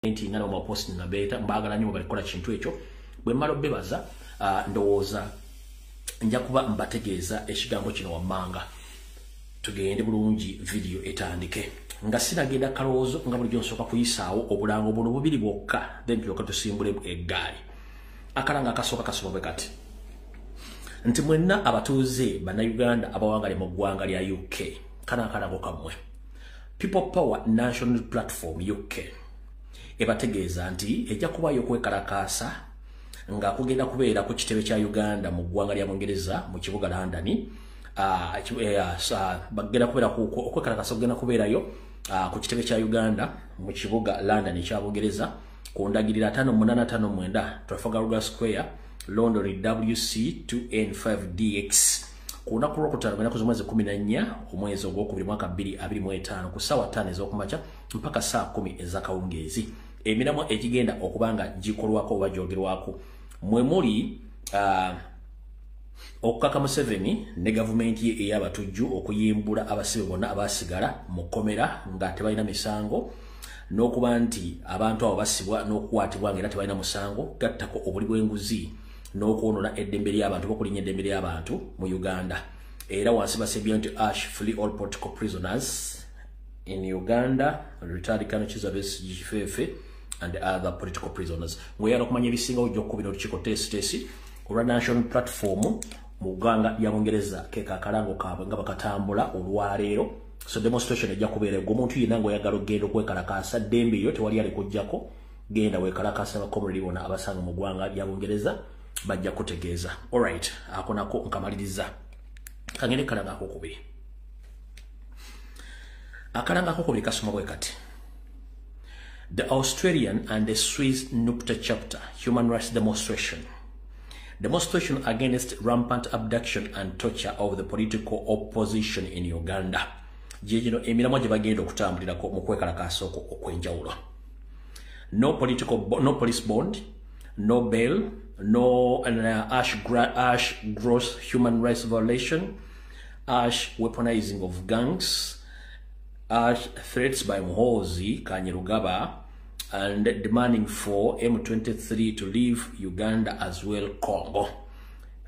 ngalo mu post na beta mbagala nnyo balikola kintu ekyo bwe mmalo bebaza ndowooza nja kuba mbategeeza ekigambo kino wammanga tugende bulungi video etandike nga sinagenda kalowoozo nga bulijjo nsooka kuyisaawo obulango buno bubiri bwokka then tulyoka tusimbule eggaali akalanga akasooka kasoma bwe kati nti mwenna abatuuze bannayuganda abawangale mu ggwanga lya UK kana akalango kammwe People Power National Platform UK ebategeeza nti ejja kubayo okwekalakaasa nga kugenda kubeera ku kitebe kya Uganda mu ggwanga lya Bungereza mu kibuga London bagenda kubeera okwekalakaasa kugenda kubeerayo ku kitebe kya Uganda mu kibuga London ekya Bungereza ku ndagirira 5859 Trafalgar Square London WC 2N5DX kuna kurokutana mwena kuzumwezi 14 omwezi ogwokubiri mwaka 2025 ku ssaawa 5 ez'okumakya mpaka saa 10 ez'akawungeezi emiramo ekigenda okubanga gikolwako oba gyogerwako mwe muli okukaka Museveni ne gavumenti ye ey'abatujju okuyimbula abasibe bonna abasigala mu kkomera nga tebalina misango n'okuba nti abantu abo basibwa n'okukwatibwa ng'era tebalina musango gattako obuli bw'enguzi n'okwonoona eddembe ly'abantu bakulinnya eddembe ly'abantu mu Uganda era wansi basebya nti Ash free all political prisoners in Uganda retired Colonel Kizabes Gifefe and other political prisoners mweyala okumanya ebisingawo gy'okkubira olukiiko teesiteesi olwa National Platform mu ggwanga lya Bungereza keeka akalango kaabwe nga bakatambula olwaleero so demonstration ejja kubeera gwe omuntu yenna ng'oyagala okugenda okwekalakaasa ddembe eyo tewali ali kujjako genda weekalakaasa abakomredi bonna abasanga mu ggwanga lya Bungereza bajja kutegeeza alright ako nako nkamaliriza kangende kalanga akokubiri akalanga akokubiri kasoma bwe kati The Australian and the Swiss NUPTA chapter human rights demonstration against rampant abduction and torture of the political opposition in Uganda jejino emiramo gye bagenda okutambulirako mu kwekalakaasa okwenjawulo no police bond no bail no Ash gross human rights violation, Ash weaponizing of gangs, Ash threats by Muhoozi Kainerugaba, and demanding for M23 to leave Uganda as well Congo.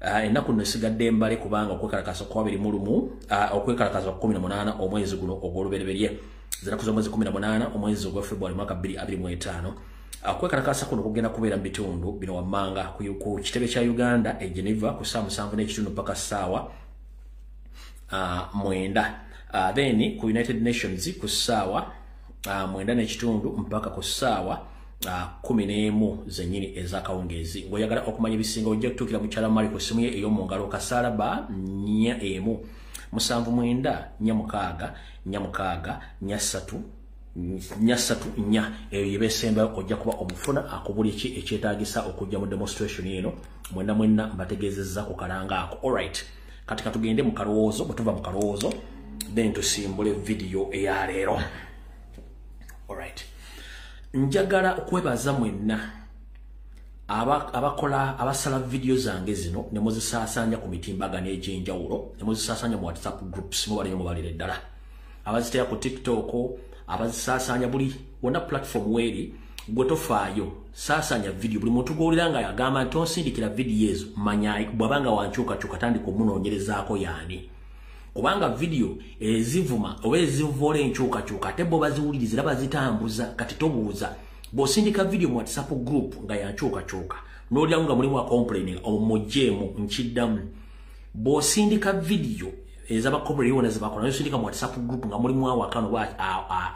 Enaku nesigadde mbale kubanga okwekalakaasa kwa 20 okwekalakaasa 18 omwezi guno ogw'olubereberye zinaku z'omwezi 18 omwezi ogwa February mwaka 2025 okwekalakaasa kuno kugenda kubeera mu bitundu bino wammanga ku kitebe kya Uganda e Geneva ku ssaawa 7:30 mpaka ssaawa 9 then ku United Nations ku ssaawa 9:30 mpaka ku ssaawa 11 zennyini ez'akawungeezi ng'oyagala okumanya ebisinga ojja kutuukira mu kyala mali ku ssimu ye ey'omu ngalo kasaalaba 4 7 9 6 3 4 yebesemba ojja kuba omufuna akubuli ki ekyetaagisa okujja mu demonstration eno mwenna mbategeezezza ku kalanga ako alright kati katugende mu kalowoozo bwe tuva mu kalowoozo then tusimbule video eya leero alright njagala okwebaza mwenna abakola abasala video zange zino ne muzisaasanya ku mitimbagano egy'enjawulo ne muzisaasanya mu WhatsApp groups mubalire mubalire ddala abazitera ku TikTok abazisaasanya buli wonna platform weri gwe tofaayo saasanya video buli muntu gw'owulira nga yagamba nti onsindikira video ezo manya bw'abanga wankyukakyuka tandika omunoonyerezaako yaani kubanga video ezivuma oba ezivoola enkyukakyuka ate bo baziwuliriza bazitambuza kati tobuuza bw'osindika video mu WhatsApp group nga yankyukakyuka n'olyamu nga mulimu acomplaining omugyeemu nkiddamu bw'osindika video ez'abakomredi wona zebakola n'osindika mu WhatsApp group nga mulimu awakano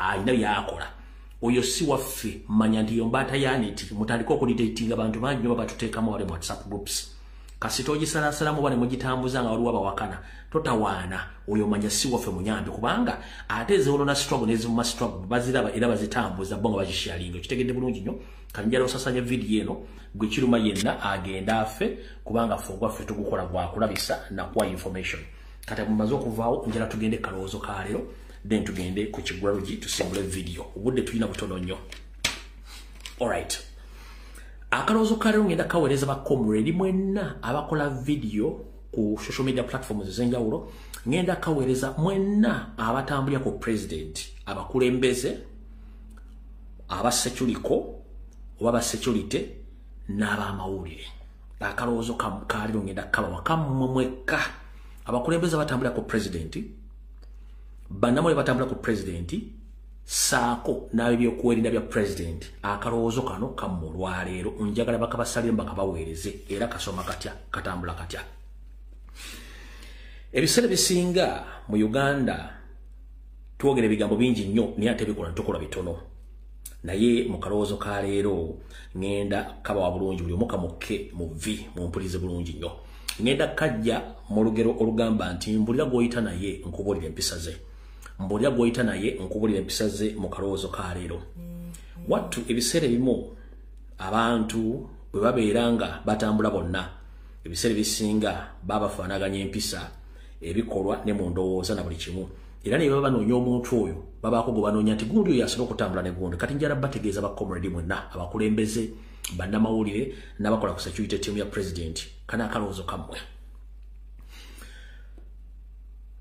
ayina byakola oyo si waffe manya nti yo mbaata yaneti mutandika okuditatinga abantu bangi nyo babatuteekamu wale mu WhatsApp groups kasita ogisalaasalamu bane mugitambuza nga waliwo abawakana totawaana oyo manya si waffe munyambi kubanga ate eziwolona struggle n'ezimuma struggle baziraba era bazitambuza bo nga bagisharinga kitegedde bulungi nnyo kanjala osasanya video eno gwe kiruma yenna agenda affe kubanga ffe ogwaffe tugukola gwakulabisa nakuwa information kati mumaze okuvaawo njala tugende kalowoozo ka leero then tugende ku kigwalugi tusimbule video obudde tulina butono nnyo alright akalowoozo ka leero ngenda kaweereza bakomredi mwenna abakola video ku social media platforms ez'enjawulo ngenda kaweereza mwenna abatambulira ku president abakulembeze abaseculiko oba basecurity n'abamawulire akalowoozo kakaliro ngenda kaba wakammwe mwekka abakulembeze batambula ku president bannamule batambula ku president saako n'ebyokuwerinda bya president akalowoozo kano kammwe olwaleero njagala bakabasalire bakabaweereze era kasoma katya katambula katya ebiseera bisinga mu Uganda twogera ebigambo bingi nnyo naye ate bikola tukola bitono naye mu kalowoozo ka leero ngenda kabawa bulungi buli omu kamukke mu vi mumpulize bulungi nnyo ngenda kajja mu lugero olugamba nti mbulira gw'oyita naye nkubuulira empisa ze mbulira gw'oyita naye nkubuulira empisa ze mu kalowoozo ka leero wattu ebiseera ebimu abantu bwe babeera nga batambula bonna ebiseera ebisinga babafaanaganya empisa ebikolwa ne mu ndowooza na buli kimu era ne baba banoonya omuntu oyo babaako gwe banoonya nti gundi oyo asobola okutambula ne gundi kati njala bategeeza bakomredi mwenna abakulembeze bannamawulire n'abakola ku security team ya president kana akalowoozo kammwe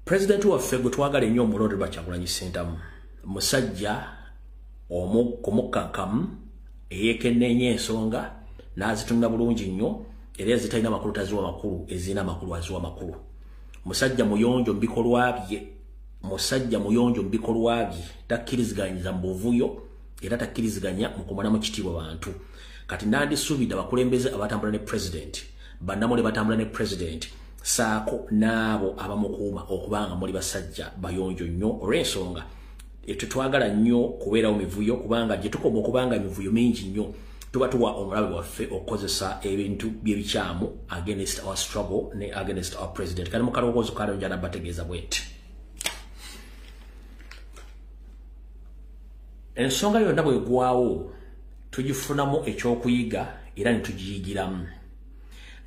president waffe gwe twagala ennyo omulonde Kyagulanyi Ssentamu musajja kumukkankamu eyeekenneenye ensonga n'azitunula bulungi nnyo era ezitalina makulu taziwa makulu ezirina amakulu aziwa makulu musajja muyonjo mu bikolwa bye takkiriziganyiza mu buvuyo era takkiriziganya mu kumalamu kitiibwa bantu kati nandisuubidde abakulembeze abatambula ne president bannamule batambula ne president saako n'abo abamukuuma okubanga muli basajja bayonjo nnyo olw'ensonga tetwagala nnyo kubeerawo mivuyo kubanga gye tukoma okubanga mivuyo mingi nnyo tuba tuwa omulabe waffe okukozesa ebintu by'ebikyamu against our struggle ne against our president kali mu kalowoozo kaleo njala bategeeza bweti ensonga yonna bwegwawo tugifunamu ekyokuyiga era ne tugiyigiramu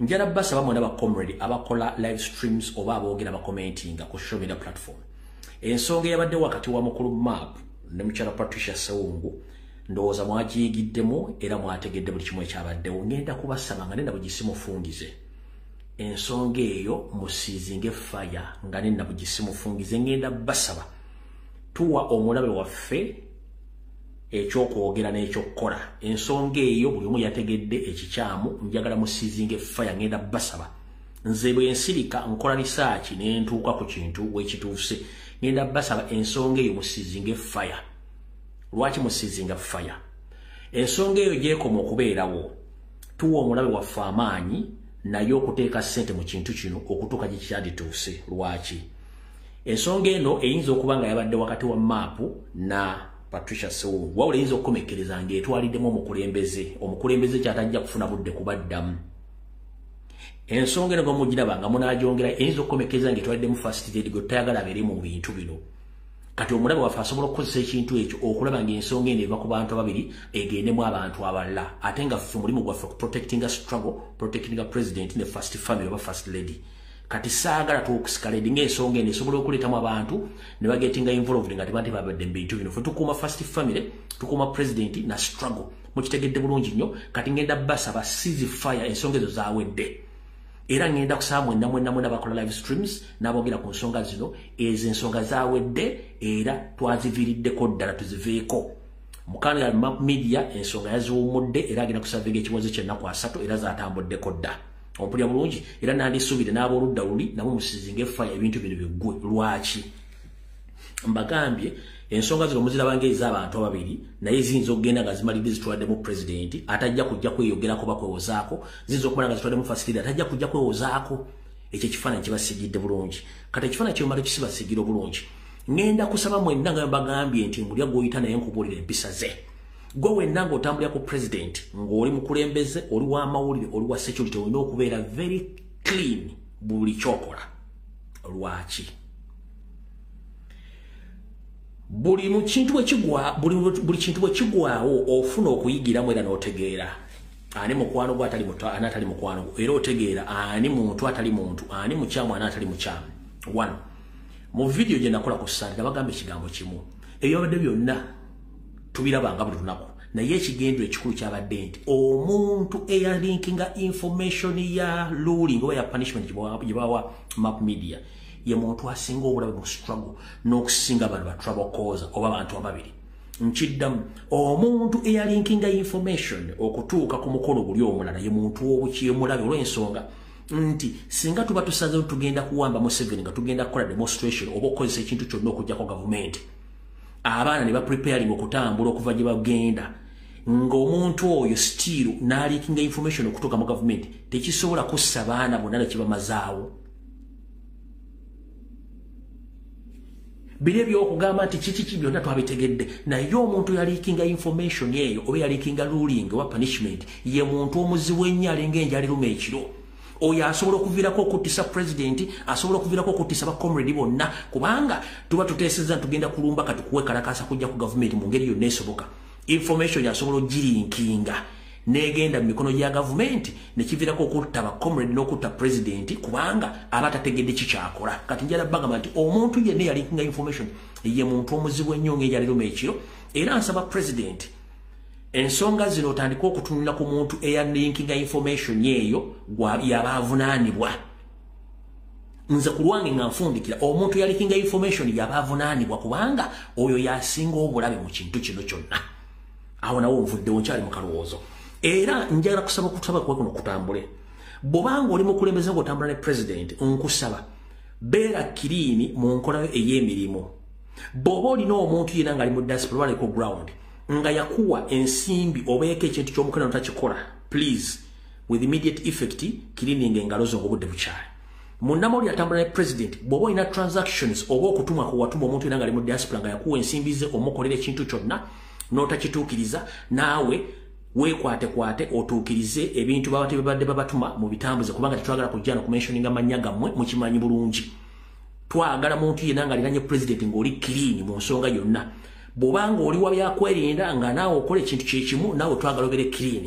njala basaba mwena bakomredi abakola live streams oba aboogera bakomentinga ku social media platform ensonga eyabadde wakati wa mukulu map ne mukyala Patricia Sewungu ndowooza mwagiyigiddemu era mwategedde buli kimu ekyabaddewo ngenda kubasaba nga nenda bugisimufungize ensonga eyo musiizinge faya nga nenda bugisimufungize ngenda basaba tuwa omulabe waffe ekyokwogera n'ekyokukola ensonga eyo buli omu yategedde ekikyamu njagala musiizinge faya ngenda basaba nze bwe nsirika nkola risaaki ne ntuuka ku kintu weekituuse ngenda basaba ensonga eyo musiizinge faya lwaki musiizinga faya ensonga eyo gyekoma okubeerawo tuwa omulabe waffe amaanyi naye okuteeka ssente mu kintu kino okutuuka gye kyandituuse lwaki ensonga eno eyinza okuba nga yabadde wakati wa maapu na Patricia Sewungu wawula eyinza okukomekereza ng'etwaliddemu omukulembeze kyatajja kufuna budde kubaddamu ensonga eno gomugiraba nga munaagyongera eyinza okukomekereza ng'etwaliddemu first lady gwe tayagala abeere mu bintu bino kati omulabe waffe asobola okukozesa ekintu ekyo okulaba ng'ensonga eno eva ku bantu ababiri egendemu abantu abalala ate nga ffe mulimu gwaffe ku protectinga struggle protectinga president ne first family oba first lady kati saagala tuokusikaledi ng'ensonga eno esobola okuleetamu abantu ne bagetinga involved nga tebanti babadde mu bintu bino ffe tukuuma first family tukuuma president na struggle mukitegedde bulungi nnyo kati ngenda basaba ceasefire ensonga ezo zaawedde era ngenda kusaba mwenna bakola live streams n'aboogera ku nsonga zino ezo ensonga zaawedde era twaziviiriddeko ddala tuziveeko mukanga map media ensonga yaziwummudde era agenda kusavinga ekimozi ky'ennaku 3 era zatambuddeko dda ompulira bulungi era nandisuubire n'abooludda luli nabo musiizinga efaya ebintu bino biggwe lwaki mbagambye ensonga zino muzirabanga ez'abantu ababiri naye ziyinza okugenda nga zimalidde zitwaladdemu pulezidenti atajja kujja kweyogerako bakwewozaako ziyinza okubona nga zitwaladdemu fasiliti atajja kujja kwewozaako ekyo ekifaananyi kibasigidde bulungi kati ekifaananyi kyomala kisibasigire obulungi ngenda kusaba mwenna nga mbagambye nti mbulya gw'oyita naye nkubuulira empisa ze gwe wenna ng'otambulira ku president ng'oli mukulembeze oli w'amawulire oli wa security olina okubeera very clean buli kyokola lwaki buli kintu bwe kigwawo ofuna okuyigiramu era n'otegeera ani mukwano gwe atali mukwano gwe era otegeera ani muntu atali muntu ani mukyamu ani atali mukyamu one mu video gye nakola ku Sunday nabagamba ekigambo kimu ebyobadde byonna tubirabanga buli lunaku naye ekigendo ekikulu kyabadde nti omuntu eyalinkinga information ya ruling oba ya punishment gye bawa map media ye muntu asinga obulabe mu struggle n'okusinga abantu ba trouble cause oba abantu ababiri nchiddamu omuntu eyalinkinga information okutuuka ku mukolo guli omulala ye muntu obukyemulabe olw'ensonga nti singa tuba tusazeewo tugenda kuwamba Museveni nga tugenda kukola demonstration oba okukozesa ekintu kyonna okujjako gavumenti abaana ne bapreparing okutambula okuva gye bagenda ng'omuntu oyo still n'alinkinga information okutuuka mu gavumenti tekisobola kussa baana bonna nekibamazaawo bile by'okugamba nti kiki byonna twabitegedde naye omuntu yalikinga information eyo oba yalikinga ruling oba punishment ye muntu omuzibu ennyo alinga enjala eruma ekiro oyo asobola okuviirako okuttisa president asobola okuviirako okuttisa bacomrade bonna kubanga tuba tuteesezza tugenda kulumba kati kuwekalakasa kujja ku gavumenti mu ngeri yonna esoboka information yasobola ogirinkinga negenda mu mikono gya gavumenti nekiviirako okutta bacomrade n'okutta president kubanga aba tategedde kikyakola kati njala bagamba nti omuntu yenna yalinkinga information ye muntu omuzibu ennyo ng'enjaliruma ekiro era nsaba president ensonga zino otandika okutunula ku muntu eyalinkinga information eyo yabavunaanibwa nze ku lwange nga nfundikira omuntu yalinkinga information yabavunaanibwa kubanga oyo yasinga obulabe mu kintu kino kyonna awo nawo nvuddewo nkyali mu kalowoozo era njagala kusaba kuwe kuno kutambule bw'obanga oli mukulembeze ng'otambula ne president nkusaba beera kiriini mu nkolayo ey'emirimu bw'oba olina omuntu yenna ng'ali mu diaspora baliko ground nga yakuwa ensimbi obeeko ekintu ky'omukene notakikola please with immediate effect kiriininga engalo zo ng'obudde bukyali munnama oli atambula ne president bw'oba olina transactions oba okutumwa kuwatuma omuntu yenna ng'ali mu diaspora nga yakuwa ensimbi ze omukolera ekintu kyonna n'otakituukiriza naawe weekwate otuukirize ebintu babadde babatuma mu bitambuze kubanga tetwagala kujja no kumentioninga amannya gammwe mukimanyi bulungi twagala muntu yenna ng'aliranye president ng'oli clean mu nsonga yonna bw'obanga oli wa byakwerinda nga naawe okola ekintu kyekimu naawe twagala obere clean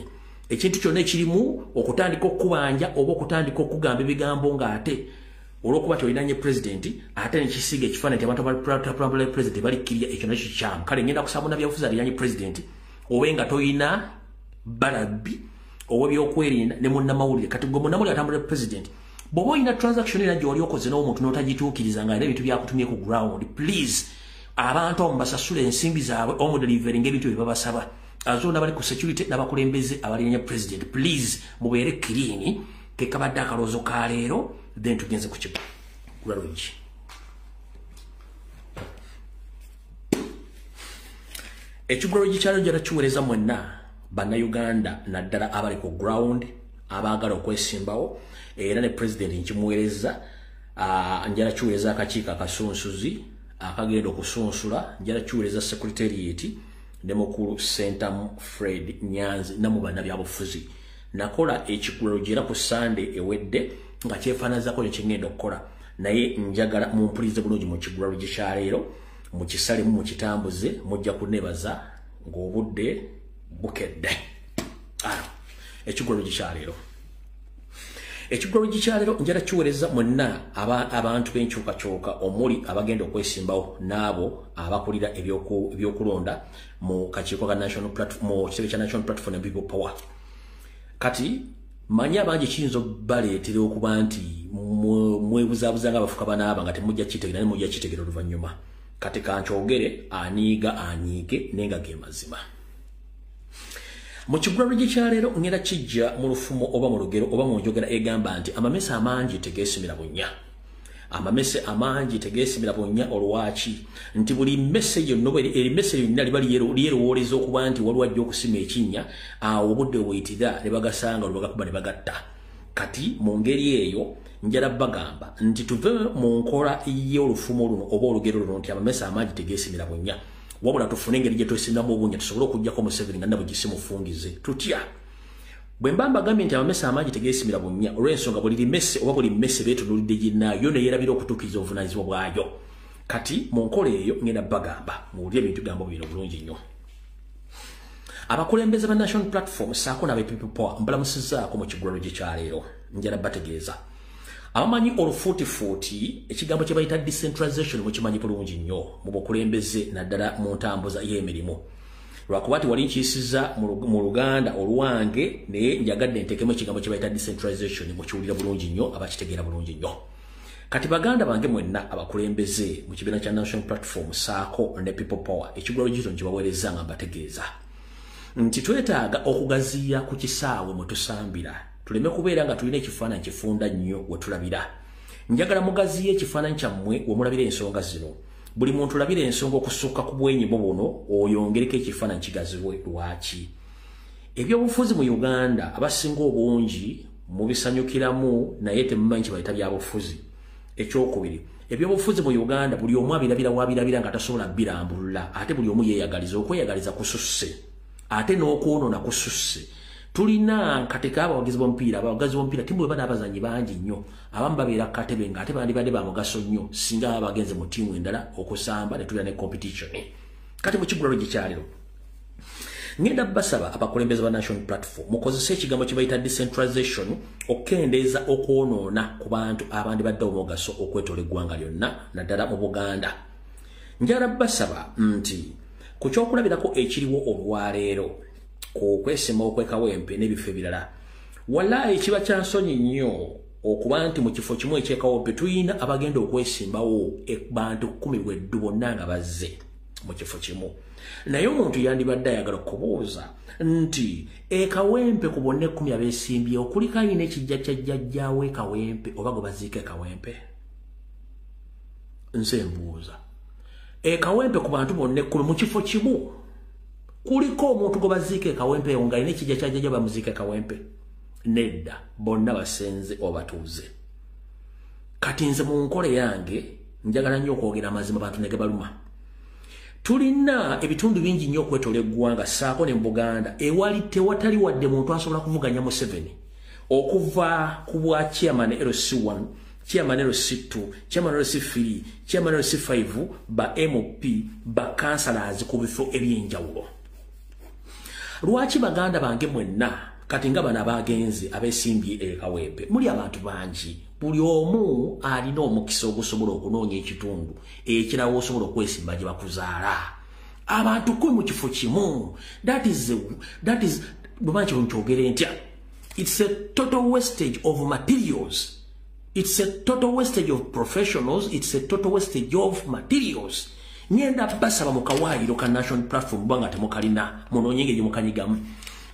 ekintu kyonna ekirimu okutandika okubanja oba okutandika okugamba ebigambo ng'ate olw'okuba toliranye president ate nekisiga ekifaananyi nti abantu ba president balikkirya ekyo nakyo kikyamu kale ngenda kusaba munnabyabufuzi aliranye president obe nga toyina balabbi oba byokwerinda ne munnamawulire kati gwe munnamawulire atambula president bw'oba olina transaction era gy'oli okoze n'omuntu n'otagituukiriza nga era ebintu byakutumye ku ground please abantu abamu basasula ensimbi zaabwe omudeliveringa ebintu bye babasaba azona bali ku security n'abakulembeze abaliranye president please mubeere clean kekabadde akaloozo ka leero then tugenze ku kigo kulwalungi ekigwaro gikyalo njala kiweereza mwenna bannayuganda naddala abali ku ground abaagala okwesimbawo era ne president nkimuweereza njala kiweereza akakiiko akasunsuzi akagenda okusunsula njala kiweereza secretariat ne mukulu Sentamu Fred Nyanzi namu bannabyabufuzi nakola ekigwaro gyera ku Sunday ewedde nga kyefaanazako kyengenda okukola naye njagala mumpulize bulungi mu kigwaro gikyaleero mukisalemu mukitambuze mujja kunebaza ng'obudde bukedde ekigwaro gikyaleero njala kiweereza mwenna abantu b'enkyukakyuka omuli abagenda okwesimbawo n'abo abakulira ebyokulonda mu kakiiko ka national platform mu kitebe kya national platform and people power kati manyi abangi kiyinza baleetera okuba nti mwebuzaabuza ng'abafuka banaaba nga temujja kitegera ne mujja kitegera oluvannyuma kati kankyogere anyiige nenga ge mazima mu kigwaro gikyaleero ngenda kijja mu lufumo oba mu lugero oba mu njogera egamba nti amamese amangi tegeesimira bunnya amamese amangi tegeesimira bunnya olwaki nti buli mmese yonna erimese lyonna liba lyerowooleza okuba nti waliwo ajja okusima ekinnya awo obudde bweyitira ne bagasanga olwagakuba ne bagatta kati mu ngeri eyo njala bagamba nti tuve mu nkola y'olufumo luno oba olugero luno nti amamese amangi tegeesimira bunnya wabula tufune engeri gye twesimbamu obunya tusobole okugyako Museveni nga nabo gisimufungize tutya bwe mba mbagambye nti amamese amangi tegeesimira bunnya olw'ensonga buli limese oba buli mmese beetunuulidde ginnaayo ne yeerabira okutuukiriza obuvunaanyizibwa bwayo kati mu nkola eyo ngenda bagamba muwulire ebintu gambo bino bulungi nnyo abakulembeze ba national platform saako n'aba people power mbalamusizaako mu kigwaro gikyaleero njala bategeeza abamanyi olufuutifuuti ekigambo kye bayita decentralization mukimanyi bulungi nnyo mu bukulembeze naddala mu ntambuza y'emirimu lwakuba ti wali nkiyisiza mu Luganda olwange naye njagadde ntekemu ekigambo kye bayita decentralization mukiwulira bulungi nnyo abakitegeera bulungi nnyo Kati baganda bange mwenna abakulembeze mu kibiina kya National Platform saako ne People Power ekigwalo gito nkibaweereza nga mbategeeza nti twetaaga okugaziya ku kisaawe mwe tusambira tuleme kubeera nga tulina ekifaananyi kifunda nnyo we tulabira. Njagala mugaziye ekifaananyi kyammwe we mulabira ensonga zino. Buli muntu labira ensonga okusukka ku bwenyibo buno oyongereko ekifaananyi kigazibwe lwaki. Ebyobufuzi mu Uganda abasinga obungi mubisanyukiramu naye temumanyi kibayita byabufuzi. Ekyokubiri, ebyobufuzi mu Uganda buli omu abirabira wabirabira nga tasobola birambulula ate buli omu yeeyagaliza okweyagaliza kususse ate n'okwonoona kususse. Tulina kateka abawagizi b'omupiira abawagazi b'omupiira timu bwe bana abazanyi bangi nnyo abamu babeera ku katebe nga ate bandibadde ba mugaso nnyo singa baba bagenze mu ttiimu endala okusamba ne tulina ne competition. Kati mu kigulalo gikyaliro ngenda basaba abakulembeze ba National Platform mukozese ekigambo kye bayita decentralization okukendeeza okwonoona ku bantu abandi badde omugaso okwetoola eggwanga lyonna naddala mu Buganda. Njagala basaba nti ku kyokulabirako ekiriwo olwaleero okwesimba okwekawempe n'ebifo ebirala walayi kiba kya nsonyi nnyo okuba nti mu kifo kimu ekyekawempe tuyina abagenda okwesimbawo bantu 10 bweddu bonna nga bazze mu kifo kimu. Naye omuntu yandibadde ayagala okubuuza nti ekawempe ku bonna 10 abeesimbyewo kuliko alina ekijja kya jjajjaawo ekawempe oba gwe baziika ekawempe? Nze mbuuza ekawempe ku bantu bonna 10 mu kifo kimu kuliko omuntu gwe baziika ekawempe nga alina ekijja kya jjajja bamuziika ekawempe? Nedda, bonna basenze obatuuze. Kati nze mu nkole yange njagala nnyo okwogera amazima bantu ne gebaluma. Tulina ebitundu bingi nnyo okwetoola eggwanga saako ne mu Buganda ewali tewatali wadde muntu asobola kuvuganya Museveni okuva ku bwa chairman LC1, chairman LC2, chairman LC3, chairman LC5 ba MOP ba councillors ku bifo ebyenjawulo. Lwaki baganda bange mwenna kati nga bana bagenzi abeesimbye ekawempe muli abantu bangi buli omu alina omukisa ogusobola okunoonya ekitundu ekirawo osobola okwesimba gye bakuzaala abantu 10 mu kifo kimu. That is bubanchi bunkyogere ntya, it's a total wastage of materials, it's a total wastage of professionals, it's a total wastage of materials. Nyenda basaba mu kawaayiro ka National Platform bwanga temukalina munoonyenge gye mukanyigamu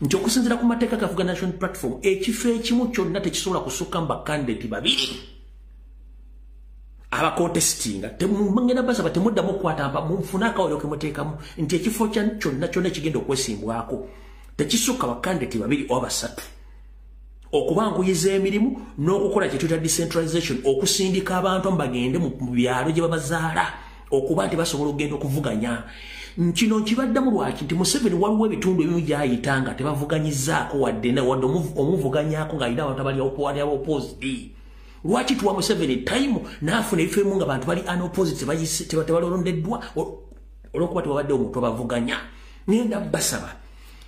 nti okusinziira ku mateeka gafuga National Platform ekifo ekimu kyonna tekisobola kusukka mu bakandidate babiri abakontestinga. Temugenda basaba temuddamu okukwata mpa munfuna akawaayiro ke muteekamu nti ekifo kyonna kyonna ekigenda okwesimbwako tekisukka bakandidate babiri oba basatu. Okubanguyiza emirimu n'okukola kye tuyita decentralization okusindika abantu bagende mu byalo gye babazaala okuba nti basobola okugenda okuvuganya. Kino nkibaddamu lwaki nti Museveni waliwo ebitundu ebimu gy'ayitanga tebavuganyizaako wadde omuvuganyaako ng'alina abantu abali opposite. Lwaki tuwa Museveni time n'afuna ebifo ebimu nga bantu bali unopposite tebalondeddwa olw'okuba tewabadde omuntu abavuganya. Ngenda basaba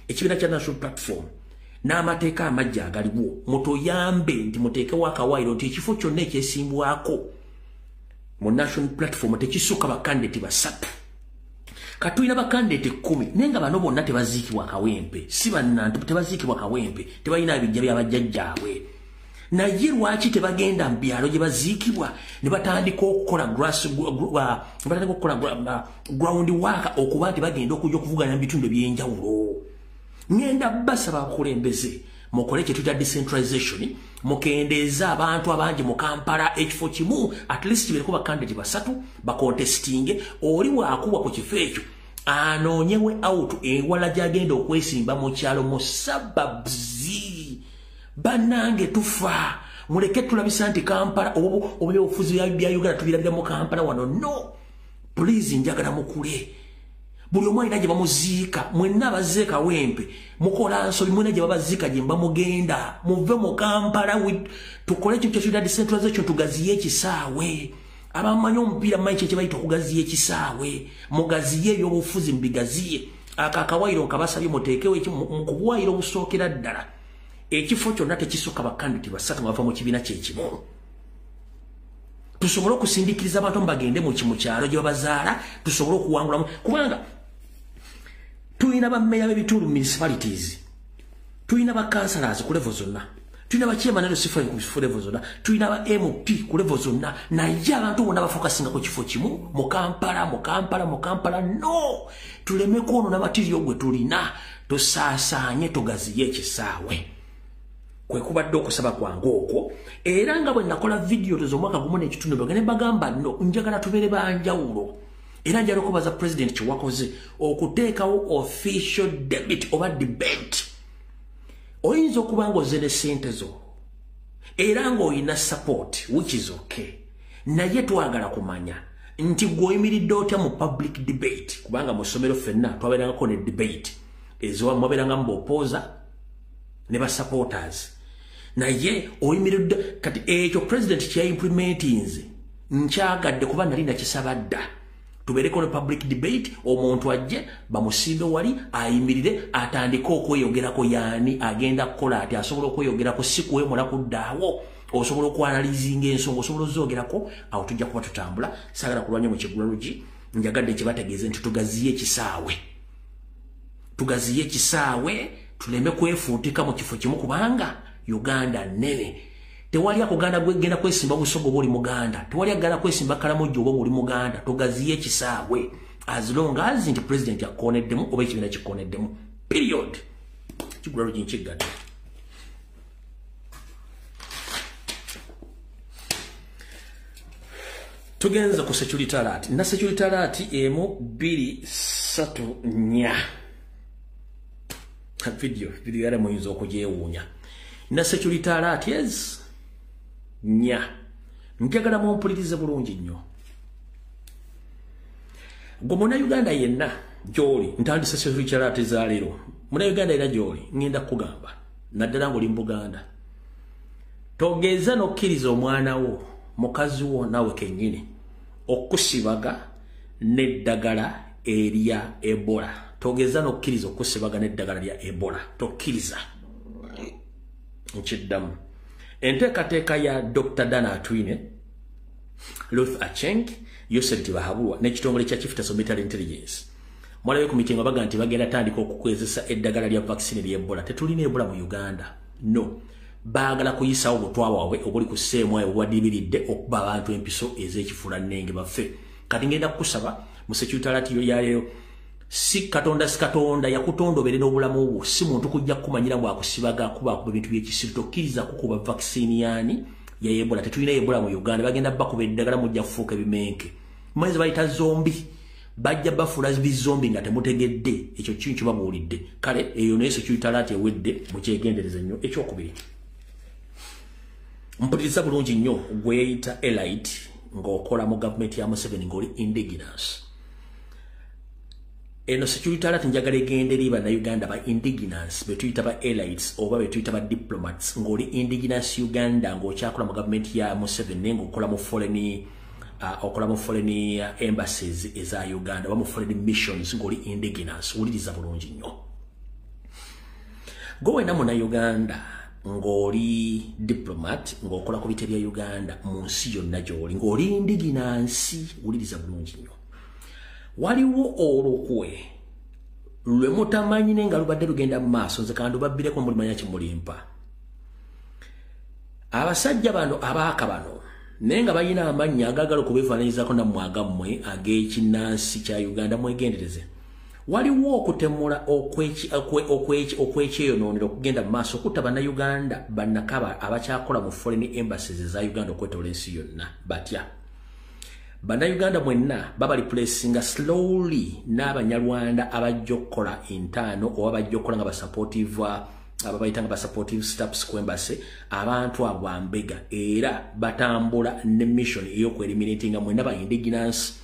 ekibiina kya National Platform n'amateeka amajja agaliwo mutuyambe nti muteekewo akawaayiro nti ekifo kyonna ekyesimbwako mu National Platform tekisukka bakandidate basatu. Katulina bakandidate 10 naye nga bano bonna tebaziikibwa kawempe, si bannantu tebaziikibwa kawempe, tebalina bijja by'abajjajjaabwe. Naye lwaki tebagenda mu byalo gye baziikibwa ne batandika okukola ground work okuba nti bagenda okujja okuvuganya mu bitundu ebyenjawulo. Ngenda basaba abakulembeze mukole kye tuyita decentralization mukendeeza abantu abangi mu Kampala ekifo kimu at least kibeereko bakandidate basatu bakontestinge oli waakubwa ku kifo ekyo anoonyewe out ewala gy'agenda okwesimba mu kyalo mu suburbs. Bannange tufa muleke tulabisa nti Kampala obyobufuzi bya Uganda tubirabira mu Kampala wano. No, please njagala mukule. Buli omu alina gye bamuziika mwenna abazze kawempe mukola nsobi mwenna gye babaziika gye mbamugenda muve mu Kampala tukole ekyo kyekiyita decentralization tugaziye ekisaawe. Abamanyi omupiira manyi kye bayita okugaziya ekisaawe mugaziye ebyobufuzi mubigaziye. Akawaayiro nkabasabye muteekewo mu kubuwaayiro obusookera ddala ekifo kyonna tekisukka bakandidate basatu bava mu kibiina kyekimu. Tusobole okusindikiriza abantu bagende mu kyalo gye babazaala tusobole okuwangulamu kubanga tuyina bammeya b'ebitundu municipalities, tuyina ba councillors ku level zonna, tulina bakyema nalo sifa ku level zonna tulina ba MP ku level zonna naye abantu bonna bafokasinga ku kifo kimu mu Kampala no tuleme kono na material gwe tulina tusaasaanye tugaziye ekisaawe kwe kubadde okusaba kwange okwo era nga bwe nakola video tezomwaka gumu n'ekitundu bagane bagamba no njagala tubeere banjawulo era njala okubaza president kiwakoze okuteekawo official debate oba debate oyinza okuba ng'oze ne ssente zo era ng'olina support which is okay naye twagala kumanya nti gw'oyimiridde otya mu public debate kubanga mu ssomero ffenna twabeerangako ne debate ezo mwabeeranga mbopooza ne basupporters naye oyimiridde kati ekyo president kyayimplementinze nkyagadde kuba nali nakisaba dda tubeereko ne public debate omuntu ajje bamusimbe wali ayimirire atandike okweyogerako yaani agenda kukola ati asobola okweyogerako si kuwemula kuddaawo osobola okwanalizinga ensonga osobola ozogerako awo tujja kuba tutambula saagala kulwanya mu kigulalugi njagadde kibategeeze nti tugaziye ekisaawe tuleme kwefuutika mu kifo kimu kubanga Uganda nene tewali akuganda gwegenda kwesimba busogo buli muganda tewali agala kwesimba Karamojo obo buli muganda tugaziye ekisaawe as long as nti president yakoneddemu oba ekibiina kikoneddemu period kigulalugi nkigadde tugenza ku security alert na security alert emu 234 video yale muyinza okugyewuunya na security alert yes nya njagala mumpulirize bulungi nnyo gwe muna Uganda yenna gy'oli ntandise security alert za leero muna Uganda yenna gy'oli ngenda kugamba naddala ng'oli mu Buganda togeza n'okkiriza omwana wo mukazi wo nawe kennyini okusibaga n'eddagala erya Ebola togeza n'okkiriza okusibaga n'eddagala lya Ebola tokkiriza nkiddamu enteekateeka ya Dr. Dana Atwine Ruth Acheng Yosef Tibahabulwa n'ekitongole kya Chief Military Intelligence mwalabe ku mitingo baga nti bagenda tandika okukwezesa eddagala lya vaccine lya Ebola tetulina Ebola mu Uganda no baagala kuyisawo obutwa bwabwe obuli ku sseemu ayo obwaddibiridde okuba abantu empiso ez'ekifula nnenge baffe kati ngenda kukusaba mu security alert yaleero si katonda yakutonda obeere n'obulamu bwo si muntu kujja kumanyira bwakusibaga kuba ebintu by'ekisiru tokkiriza kukuba vaccine yaani ya Ebola tetulina Ebola mu Uganda bagenda bakuba eddagala mujja kufuuka ebimenke mwezi bayita zombi bajja bafula bizombi nga temutegedde ekyo kintu babuulidde kale eyo naye security alert ewedde mukyegendereze nnyo ekyokubiri mpuliriza bulungi nnyo gweyita elite ng'okola mu gavumenti ya Museveni ng'oli indigenous eno security alert njagala egende eri bannayuganda ba indigenous betuyita ba elites oba betuyita ba diplomats ng'oli indigenous Uganda ng'okyakola mu gavumenti ya Museveni naye ng'okola mu foreign embassies eza Uganda oba mu foreign missions ng'oli indigenous wuliriza bulungi nnyo gwe wena munnayuganda ng'oli diplomat ng'okola ku bite bya Uganda mu nsi yonna gy'oli ng'oli indigenous wuliriza bulungi nnyo waliwo olukwe lwe mutamanyi nenga lubadde lugenda mu maaso nze kandi babbireko mulimanya kimulimpa abasajja bano abaaka bano naye nga balina amannya agagala okubeefaananyizako nammwe agammwe ag'ekinnansi kya Uganda mwegendereze waliwo okutemula okwekyeyonoonera okugenda mu maaso okutta bannayuganda bannakaba abakyakola mu foreign embassies eza Uganda okwetola ensi yonna batya bannayuganda mwenna baba replacinga slowly n'abanyarwanda abajja okukola intaano oba bajja okukola nga basupportive ababayita nga basupportive staffs ku embassy abantu abo bambega era batambula ne mission ey'okweliminatinga mwenna ba indigenous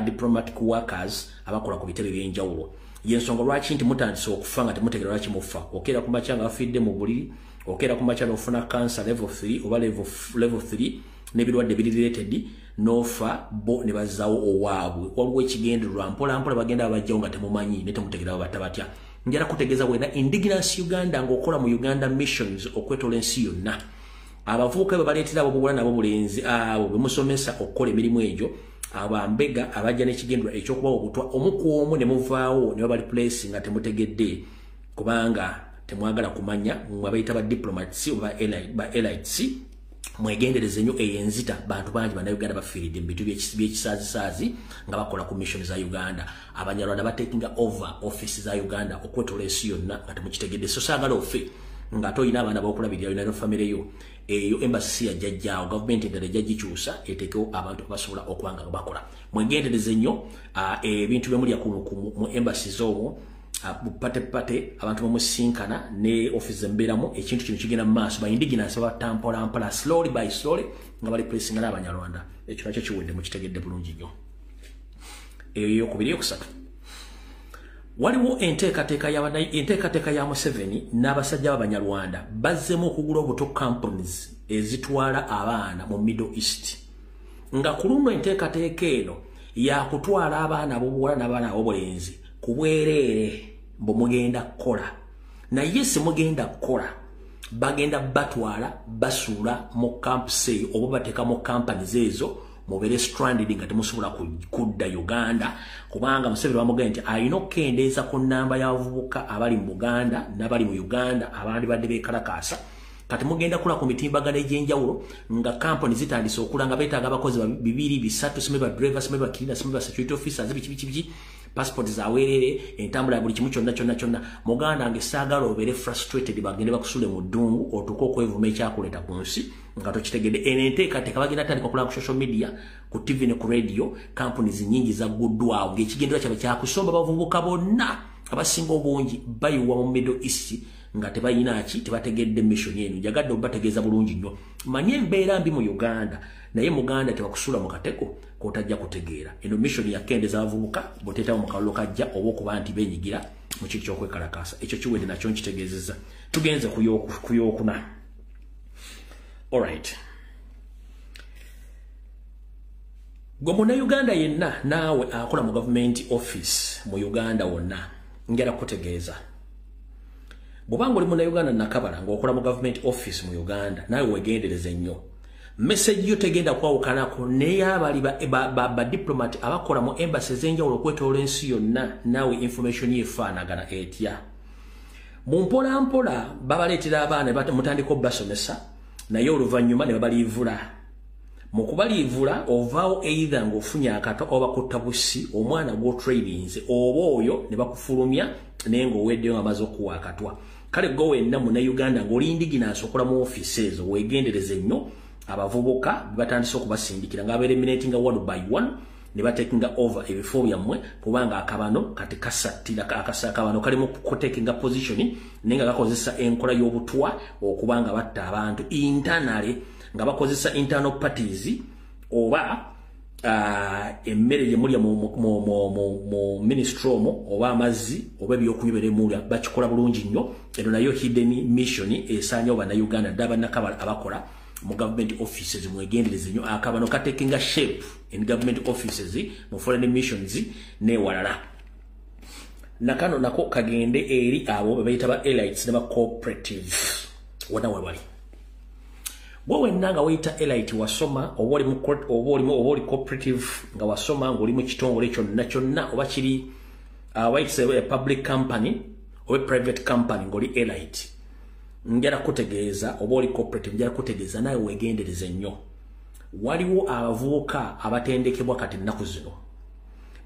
diplomatic workers abakola ku bitebe by'enjawulo yensonga lwaki nti mutandise okufa nga temutegera lwaki mufa okeera ku makya nga bafidde mu buliri okeera ku makya n'ofuna cancer level 3 oba level 3 n'ebirwadde biri related nofa bo ne bazaawo owaabwe waliwo ekigendererwa mpola bagenda abajjawo nga temumanyi ne temutegera batta batya njala kutegeeza wena indigenous Uganda ng'okola mu Uganda missions okwetola ensi yonna abavubuka be baleetera abo buwala nabo bulenzi abo bemusomesa okukola emirimu egyo abambega abajja n'ekigendererwa ekyokubawo obutwa omu ku omu ne muvaawo ne baba replace nga temutegedde kubanga temwagala kumanya mwabayita ba diplomats oba elites mwegendereze nnyo eyenzita bantu bangi bannayuganda bafiiridde mu bintu by'ekisaazi nga bakola ku mission za Uganda. Abanyarwanda batekinga over office za Uganda okwetola ensi yonna nga temukitegedde. So saagala ofe nga toyina abaana b'okulabirira yonna famire yo eyo embassy ya jjajjaawo government endala ejjagikyusa eteekewo abantu basobola okuba nga bakola. Mwegendereze nnyo ebintu byemulya mu embassy z'omwo pate abantu bamusinkana ne office mberamu ekintu kino kigenda mu maaso bayindiginansi batampola slowly by slowly nga bali pressing n'Abanyarwanda. Ekyo nakyo kiwedde mukitegedde bulungi nnyo. Eyo yokubiri yokusatu waliwo enteekateeka ya Museveni n'abasajja b'Abanyarwanda bazzemu okugula obuto companies ezitwala abaana mu Middle East nga ku luno enteekateeka eno yakutwala abaana ab'obuwala n'abaana ab'obulenzi ku bwereere mugenda kukola naye si mugenda kukola bagenda batwala basuula mu campus eyo oba bateeka mu companies ezo mubere stranded nga temusobola kudda Uganda kubanga Museveni bamugamba nti alina okukendeeza ku nnamba y'abavubuka abali mu Buganda n'abali mu Uganda abandi badde beekalakaasa kati mugenda kula ku mitimbagano egy'enjawulo nga company zitandise okula nga beetaaga abakozi 2 3 some ba driver some ba cleaner some ba security officers biki passport zaweerere entambula buli kimu kyonna muganda nge saagala obeere frustrated bagende bakusule mu ddungu otuuka okwevuma ekyakuleeta ku nsi nga tokitegedde enteekateeka bagenda tandika okulaba ku social media ku TV ne ku radio companies nyingi zagguddwawo ng'ekigendera kyabwe kyakusomba bavubuka bonna abasinga obungi bayiwa mu Middle East nga tebayinaki tebategedde mission yenu jagadde obategeeza bulungi nnyo manye embeera mbi mu Uganda naye Muganda tebakusula mu kateko kotajja kutegeera eno mission yakendeza abavubuka boteetawo mu kalulu kajja oba okuba nti benyigira mu kintu ky'okwekalakaasa ekyo kiwedde nakyo nkitegeezezza tugenze ku yookuna. Alright, gwe Munnayuganda yenna naawe akola mu government office mu Uganda wonna njala kutegeeza bw'obanga oli Munnayuganda nakabala ng'okola mu government office mu Uganda naawe wegendereze nnyo message yo tegenda kwawukanako n'eyabali ba diplomat abakola mu embassy ez'enjawulo okwetoola ensi yonna naawe information yeefaanagana etya mu mpolampola babaleetera abaana mutandika obbasomesa naye oluvannyuma ne babaliivula mu kubaliivula ovaawo either ng'ofunye akato oba kutta busi omwana gw'otrainings oba oyo ne bakufulumya naye ng'oweddeyo amaze okuwa akatwa kale gwe wenna Munnayuganda ng'olindiginansi okola mu office ezo weegendereze nnyo abavubuka batandise okubasindikira nga eliminating one by one ne batekinga over ebifo byammwe kubanga akabano kati kasatira akabano kali mu kutekinga position nenga gakozesa enkola y'obutwa okubanga batta abantu internally nga bakozesa internal parties oba emmere gye mulya mu ministry omwo oba amazzi oba ebyokunywa mulya bakikola bulungi nnyo eno nayo hidden mission esaanya Bannayuganda ddaba nakabala abakola mu government offices mwegendereze nnyo akabano katekinga shape in government offices mu foreign missions n'ewalala nakano nako kagende eri abo bebayita ba elites ne ba cooperative wona webali gwe nga wayita elite wasoma oba oli cooperative nga wasoma ng'oli mu kitongole kyonna oba kiri a public company oba private company ng'oli elite njala kutegeeza oba oli cooperative njala kutegeeza naye weegendereze nnyo waliwo abavubuka abatendekebwa kati ennaku zino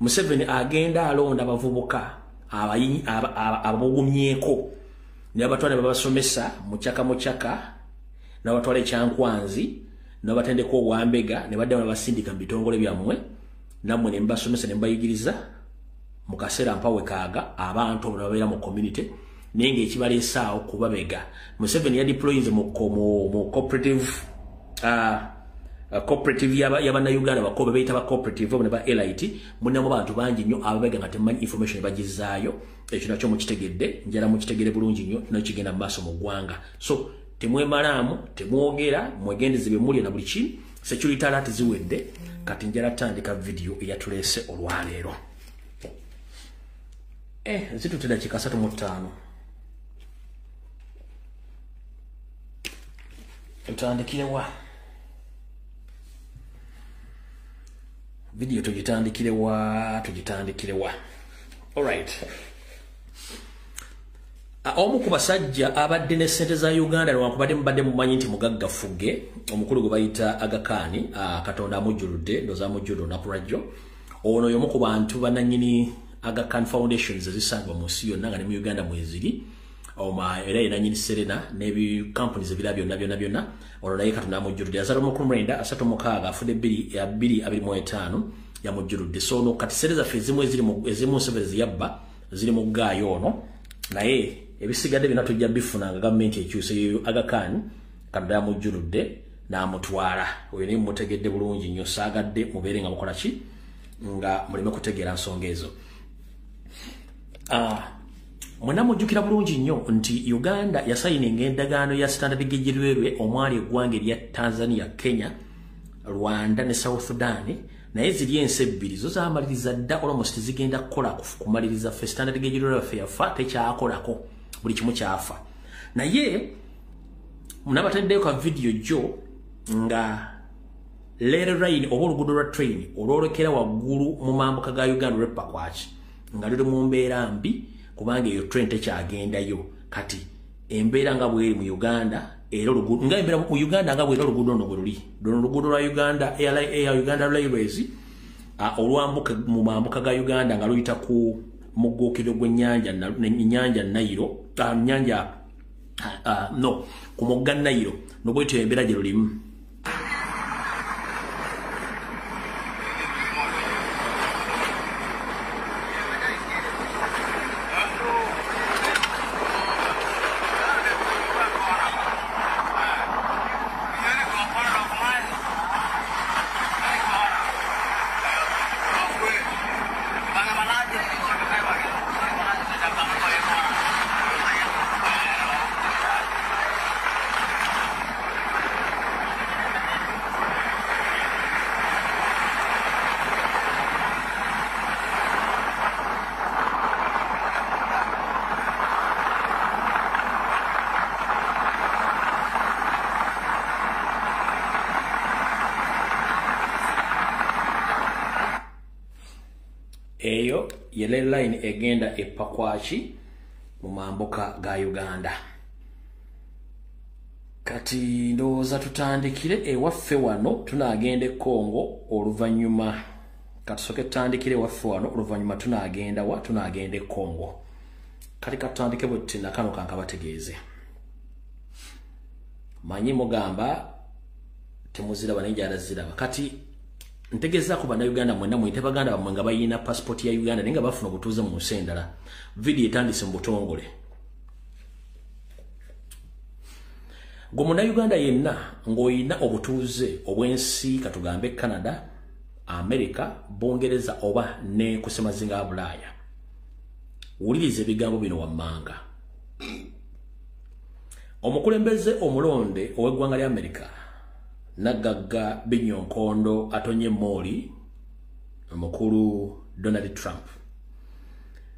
Museveni agenda alonda abavubuka abogumyeko ne abatwala ne babasomesa mu kyaka n'abatwala ekyankwanzi n'abatendeka obwambega ne baddamu n'abasindika mu bitongole byammwe nammwe ne mbasomesa ne mbayigiriza mu kaseera mpawe kaaga abantu ababeera mu community naye ng'ekibaleesaawo kubabega Museveni yadeployinze mu cooperative cooperative y'Abannayuganda bakobe bayita ba cooperative ne ba elite munamu bantu bangi nnyo ababega nga temanyi information bagizaayo ekyo nakyo mukitegedde njala mukitegere bulungi nnyo nakigenda mu maaso mu ggwanga so temwemalaamu temwogera mwegendeze bye mulya na buli kimu security alert ziwedde kati njala tandika video eyatuleese olwaleero zitutera dakika 35 tutandikirewa video tugitandikirewa alright omu ku basajja abadde ne ssente za Uganda lwankubadde mubadde mumanyi nti mugagga Fugge omukulu gwe bayita Aga Khan Katonda amujjuludde ndoza amujjuludde olunaku lwajjo ono y'omu ku bantu bananyini Aga Khan Foundations ezisangibwa mu nsi yonna nga ne mu Uganda mweziri era yenanyini Serena n'ebi companies ebira byonna ono naye Katonda amujjuludde yazala omukulu mwenda 36 afudde 225 yamujjuludde so no kati sente zaffe ezimu nsebezi yabba ziri mu gaayo ono naye ebisigadde bina tujja bifuna nga gavumenti ekyuse Aga Khan Katonda yamujjuludde n'amutwala oyo ne mutegedde bulungi nnyo saagadde mubeere nga mukola ki nga muleme kutegeera nsonga ezo mwena mujjukira bulungi nnyo nti Uganda yasayininga endagaano ya Standard Gauge Railway omwali eggwanga erya Tanzania, Kenya, Rwanda ne South Sudan naye ziri ensi ebbiri zo zaamaliriza dda almost zigenda kukola kumaliriza fe Standard Gauge Railway yafa tekyakolako buli kimu kyafa naye munabataddeyo ka video jo nga rail line oba oluguudo lwa train olwolekera waggulu mu mambuka ga Uganda Pakwach nga luli mu mbeera mbi kubanga iyo train tekyagendayo kati embeera nga bweri mu Uganda era oluguudo nga embeera mu Uganda nga bweri oluguudo ono bwe luli oluguudo lwa Uganda Uganda Railways olwambuka mu mambuka ga Uganda nga luyita ku muggookero gw'ennyanja Nile ku mugga Nile nobwetyo embeera gye lulimu eyo yele line egenda Epakwachi mu mambuka ga Uganda kati ndowooza tutandikire ewaffe wano tunagenda e Congo oluvanyuma katusoke tutandikire ewaffe wano oluvanyuma tunagenda e Congo kati katutandike bwe tuti nakano kankabategeeze manyi mugamba temuziraba n'enjala ziraba kati ntegeza ku bana Uganda mwenda mwite baganda bamwe nga bayina passport ya Uganda ninga bafuna obutuuze mu nsendala video etandise mu butongole gomuna Uganda yenna ng'oyina obutuuze obwensi katugambe Canada, America, Bungereza oba ne kusemazinga Bulaya wulirize ebigambo bino wammanga omukulembeze omulonde ow'eggwanga lya America Nagagga Binyonkondo atonye moli omukulu Donald Trump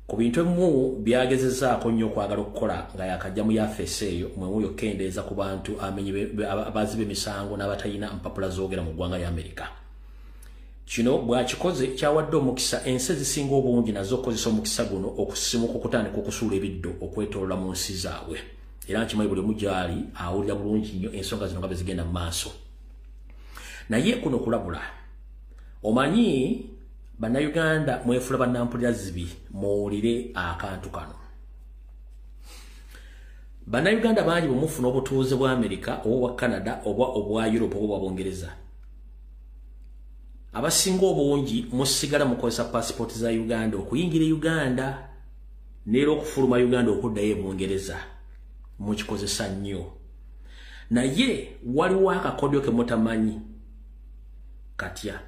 ku bintu mu byagezezaako nnyo okwagala okukola nga yakajja mu yafeesi eyo mwe yokendeeza ku bantu abazibe emisango n'abatayina mpapula zoogera mu ggwanga lya America kino bwakikoze kyawadde omukisa ensi ezisinga obungi nazo okozesa omukisa guno okusimuka okutandika okusuula ebiddo okwetoolola mu nsi zaabwe era nkimanyi buli mujaali awulira bulungi nnyo ensonga zino nga bwe zigenda mu maaso naye kuno kulabula omanyi bannayuganda mwefula bannampulira zibi muwulire akantu kano bannayuganda bangi bwemufuna obutuuze bwa America oba obwa Canada oba obwa Europe oba obwa Bungereza abasinga obungi musigala mukozesa passport za Uganda okuyingira Uganda neera okufuluma Uganda okuddayo e Bungereza mukikozesa nnyo naye waliwo akakodyo ke mutamanyi katya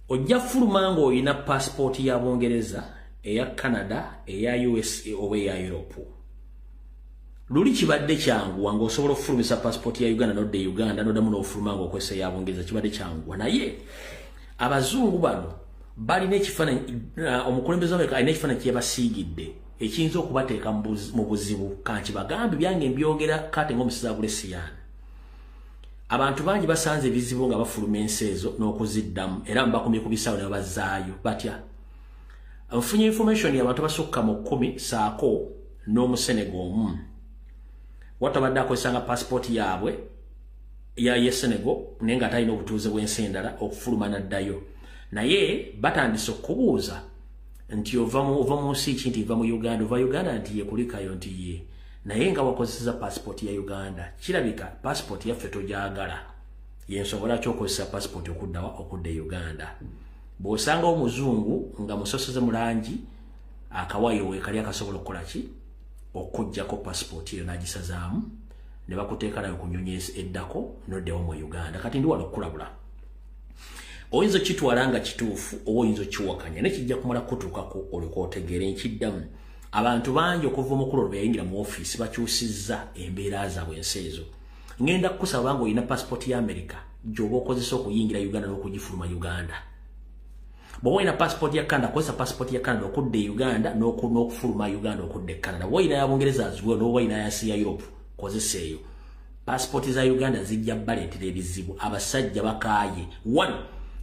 ojja fuluma ng'oyina passport ya Bungereza eya Canada eya USA oba eya Europe luli kibadde kyanguwa ng'osobola okufulumisa passport ya Uganda nodde Uganda noddamu n'ofuluma ng'okozesa eya Bungereza kibadde kyanguwa naye abazungu bano balina ekifaananyi omukulembeze wa America alina ekifaananyi kyebasiigidde ekiyinza okubateeka mu buzibu kankibagambe byange mbyogera kate ng'omusiza Bulesiyani abantu bangi basanze ebizibu nga bafuluma ensi ezo n'okuziddamu era mbakomye ku bisawo ne babazaayo batya nfunye information y'abantu basukka mu 10 saako n'Omusenegal watabadde akozesanga passport yaabwe ya Senegal naye nga talina obutuuze bw'ensi endala okufuluma n'addayo naye batandise okubuuza nti ova mu nsi ki nti va mu Uganda ova Uganda nti ye kulikayo nti ye naye nga wakozesa passport ya Uganda kirabika passport yaffe togyagala y'ensonga lwaki okozesa passport okudda Uganda bw'osanga omuzungu nga musoseze mu langi akawayo weekali akasobola okukola ki okujjako passport eyo n'agisazaamu ne bakuteeka nayo ku nnyonyi eddako n'oddewo mu Uganda kati ndi wano okulabula oyinza kitwala nga kituufu oba oyinza kiwakanya ne kijja kumala kutuukako olyoka otegeere nkiddamu abantu bangi okuva omukulu olwo yayingira mu ofiisi bakyusizza embeera zaabwe ensi ezo ngenda kukusaba nga olina passport ya America gy'oba okozesa okuyingira Uganda n'okugifuluma Uganda bw'oba olina passport ya Canada kozesa passport ya Canada okudda Uganda n'okufuluma Uganda okudda Canada bw'olina ya Bungereza aziwewo n'oba olina ya nsi ya Europe kozesa eyo passport za Uganda zijja baleetera ebizibu abasajja bakaaye one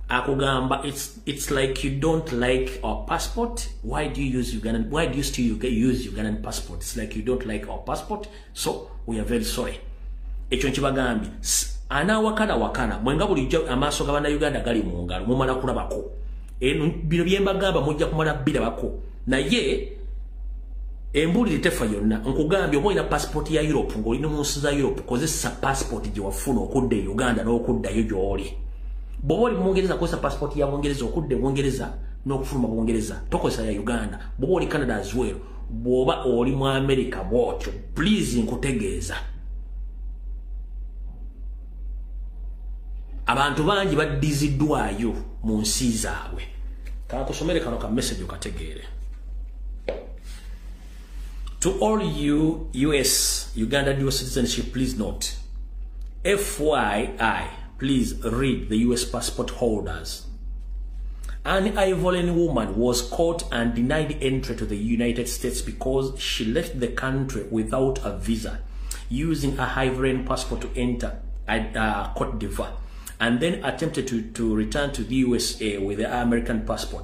akugamba it's like you don't like our passport why do you still use Ugandan passport it's like you don't like our passport so we are very sorry ekyo nkibagambye wakana mwenga bulijjo amaaso g'abana Uganda gali mu ngalo mumala kulabako bino byembagamba mujja kumala birabako naye embulire tefa yonna nkugambye oba olina passport ya Europe ng'olina mu nsi za Europe kozesa passport gye wafuna okudda Uganda n'okuddayo gy'oli bw'oba oli Bungereza kozesa passport ya Bungereza okudda Bungereza n'okufuluma Bungereza tokozesa ya Uganda bw'oba oli Canada as well bw'oba oli mu America bw'otyo please nkutegeeza abantu bangi baddiziddwayo mu nsi zaabwe kakusomere kano ka message okategeere to all you Uganda dual citizenship please note FYI please read the US passport holders. An Ivorian woman was caught and denied entry to the United States because she left the country without a visa, using a Ivorian passport to enter Cote d'Ivoire, and then attempted to return to the USA with the American passport.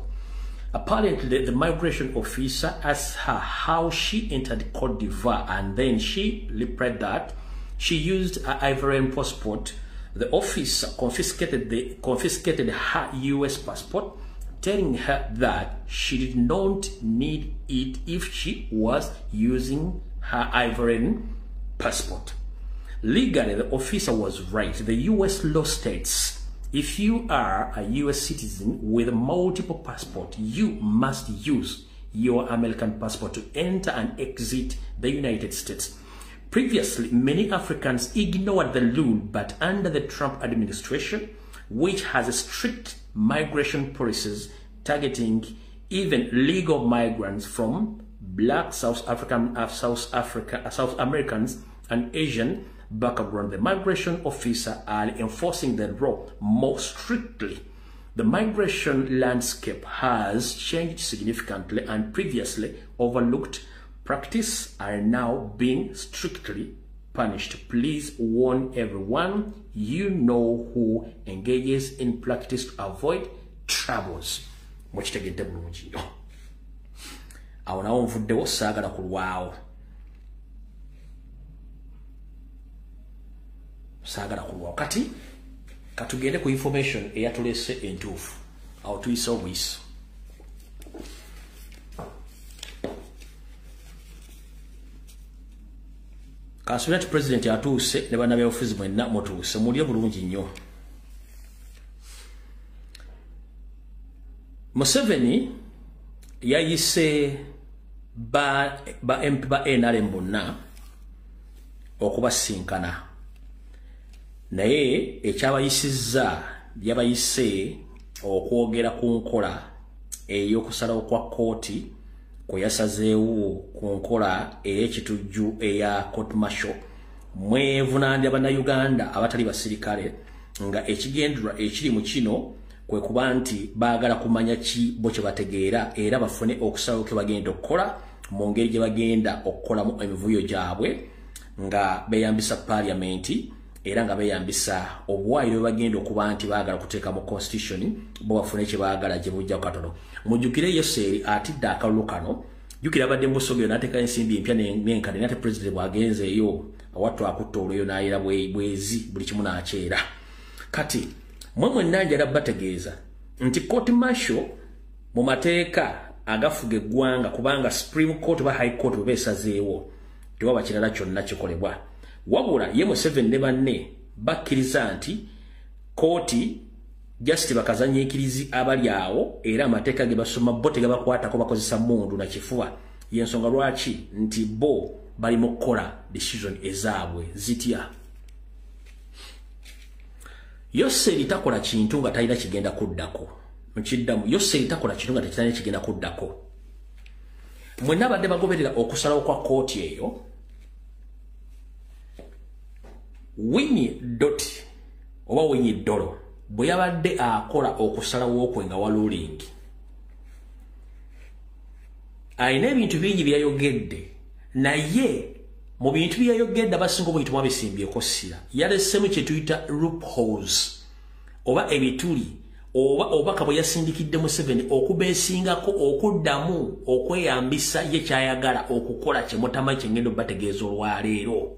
Apparently, the migration officer asked her how she entered Cote d'Ivoire, and then she replied that she used an Ivorian passport. The officer confiscated her US passport, telling her that she did not need it if she was using her Ivorian passport. Legally, the officer was right. The US law states if you are a US citizen with multiple passports, you must use your American passport to enter and exit the United States. Previously, many Africans ignored the rule, but under the Trump administration, which has strict migration policies targeting even legal migrants from Black South Americans and Asian background, the migration officers are enforcing the law more strictly. The migration landscape has changed significantly, and previously overlooked practice are now being strictly punished. Please warn everyone you know who engages in practice to avoid troubles. Mukitegedde bulungi nnyo. Awo nawo nvuddewo saagala kulwawo. Saagala kulwawo. Kati katugende ku information eyatulese entuufu. Awo tuyise obuyisi. Kansula President atuuse ne bana b'office mwenna mutuuse mulye bulungi nnyo. Museveni yayise ba MP ba NRM bonna okubasinkana. Naye ekyabayisizza yabayise okwogera ku nkola ey'okusalawo kwa kooti kwe yasazeewo ku nkola ey'ekitujju eya court martial mwevunaandya bannayuganda abatali basirikale nga ekigendera ekiri mu kino kwe kuba nti baagala kumanya ki bo kye bategeera era bafune okusalawo ke bagenda okukola mu ngeri gye bagenda okukolamu emivuyo gyabwe nga beeyambisa paliamenti era nga beeyambisa obuwaayiro bwe bagenda okuba nti baagala kuteeka mu constitution bo bafune kye baagala gye bujja katono. Mujjukire Yeseri atidde akalulu kano jukira abadde Mbusoge n'ateeka ensimbi empya n'enkadde n'ate president bw'agenzeeyo awattu akutta olweyo n'ayera bwezi buli kimu n'akyera. Kati mwe Nanjala bategeeza nti court martial mu mateeka agafuga eggwanga kubanga Supreme Court ba High Court bwe beesazeewo tewaba kirala kyonna kikolebwa. Wabula ye Museveni ne banne bakkiriza nti kooti just bakazanyiikirizi abali awo era amateeka ge basoma bo tegabakwatako bakozesa mundu na kifuba. Yensonga lwaki nti bo bali mu kukola decision ezaabwe zitya. Yoseri takola kintu nga talina kigenda kuddako. Mukiddamu Yoseri takola kintu nga talina kigenda kuddako. Mwenna badde bagoberera okusalawo kwa kooti eyo. Winnie Doti oba Winnie Dolo bwe yabadde akola okusalawo okwe nga walulingi. Ayina ebintu bingi byayogedde naye mu bintu byayogedde abasinga obuyitibwa bisimbyeko ssira. Yalessemu kye tuyita loopholes oba ebituli oba kabo yasindikidde Museveni okubeesingako okuddamu okweyambisa ye kyayagala okukola kye mutamanyi kye ngendo bategeeza olwaleero.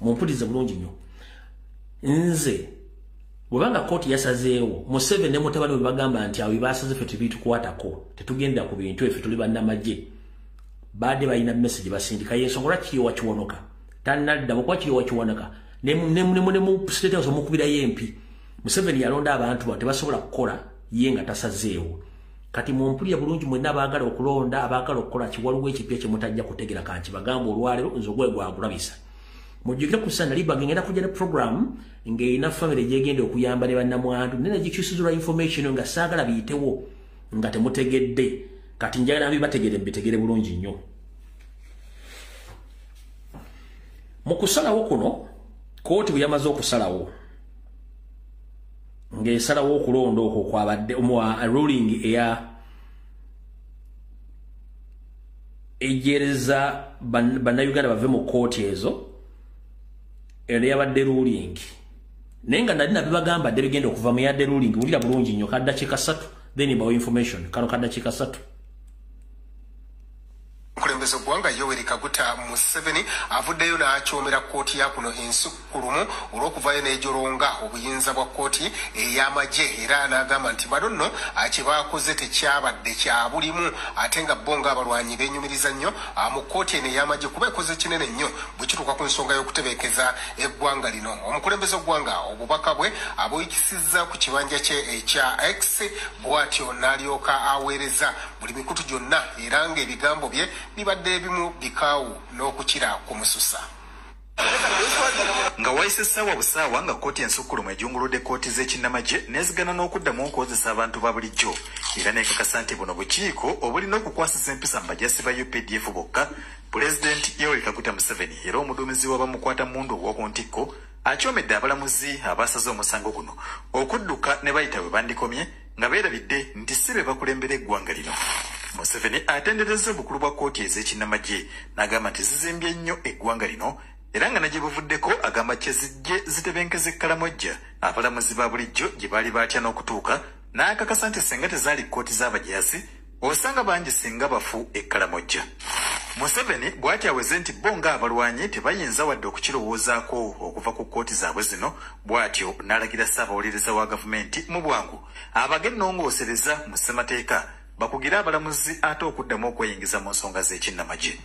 Mumpulirize bulungi nnyo. Nze bwebanga kooti yasazeewo Museveni ne mutabani we bagamba nti awo basaze ffe tubitukwatako tetugenda ku bintu effe tuli bannamagye baadde balina message basindika yensonga lwaki wakiwonoka tannadda bwekuba kiri wakiwonoka ne mu state house omukubira yempi Museveni yalonda abantu ba tebasobola kukola ye nga tasazeewo. Kati mumpulira bulungi mwenna abaagala okulonda abaagala okukola kiwaliwo ekipya kye mutajja kutegera kanki bagamba olwaleero nze ogwegwagulabisa. Mujjukira ku Sunday liba ngenda kujja ne program ng'erina family gyegenda okuyamba ne bannamwandu nene gikyusizulwa information nga saagala biyitewo nga temutegedde. Kati njagala bibategere mbitegere bulungi nnyo. Mu kusalawo kuno kooti bwe yamaze okusalawo ng'esalawo okulonda okwo kwabadde ruling eya ejereza bannayuganda bave mu kooti ezo eno yabadde ruling naye nga nali nabibagamba dde bigenda okuva mu yadde ruling. Wulira bulungi nnyo kaddakiika 3 then mbawo information kano kaddakiika 3. Omukulembeze gwanga Yoweri Kaguta Museveni avuddeyo n'akyomera kooti ya kuno ensukkulumu olw'okuvaayo n'ejoronga obuyinza bwa kooti ey'amagye era n'agamba nti bano nno kye baakoze tekyabadde kya bulimu ate nga bo ng'abalwanyi beenyumiriza nnyo mu kooti eno ey'amagye kuba ekoze kinene nnyo bwe kituuka ku nsonga y'okutebeekeza eggwanga lino. Omukulembeze gwanga obubaka bwe abuyikisizza ku kibanja kye ekya X bw'atyo n'alyoka aweereza buli mikutu gyonna era ng'ebigambo bye bibadde ebimu bikaawu n'okukira ku mususa. Nga wayise essaawa busaawa nga kooti ensukkulumu ejunguludde kooti z'ekinnamagye nezigana n'okuddamu okukozesa abantu ba bulijjo era n'ekakasa nti buno bukiiko obulina okukwasisa empisa mu bajasi ba UPDF bokka. Pulezidenti Yoweri Kaguta Museveni era omuduumizi w'abamukwata mundu ow'oku ntikko akyomedde abalamuzi abasaze omusango guno okudduka ne bayita bwe bandikomye nga beerabidde nti si be bakulembera eggwanga lino. Museveni atenderezza obukulu bwa kooti ez'ekinnamagye n'agamba nti zizimbye nnyo eggwanga lino era nga nagye buvuddeko agamba kye zijje zitebenkeza ekkalamojja abalamuzi ba bulijjo gye baali baatya n'okutuuka n'akakasa nti singa tezaali kooti z'abajaasi osanga bangi singa bafu ekkalamojja. Museveni bw'ati aweze nti bo ng'abalwanyi tebayinza wadde okukirowoozaako okuva ku kooti zaabwe zino bw'atyo n'alagira ssaabawolereza wa gavumenti mu bwangu abagennongoosereza mu ssemateeka bakugira abalamuzi ate okuddamu okweyingiza mu nsonga z'ekinnamagye.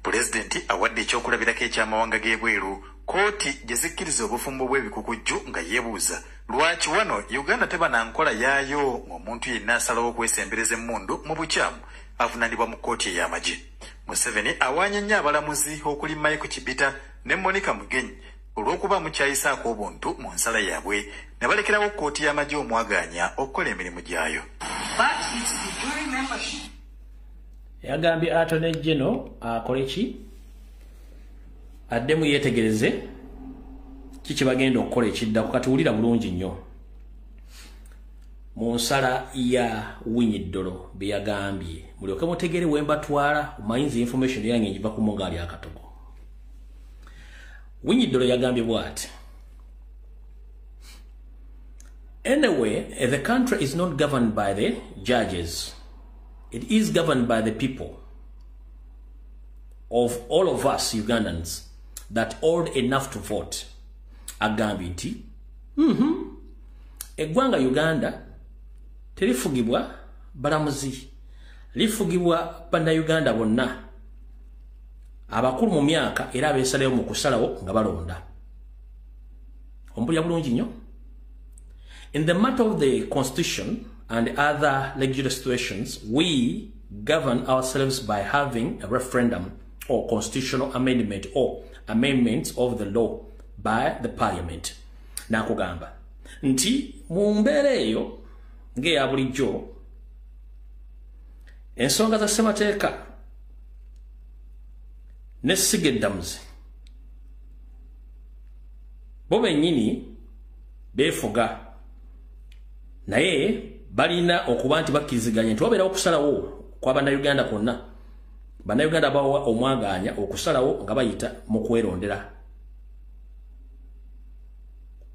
Pulezidenti awadde ekyokulabirako eky'amawanga g'ebweru kooti gye zikkiriza obufumbo bw'ebikukujju nga yeebuuza lwaki wano Uganda teba na nkola yaayo ng'omuntu yenna asalawo okwesembereza emmundu mu bukyamu avunaanibwa mu kooti ey'amagye. Museveni awaanya nnyo abalamuzi okuli Michael Kibita ne Monica Mugenyi olw'okuba mukyayisaako obuntu mu nsala yaabwe ne balekerawo kooti y'amagye omwagaanya okukola emirimu gyayo. Yagambye Attorney General akole ki addemu yeetegereze kiki bagenda okukola ekiddako. Kati wulira bulungi nnyo mu nsala ya Winnie Dolo bye yagambye mulyoke mutegere we mbatwala omayinza information yange njiva ku mungali akatogo. Winnie Dolo yagambye bw'ati: anyway, the country is not governed by the judges It is governed by the people of all of us Ugandans that old enough to vote. Agambi nti eggwanga Uganda terifugibwa balamuzi, lifugibwa bannayuganda bonna abakulu mu myaka era abeesalewo mu kusalawo nga balonda. Ompulya bulungi nnyo. In the matter of the constitution and other legal situations, we govern ourselves by having a referendum or constitutional amendment or amendments of the law by the parliament. Nakugamba nti mu mbeera eyo ng'eya bulijjo ensonga za ssemateeka ne sigeddamuzi bo bennyini beefuga naye balina okuba nti bakkiriziganya nti wabeerawo okusalawo kwa bannayuganda kwonna, bannayuganda bawa omwagaanya okusalawo nga bayita mu kwerondera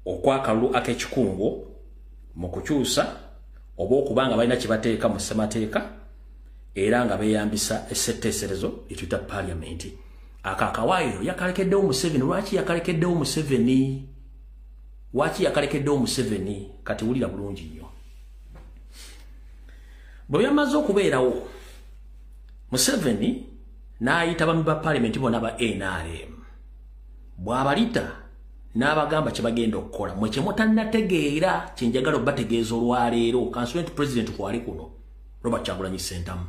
okwakalulu ak'ekikungo mu kukyusa oba okuba nga balina kye bateeka mu ssemateeka era nga beeyambisa essetteeserezo lyetuyita paliamenti. Akakawaayiro yakalekeddewo Museveni. Lwaki yakalekeddewo Museveni? Waki yakalekeddewo Museveni? Kati wulira bulungi nnyo. Bwe byamaze okubeerawo Museveni n'ayita bami ba paliamenti bonna ba NRM. Bw'abalita n'abagamba kye bagenda okukola mwe kye mutannategeera kye njagala obategeeza olwaleero. Constituent President kwali kuno Robert Kyagulanyi Ssentamu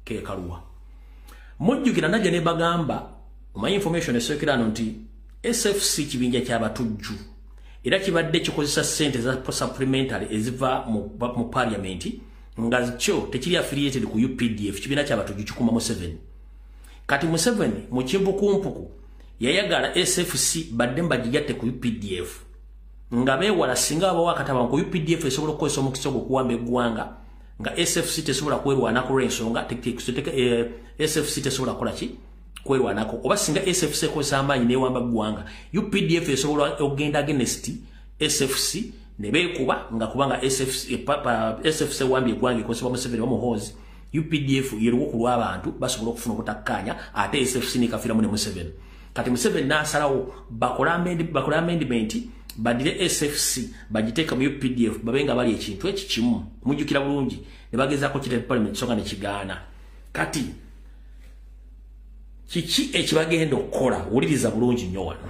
Kekaluwa. Mujjukira najja ne bagamba my information esookera ano nti SFC kibinja ky'abatujju era kibadde kikozesa ssente za supplementary eziva mu parliament nga kyo tekiri affiliated ku UPDF, kibiina ky'abatujju kikuma Museveni. Kati Museveni mu kimpukumpuku yayagala SFC badde mbagigatte ku UPDF nga beewala singa abawo akataba ku UPDF esobola okukozesa omukisa okuwamba eggwanga nga SFC tesobola kwerwanako olw'ensonga SFC tesobola kukola ki kwerwanako, oba singa SFC ekozesa amaanyi neewamba eggwanga UPDF esobola okugenda against SFC ne beekuba nga kubanga SFC wambye eggwanga ekozesebwa Museveni bamuhoozi UPDF yeruwo ku lw'abantu basobola okufuna obutakkaanya ate SFC nekafiramu ne Museveni. Kati Museveni n'asalawo bakola amendment badire SFC bagiteeka mu UPDF babenga bali ekintu ekikimu. Mujjukira bulungi ne bagezaako kitale parliament songa ne kigaana. Kati kiki ekibagenda okukola? Wuliriza bulungi nnyo wano.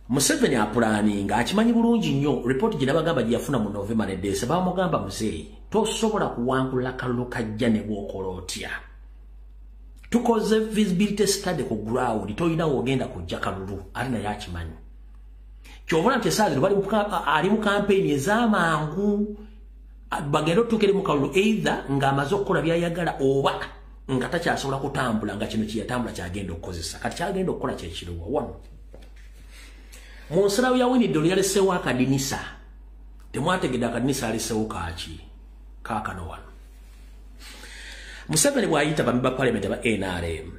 Museveni apulaninga akimanyi bulungi nnyo. Report gye nabagamba gye yafuna mu November ne December bamugamba muzeeyi tosobola kuwangula kalulu kajja ne bw'okola otya. Tukoze visibility study ku ground toyina wogenda kujja kalulu ali naye akimanyi. Kyobona nti esaagiro ali mu campaign ez'amangu bagenda otuukire mu kalulu either ng'amaze okukola byayagala oba nga takyasobola kutambula nga kino kyeyatambula kyagenda okukozesa. Kati kyagenda okukola kyekiruwa wano mu nsalawo ya Winidol yaleseewo akadinisa. Temwategedde akadinisa aleseewo kaaki kaakano wano. Museveni bw'ayita bami ba parliament aba NRM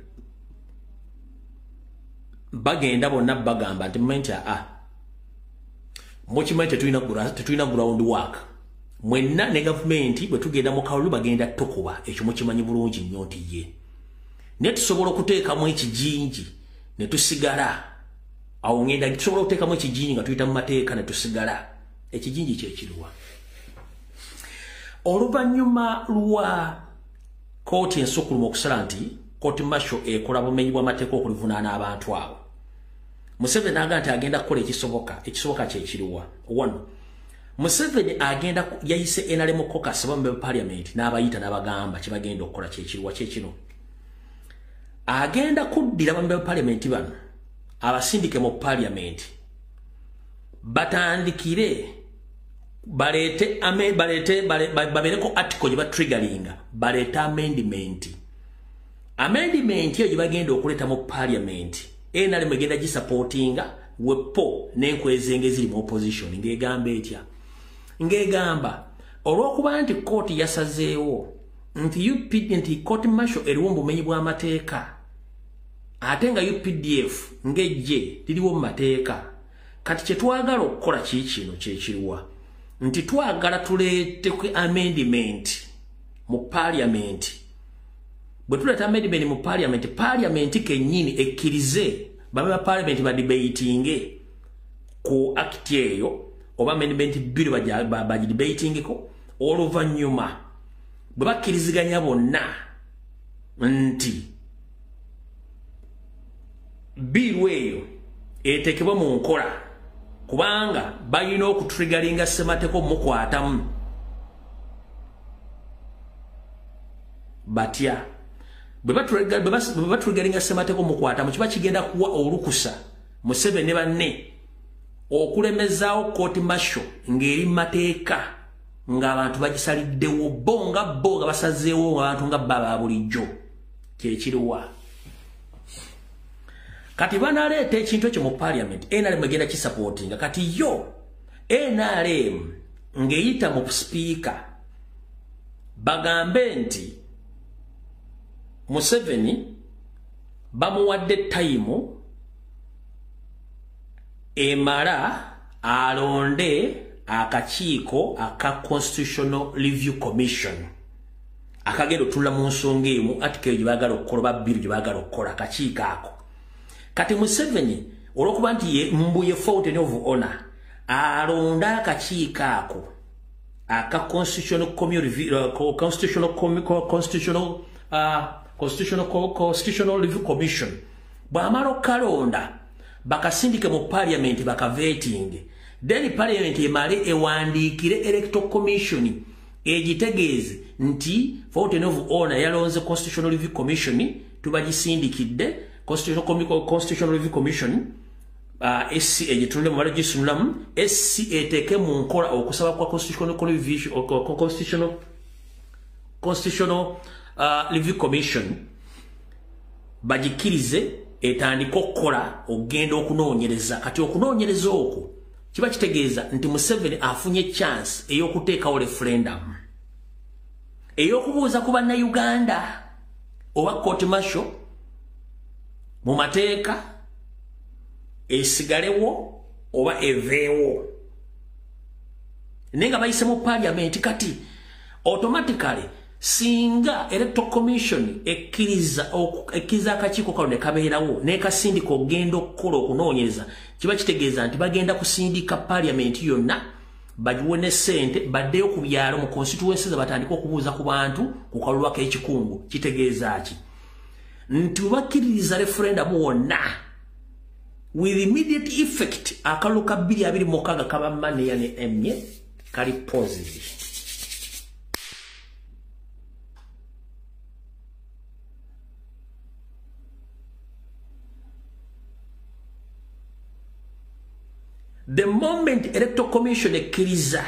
bagenda bonna bagamba nti momenti mukimanyi tetulina ground work mwenna ne gavumenti bwe tugenda mu kalulu bagenda tukuba ekyo mukimanyi bulungi nnyo nti ye ne tusobola okuteekamu ekijinji ne tusigala awo ngenda tusobola okuteekamu ekijinji nga tuyita mu mateeka ne tusigala ekijinji kyekiruwa. Oluvannyuma lwa kooti ensukulumu okusala nti kooti masho ekola bumenyi bw'amateeka okulivunaana abantu abo, Museveni agamba nti agenda kukola ekisoboka kyekiruwa. Wano Museveni agenda yayise NRM caucus bambe parliament n'abayita n'abagamba kye bagenda okukola kyekiruwa kyekino. Agenda kuddira bambe parliament bano abasindike mu parliament batandikire babereko article gye batriggeringga baleeta amendment eyo gye bagenda okuleeta mu parliament. NRM egenda gisupportinga wepo n'enkwezenge ziri mu opposition ng'egamba etya ng'egamba olw'okuba nti kooti yasazeewo nti court martial eriwo mu bumenyi bw'amateeka ate nga UPDF ng'ejje liriwo mu mateeka. Kati kye twagala okukola kino kyekiruwa nti twagala tuleete ku amendment mu parliament bwe tuleta amendment mu parliament kenyini ekkirize baba parliament ba debating ku act eyo oba amendment bill ba debating ko oluvanyuma bwe bakkiriziganya bonna nti bill eyo etekebwa mu nkola kubanga bayina okutriggeringa Ssemateko mukwatamu batya bwe batriggeringa Ssemateko mukwatamu kiba kigenda kuwa olukusa Museveni ne banne okulemezaawo court martial ng'eri mateeka ng'abantu bagisaliddewo bo nga basazeewo ng'abantu nga baba bulijjo kyekiriwa kati banaleeta ekintu ekyo mu parliament NRM egenda kisupportinga kati yo NRM ng'eyita mu speaker bagambe nti Museveni bamuwadde time emala alonde akakiiko aka Constitutional Review Commission akagenda otula mu nsonga emu atikeyo gye baagala okukola babbiru gye baagala okukola akakiiko ako kati Museveni olwokuba nti ye mbuye fountain of honor alonda akakiiko ako aka Constitutional Review Commission bw'amala okalonda bakasindike mu parliament bakaveting then parliament emale ewandiikire electoral commission egitegeeze nti fountain of honor yalonze Constitutional Review Commission tubagisindikidde Constitutional Review Commission SC egitunde mu balagisunulamu SC eteke mu nkola okusaba kwa Constitutional Review Commission bagikirize etandika okukola ogenda okunoonyereza kati okunoonyereza okwo kiba kitegeeza nti Museveni afunye chance ey'okuteekawo referendum ey'okubuuza ku bannayuganda oba court martial mu mateeka esigalewo oba eveewo naye nga bayise mu parliament kati automatically singa electoral commission ekkiriza akakiiko kano ne kabeerawo n'ekasindika ogenda okukola okunoonyereza kiba kitegeeza nti bagenda kusindika parliament yonna bagiwe ne ssente baddeyo ku byalo mu constituencies batandika okubuuza ku bantu ku kalulu k'ekikungu kitegeeza ki nti bakkiririza referendum wonna with immediate effect akalulu ka 2026 kaba Mane ne Emye kali positive. The moment Electoral Commission ekkiriza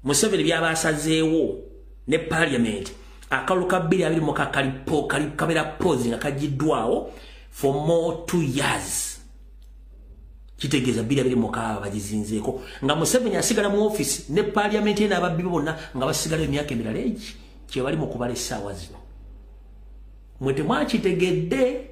Museveni byabasazeewo ne parliament akaluka 2026 kali kabera pause nga kajiddwawo for more 2 years kitegeeza 2026 bagizinzeeko nga Museveni asigala mu office ne parliament ena ababbi bonna nga basigala emyaka emirala egi kye bali mu kubala essaawa zino mwete mwakitegedde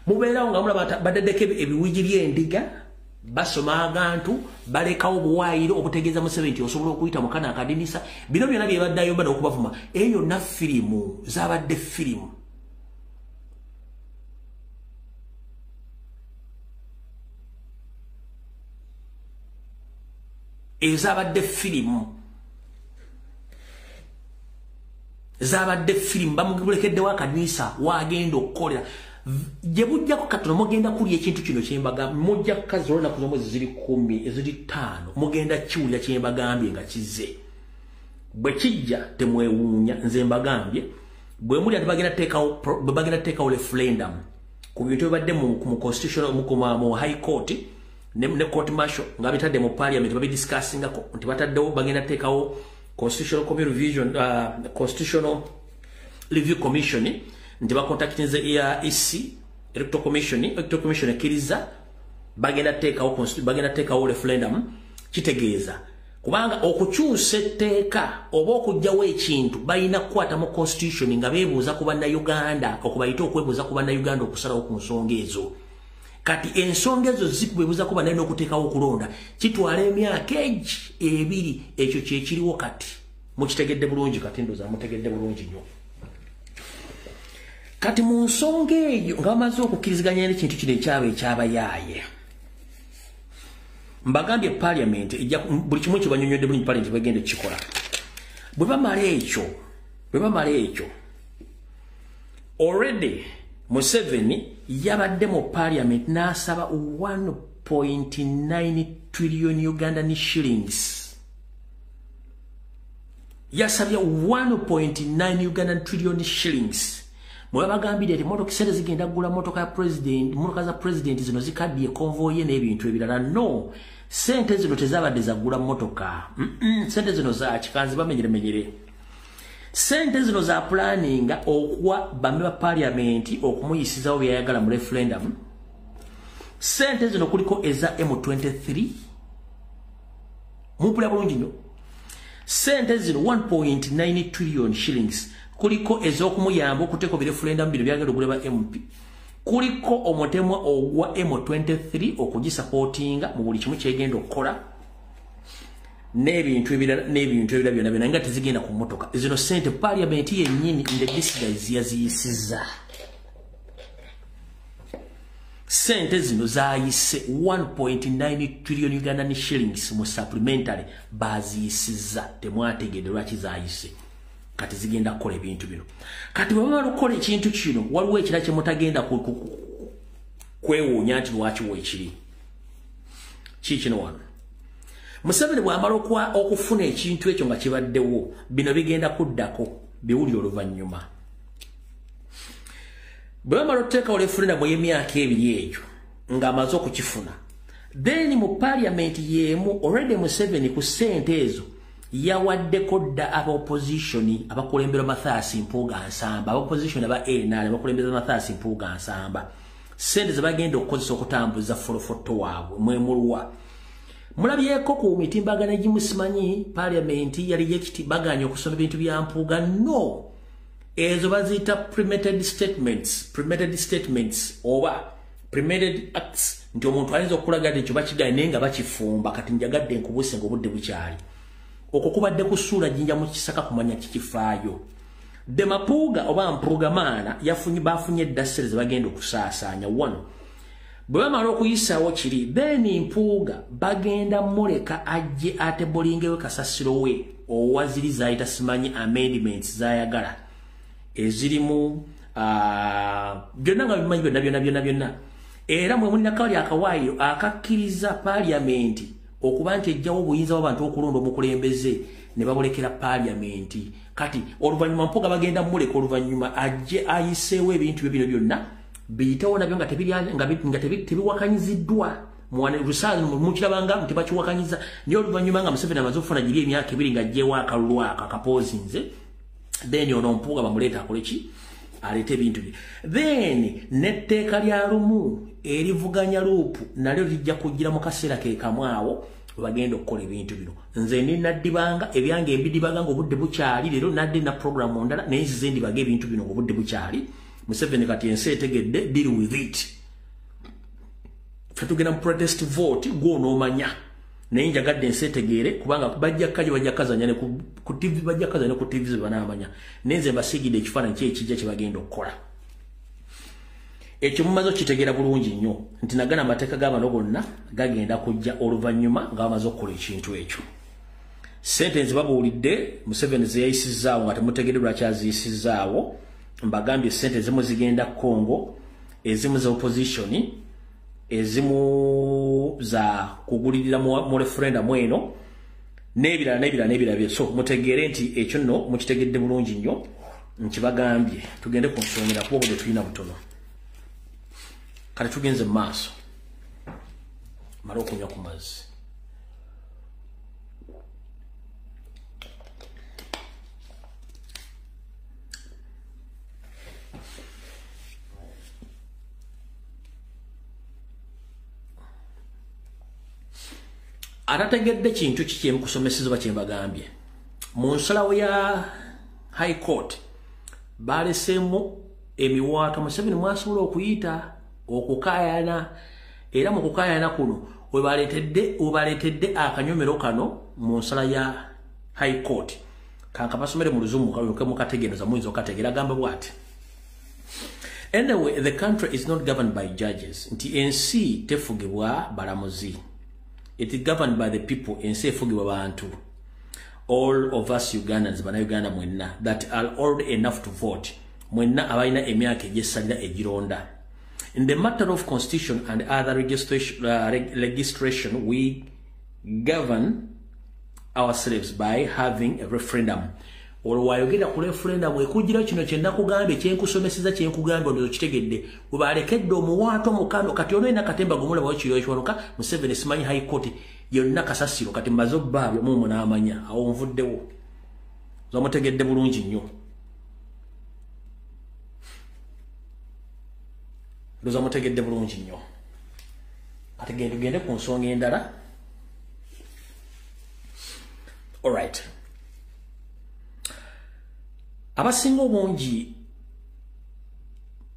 mubeerawo nga mulaba badaddeko ebiwigi by'endiga basoma agantu balekawo obuwaayiro obutegeeza Museveni nti osobola okuyita mukana akadinisa bino byonna bye baddayo bana okubavuma eyo na firimu zabadde firimu zabadde firimu bamubulekeddewo akadinisa wagenda okukolera je bujja ko katono mugenda kuli ekintu kino kyembaga mujja kazolona kuzomo ziri 10 eziri 5 mugenda kiwulya kyembagambye nga kize bwe kijja temwewunya nze mbagambye bwe muli atibagenda tekawo referendum ku bintu badde mu constitutional mu high court ne court martial nga bitadde mu parliament babi discussing ko nti bataddewo bagenda tekawo constitutional review commission nti bakontaktinze ya EC Electoral Commission ekkiriza bagenda tekawo referendum kitegeeza kubanga okukyusa etteeka oba okugyawo ekintu balina kukwata mu constitution nga beebuuza ku bannayuganda okubayita okwebuuza ku bannayuganda okusalawo ku nsonga ezo kati ensonga ezo zikubeebuuza ku bannayina okuteekawo okulonda kitwala emyaka egi ebiri ekyo kyekiriwo kati mukitegedde bulungi kati ndoza mutegedde bulungi nnyo kati mu nsonga eyo nga bamaze okukkiriziganya n'ekintu kino ekyabayaaye mbagambye parliament buli kimu kibanyonyodde bulungi parliament bagenda kikola bwe bamala ekyo already Museveni yabadde mu parliament n'asaba 1.9 trillion Ugandan shillings yasabye 1.9 Ugandan trillion shillings mwe bagambire ati motoka sente zigenda kugula motoka ya president motoka za president zino zikaddiye convoy n'ebintu ebirala no sente zino tezabadde zagula motoka sente zino za kikanzi bamenyere sente zino za planning okuwa bambe ba parliament okumuyisizawo byayagala mu referendum sente zino kuliko eza M23 mupula bulungi nnyo sente zino 1.9 trillion shillings kuliko ezokumuyamba okuteeka referendum bino byagenda okuleba MP kuliko omutemwa ogwa M23 okugisupportinga mu buli kimu kyegenda okukola n'ebintu ebirala byonna nga tezigenda ku motoka zino sente parliament yennyini in the disguise yaziyisiza sente zino zayise 1.9 trillion Ugandan shillings mu supplementary baziyisiza temwategedde lwaki zayise kati zigenda kukola ebintu bino kati bwe bamala okukola ekintu kino waliwo ekira kye mutagenda kwewuunya nti lwaki weekiri kikino wano Museveni bw'amala okufuna ekintu ekyo nga kibaddewo bino bigenda kuddako biwulire oluvannyuma bwe bamala okuteekawo referendum y'emyaka ebiri egyo ng'amaze okukifuna then mu parliament yeemu already Museveni ku ssente ezo yawaddeko dda aba opposition abakulembera Mathias Mpuuga Nsamba aba opposition aba NRM abakulembera Mathias Mpuuga Nsamba sente ze bagenda okukozesa okutambuza folofoto waabwe mwemulwa mulabyeko ku mitimbagana gimusimanyi parliament yali yekiti baganya okusoma ebintu bya Mpuuga no ezo baziyita premeditated statements oba premeditated acts nti omuntu ayinza okulaga nti ekyo bakigaanye naye nga bakifumba kati njagadde nkubuse ng'obudde bukyali okwo kubadde kusuula jinja mu kisaka kumanya kikifaayo de Mapuuga oba Mpuugamaana bafunye dda ssente ze bagenda okusaasaanya wano bwe bamala okuyisaawo kiri then Mpuuga bagenda muleka ajje ate bolingewe kasasiro we owaziri zayita simanyi amendments zayagala ezirimu byonna nga bimanyi byonna era mwe mulina kawali akawaayiro akakkiriza parliament okuba nti ejjawo obuyinza bw'abantu okulonda omukulembeze ne babulekera parliament kati oluvannyuma Mpuuga bagenda muleka oluvannyuma ajje ayiseewo ebintu bino byonna biyitewo nabyo nga tebiwakanyiziddwa rusaazi mukirabanga tebakiwakanyiza naye oluvannyuma nga Museveni amaze okufuna giri emyaka ebiri nga ajjewo akalulu akapoozinze then ono Mpuuga bamuleeta akole ki aleete ebintu bye then n'etteeka lya lumu erivuganya luupu nalyo lijja kujjira mu kaseera ke kamu awo bagenda okukola ebintu bino nze ninaddibanga ebyange embidibaga ng'obudde bukyali leero nadde na programu ndala naye nzize ndibaga ebintu bino ng'obudde bukyali Museveni kati ensi etegedde deal with it fatugenda mu protest vote gw'onoomanya naye njagadde ensi etegeere kubanga bajja kazanya ne ku TV bajja kazanya ku TV zebanaamanya naye nze mbasigidde ekifaananyi kyekijja kye bagenda okukola ekyo mumaze okitegeera bulungi nnyo nti nagana amateeka g'abano bonna gagenda kujja oluvannyuma nga bamaze okukola ekintu ekyo sente nzibabuulidde Museveni zeyayisizaawo nga temutegedde lwaki aziyisizaawo mbagambye sente ezimu zigenda Congo ezimu za opposition ezimu za kugulirira mu referendum eno n'ebirala so mutegeere nti ekyo nno mukitegedde bulungi nnyo nkibagambye tugende ku nsongera kuba obudde tulina butono kale tugenze mu maaso mala okunywa ku mazzi atategedde kintu kikyemu kusomesezebwa kye mbagambye mu nsalawo ya high court baleseemu emiwaatwa Museveni mwasobola okuyita okukaayana era mu kukaayana kuno webaleetedde akanyomero kano mu nsala ya high court kanka basomere mu luzungu kaluke mukategeeza muyinza okategeera gamba bwati. Anyway, the country is not governed by judges. Nti ensi tefugibwa balamuzi. It is governed by the people. Ensi efugibwa bantu. All of us Ugandans, bana Uganda mwenna, that are old enough to vote. Mwenna abaina emyaka ejesalira ejironda. In the matter of constitution and other legislation, we govern ourselves by having a referendum. Olwayogera ku referendum ekujira kino kyenda kugambe kyenkusomeseza kyenkugambe ndo kitegedde ubalekedde omuwato mukano kati ono ina katemba gumula bwa kiro ekyonoka Museveni simanyi high court yonna kasasiro kati mazo babyo mu muna amanya awo nvuddewo zomutegedde bulungi nnyo Loza mutegedde bulungi nnyo kati gende ku nsonga endala. All right. Abasinga obungi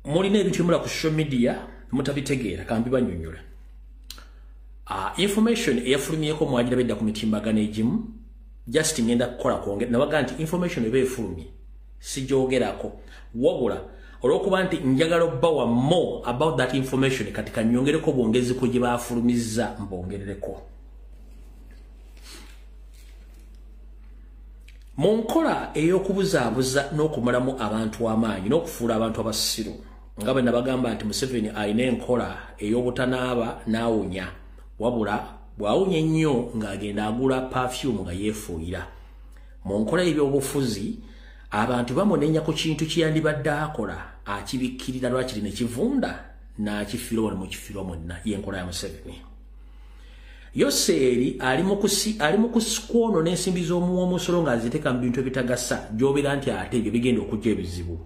mulina ebintu bimula ku social media mutabitegeera kambi banyonyola. Information eyafulumyeko mwagira bedda ku mitimbagano egimu just ngenda kukola kwongera nabaga nti information ebe efulumye sijoogerako wabula olwokuba nti njagala obbawa more about that information katika nyongereko bwongezi ku gye baafulumizza mbongerereko. Monkola ey'okubuzaabuza n'okumalamu abantu amaanyi n'okufuula abantu abasiru nga bwe nabagamba nti Museveni alina enkola ey'obutanaaba n'awunya wabula bw'awunya ennyo ng'agenda agula perfume nga yeefuuyira. Mu nkola y'ebyobufuzi abantu bamunenya ku kintu kye yandibadde akola akibikkirira lwakiri ne kivunda n'akifiira wano mu kifiirwa mwonna y'enkola ya Museveni. Yoseri ali mu kusikwono n'ensimbi z'omuwa omusolo ng'aziteeka mu bintu ebitagasa gy'obeera nti ate ebyo bigenda okujja ebizibu.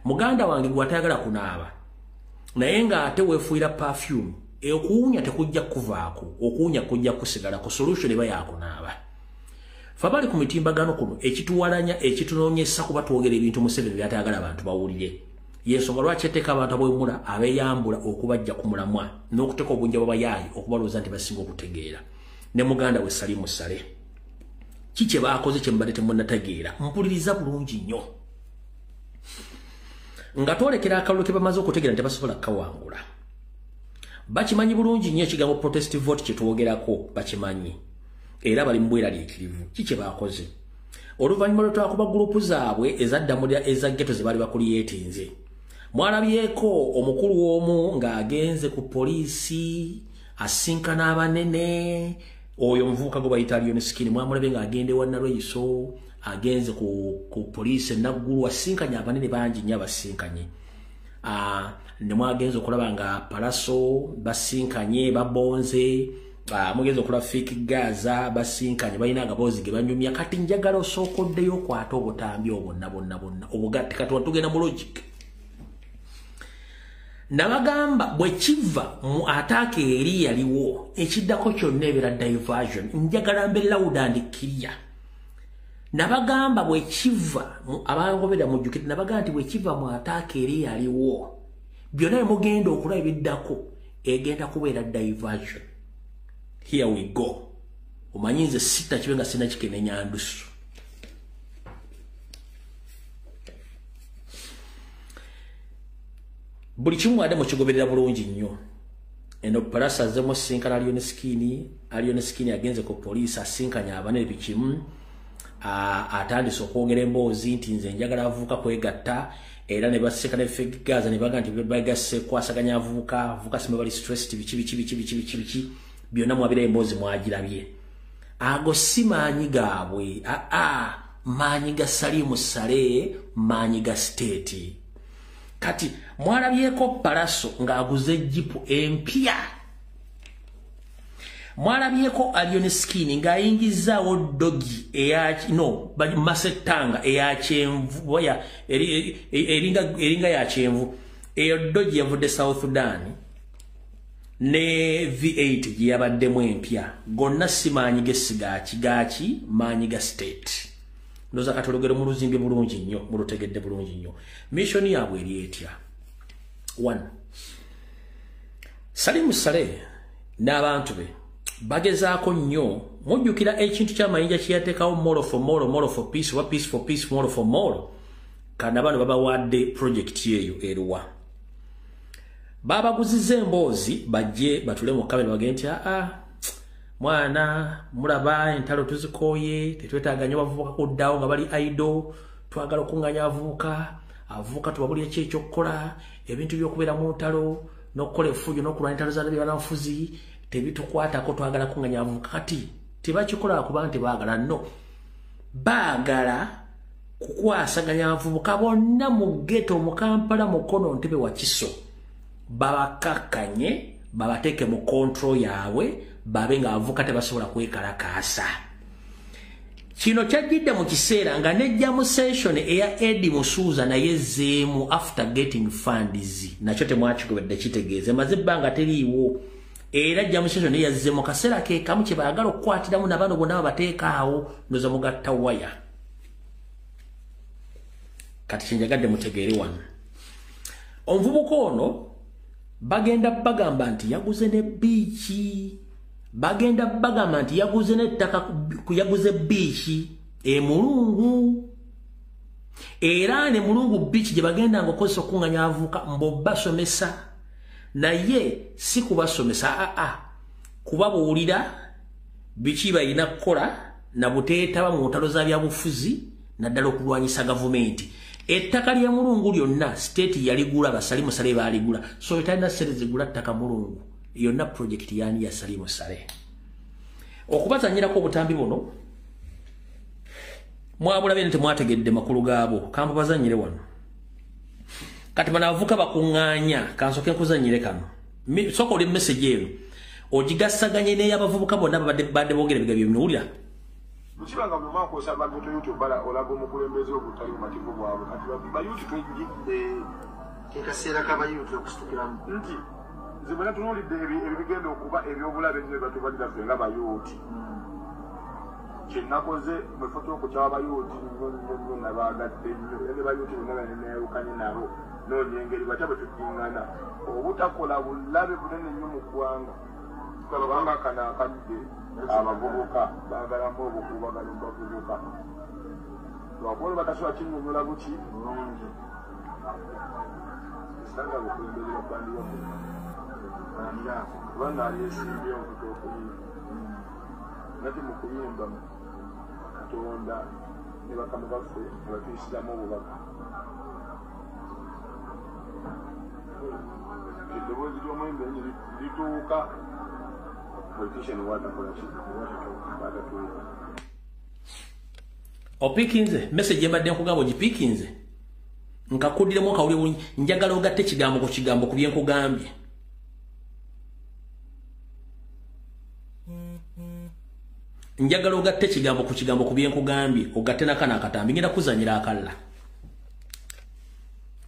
Muganda wange gw'atayagala kunaaba naye ng'ate weefuuyira perfume okuwunya tekujja kuvaako okuwunya kujja kusigala ku solution eba yakunaaba. Ffe bali ku mitimbagano kuno ekituwalanya ekitunoonyesa kuba twogera ebintu Museveni by'atayagala abantu bawulire. Yensonga lwaki etteeka abantu ab'ewemula abeeyambula okubajja ku mulamwa n'okuteeka obunja bw'abayaayi okubalooza nti basinga okutegeera. Ne muganda we Salimu Sale ki kye baakoze kye mubadde temunnategeera mpuliriza bulungi nnyo nga twolekera akalulu ke bamaze okutegeera nti basobola kukawangula. Bakimanyi bulungi nnyo ekigambo protest vote kye twogerako bakimanyi era bali mu bweraliikirivu. Ki kye baakoze oluvannyuma lwe twakuba gurupu zaabwe ezaddamulira eza ghetto ze baali bakuliyeetinze mwalabyeko omukulu omu ng'agenze ku poliisi asinkana abanene oyo omuvubuka gwe bayita Lion Skin mwamulabe ng'agenda ewa Nalweyiso agenze ku poliisi enaggulu asinkanye abanene bangi nnyo abasinkanye. Ne mwagenze okulaba nga Palaso basinkanye babonze mugenze okulaba Fiki Gaza basinkanye balina agaboozi ge banyumya. Kati njagala osookoddeyo okwata obutambi obwonna bonna obugatte kati tugenda mu logic. Nabagamba bwe kiva mu ataake eri yaliwo ekiddako kyonna ebeera diversion njagala mbe loud and clear. Nabagamba bwe kiva abangobera mujjukire nabagamba nti bwe kiva mu ataake eri yaliwo byonna bimugenda okulaba ebiddako egenda kubeera diversion. Here we go. Omanyi nze sita kibe nga sina kikenenya ndusu. Buli kimu ade mukigoberera bulungi nnyo. Eno Palasa azemo sinkana Lion Skin agenze ku poliisi asinkanya abanene bikimu. Atandise okwogera emboozi nti nze njagala avubuka kwegatta era ne baseka ne Fake Gaza ne baga nti bagase kwasaganya avubuka simba bali stressed biki byonna mwabira emboozi mwagirabye. Ago si maanyi gaabwe maanyi ga Salimu Sale maanyi ga state. Kati mwalabyeko Palaso ng'aguze jipu empya. Mwalabyeko Lion Skin ng'ayingizaawo dogi masetanga eya kyenvu eringa ya kyenvu eyo dogi yavudde South Sudan ne V8 gye yabaddemu empya gonna si maanyi g'essigaaki maanyi ga state. Ndoza katologero mu luzimbi bulungi nnyo mulutegedde bulungi nnyo. Mission yaabwe eri etya. 1. Salimu Sale n'abantu be bagezaako nnyo mujjukira ekintu ky'amayinja kyeyateekawo moro for peace oba peace for peace moro for moro kana bano babawadde projekiti eyo eruwa babaguziza emboozi bajje batule mu kamera bagende nti mwana mulaba entalo tuzikooye tetwetaaganya bavubuka kuddawo nga bali idle twagala okunganya avubuka tubabulira ki ekyokukola ebintu by'okubeera mu ntalo n'okukola effujo n'okulwanya entalo za byabanafuzi tebitukwatako twagala kunganya avubuka kati tebakikola kuba nti baagala no baagala kukwasaganya avubuka bonna mu ghetto mu Kampala mukono ntebe wa Kiso babakakkanye babateeke mu control yaabwe babe nga avubuka tebasobola kwekalakaasa. Kino kyajjidde mu kiseera nga nejja mu session eya Eddie Musuuza naye zeemu after getting funds nakyo temwakigobedde kitegeeze maze ebbanga teriiwo era jja mu session eyazze mu kaseera ke kamu kye baagala okukwatiramu na bano bonna babateekaawo ndoza mugatta waya kati kyenjagadde mutegeere wano omuvubuka ono bagenda bagamba nti yaguze ne biiki bagenda bagamba nti yaguze n'ettaka yaguze biiki Mulungu era ne Mulungu biiki gye bagenda ng'okozesa okunganya avubuka mbo basomesa naye si kubasomesa kubabuulira biki balina kukola na buteetaba mu ntalo za byabufuzi naddala okulwanyisa gavumenti. Ettaka lya Mulungu lyonna state yaligula basalimu sale baligula so etalina sale zigula ttaka Mulungu yonna project yani ya salimu sale okubazanyirako obutambi buno mwabula bene temwategedde makulu gaabo kamba bazanyire wano kati banavuka bakunganya kansoke nkuzanyire kano soko oli message eno ogigasaganye n'abavubuka bonna badde boogera bigabyo bino Mchibanga mumako osaba goto YouTube bala olago mukulembeze obutali mativu bwabo kati ba YouTube twigidde kekaseera ka ba YouTube okustukira nti zimana tunulidde ebigenda okuba ebyobulabe nnyo batubalira ffe nga ba YouTube kinakoze mwefoto okukyaba ba YouTube nnyo nabagadde nnyo ene ba YouTube neewukanye nabo n'onyengeri batya bwe tukingana obutakola bulabe bunene nnyo mu ggwanga kubanga kana akadde abavubuka baagalamu obukubagano bavubuka lwakuba batasobola kinnyonnyola buki bulungi esanga bukulembeze bakwandira kubanga alyesimbye omuto okuyimba nati mu kuyimba Katonda ne bakamu baffe ne batuyisiramu obubaka eddoboozi ly'omwembe lituuka opikinze message embadde nkugamba ogipikinze nkakuddiramu akawulire bulungi njagala ogatte ekigambo ku kigambo ku bye nkugambye njagala ogatte ekigambo ku kigambo ku bye nkugambye ogatte nakana akatambi ngenda kuzanyira akalla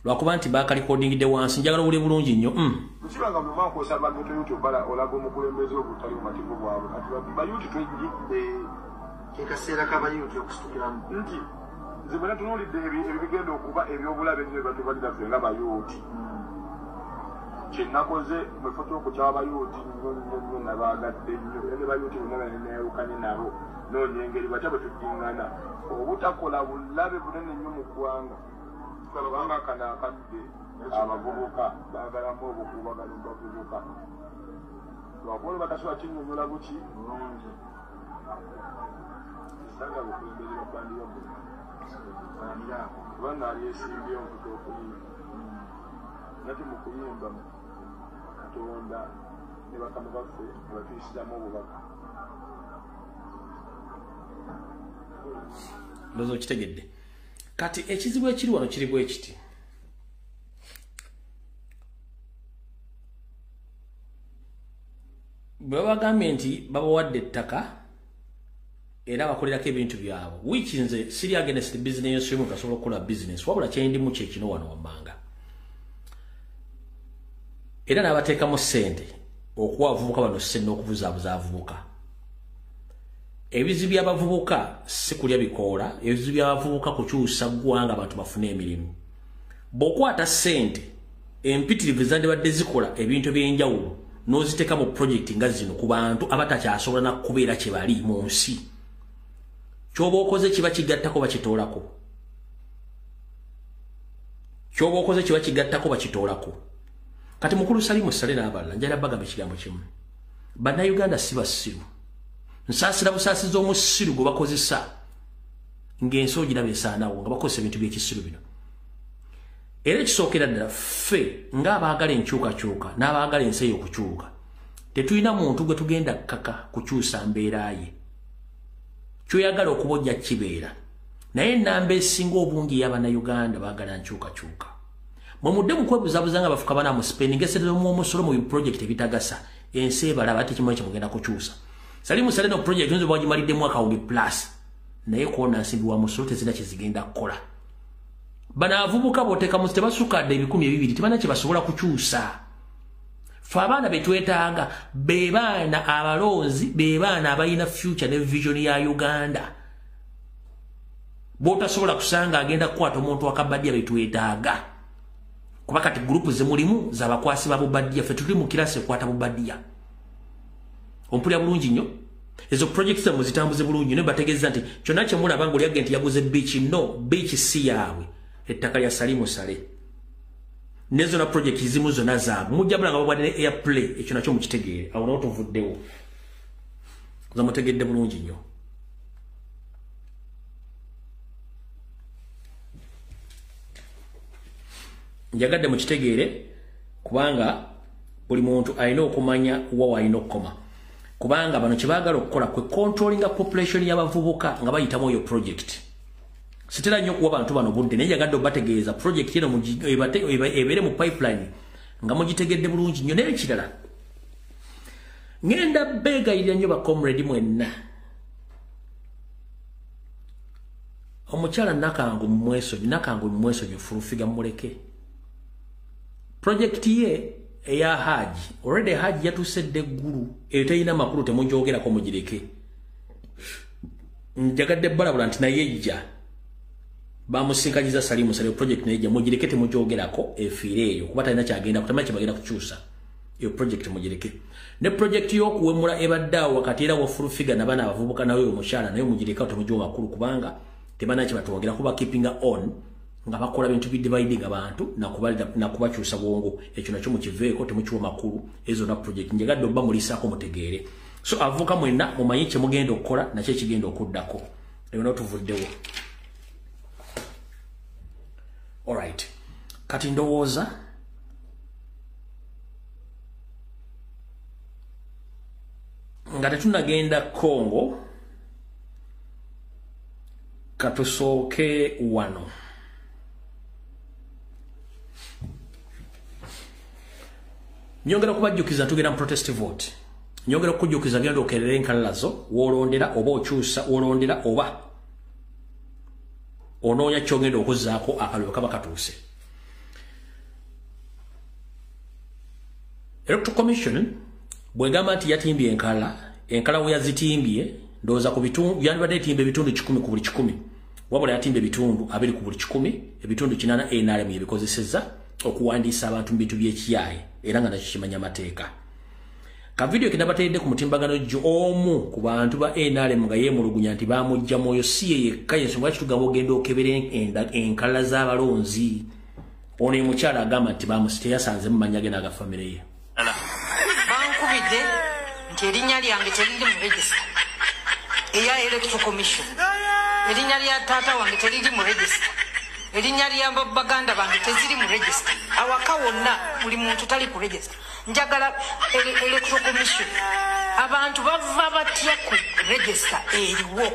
lwakuba nti bakalikodingidde wansi njagala owulire bulungi nnyo Mchibanga mumako osaba goto YouTube bala olago mukulembeze obutali mativu bwabo kati ba YouTube twigidde kekaseera ka ba YouTube okustukira nti zimana tunulidde ebigenda okuba ebyobulabe nnyo batubalira ffe nga ba YouTube kinakoze mwefoto okukyaba ba YouTube nnyo nabagadde nnyo ene ba YouTube neewukanye nabo n'onyengeri batya bwe tukingana obutakola bulabe bunene nnyo mu ggwanga kubanga kana akadde abavubuka baagalamu obukubagano bavubuka lwakuba batasobola kinnyonnyola buki bulungi esanga bukulembeze bakwandira kubanga alyesimbye omuto okuyimba nati mu kuyimba Katonda ne bakamu baffe ne batuyisiramu obubaka ndozo kitegedde kati ekizibu ekiri wano kiri bwe kiti babagambye nti babawadde ettaka era bakolerako ebintu byabwe which nze siri against business yomuntu asobola okukola business wabula kyendimu kyekino wano wammanga era n'abateekamu ssente okuwa abavubuka bano ssente n'okubuzaabuza abavubuka ebizibu by'abavubuka si kulya bikoola ebizibu by'abavubuka kukyusa ggwanga abantu bafune emirimu bw'okwata ssente empitirivu zandibadde zikola ebintu eby'enjawulo noziteka mu project nga zino ku bantu abatakyasobola na kubeera kye bali mu nsi kyoba okoze kiba kigattako bakitoolako bakitoolako kati mukulu Salimu Sale n'abalala njala bagambe ekigambo kimu bannayuganda si basiru nsaasira busaasiza omusiru gwe bakozesa ng'ensi ogiraba esaanawo nga bakozesa ebintu by'ekisiru bino era ekisookera ddala ffe ng'abaagala enkyukakyuka n'abaagala ensi eyo okukyuka tetulina muntu gwe tugenda kkaka kukyusa mbeera ye kyoyagala okuba ojja kibeera naye ennamba esinga obungi y'abannayuganda baagala nkyukakyuka mwe mudde mu kwebuzabuza nga bafuka bana mu Spain ng'esetezo mu omusolo mu project ebitagasa ensi ebalaba ate kimu ekyo mugenda kukyusa Salimu Sale no project nzo bagimalidde mwaka 1 plus naye kuona nsimbi wa musolo tezina kizigenda kukola bana avubuka boteka mu tebasuka de 12 tebana kye basobola kukyusa fa abaana betwetanga bebaana abalonzi bebaana abayina future ne vision ya Uganda bota sobola kusanga agenda kukwata omuntu akabadia betwetaga kuba kati group ze mulimu zabakwasi babubadia fe tuli mu kirase kwata bubadia ompulya bulungi nnyo ezo projects za muzitambuze bulungi ne bategeza nti kyonna kye mulaba ngoli agent yaguze beach beach si yawe ettaka lya Salimu Sale nezo na project zimu zonna zaabwe mujjabula nga babwadde ne airplay ekyo nakyo mukitegeere awo nawo tuvuddewo za mutegedde bulungi nnyo njagadde mukitegeere kubanga buli muntu alina okumanya wa alina okukoma kubanga bano kyebaagala okukola kwe controlling population y'abavubuka nga bayitamu eyo project sitera nnyo kuwa bantu bano budde naye njagadde obategeeza project eno ebeere mu pipeline nga mugitegedde bulungi nnyo naye kirala ngenda beegayirira nnyo bacomrade mwenna omukyala nakangu mumwesonyi fulufiga muleke project ye eya haji already haji yatusedde eggulu etayina makulu temunjogerako mugireke njagadde balabula nti naye ejja bamusinkanyiza Salimu Sale project naye ejja mugireke temunjogerako efiire eyo kuba talina kyagenda kutamanya kyebagenda kukyusa eyo project mugireke ne project y'okuwemula ebaddeawo wakati era wafulufiga nabaana abavubuka nawe omukyala naye mugireka temujoga makulu kubanga tebana kyebatwongera kuba keeping on nga bakola bintu bidividing abantu na kubakyusa bwongo ekyo nakyo mukiveeko temukiwa makulu ezo na project njagadde obba mulisaako mutegeere so avuka mwenna mumanyi kye mugenda okukola nakyo ekigenda okuddako eyo notuvuddewo alright kati ndowooza nga tetunagenda Congo katusooke wano nyongera kubajjukiza tugenda mu protest vote nyongera kujjukiza genda okerere enkalalazo wolondera oba okyusa wolondera oba onoonya kyongenda okuzzaako akalulu kaba katuuse Electoral Commission bwegamba nti yatimbye enkala we yazitimbye ndowooza ku bitundu yandibadde etimba ebitundu 10 ku buli 10 wabula yatimba ebitundu 2 ku buli 10 ebitundu 8 NRM yebikozesezza okuwandiisa abantu mu bintu by'ekiyaye era nga nakyo kimanya amateeka ka video kinabateredde ku mutimbagano jjo omu ku bantu ba NRM nga yeemulugunya nti baamujja mwoyo si ye yekka yensonga lwaki tugamba ogenda okebera enkala z'abalonzi ono ye mukyala agamba nti teyasanze mu mannya ge n'agafamire ye bankubidde nti erinnya lyange teriri mu register eya Electoral Commission erinnya lya taata wange teriri mu register erinnya lya baganda bange teziri mu register awaka wonna buli muntu tali ku register njagala Electoral Commission abantu bava batya ku register eriwo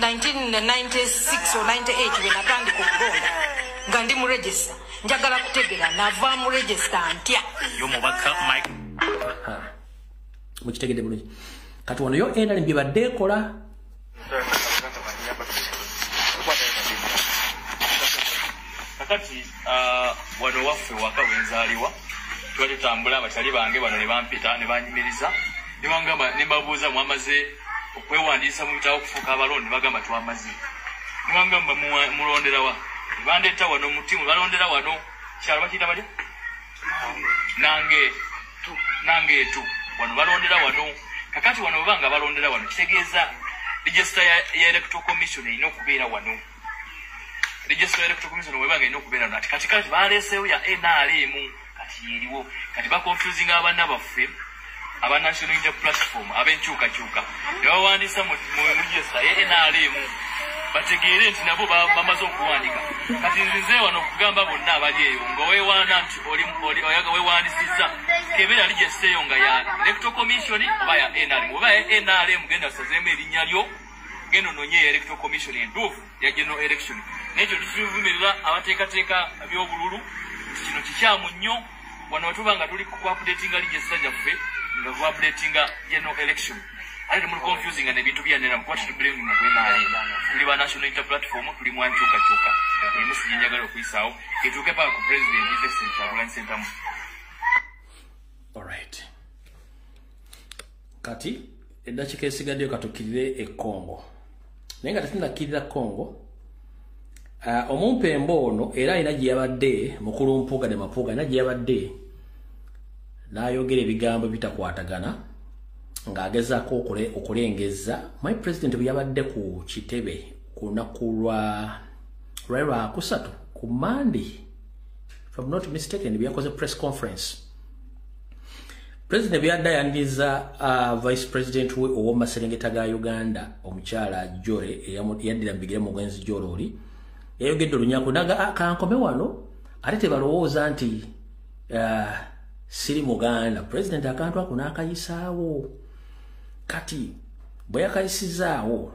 1996 or 98 when natandika okulonda nga ndi mu register njagala kutegera nava mu register ntya y'omubaka Mike mukitegedde bulungi kati wano yo NRM byebadde ekola kakati wano waffe waka wenzaliwa twali tutambula abakyali bange bano ne bampita ne banyimiriza ne bangamba ne mbabuuza mwamaze okwewandiisa mu bitabo okufuuka abalonde ne bagamba twamaze ne bangamba mulondera wa bandeeta wano mutimu balondera wano kyalo bakiyita balya nange nange etu wano balondera wano kakati wano banga balondera wano kitegeeza register ya electoral commission erina okubeera wano register ya electoral commission webanga erina okubeera wano ati kati baleesewo ya NRM kati eriwo kati baconfusing abaana baffe aba national media platform abenkyukakyuka ne bawandiisa mu register ya NRM bategeere nti nabo bamaze okuwandika kati nze wano okugamba bonna abali eyo nga weewaana nti oyaga weewandisiza kebeera ligeseeyo nga ya electoral commission oba ya NRM oba ya NRM genda osazeemu erinnya lyo genda ononye ya electoral commission entuufu ya general election nekyo tukivumirira abateekateeka by'obululu nti kino kikyamu nnyo wano wetuba nga tuli kuapdatinga ligesa gyaffe nga kuapdatinga general election ate temuli confusing n'ebintu byanera mukuba tutubiremu mu NRM tuli ba national inter platform tuli mu nkyukakyuka emesigi njagala okuyisaawo etuuke paka ku president Vincent Kyagulanyi Ssentamu. Alright, kati eddakiika esigaddeyo katukkirire e Congo naye nga tetunakkirira Congo. Omumpembo ono era alina gye yabadde mukulu Mpuuga ne Mapuuga alina gye yabadde n'ayogera ebigambo bitakwatagana ng'agezaako okulengeza my president bwe yabadde ku kitebe ku lunaku lwa kusatu ku Monday if I'm not mistaken byakoze press conference. President byadda yandiza vice president we ow'Amaserengeta ga Uganda omukyala Jore yaddira mbigire mu gwenzi Joroli yayogedde olunyako naga kankome wano ate tebalowooza nti siri Muganda. President akantu ako n'akayisaawo kati bwe yakayisizaawo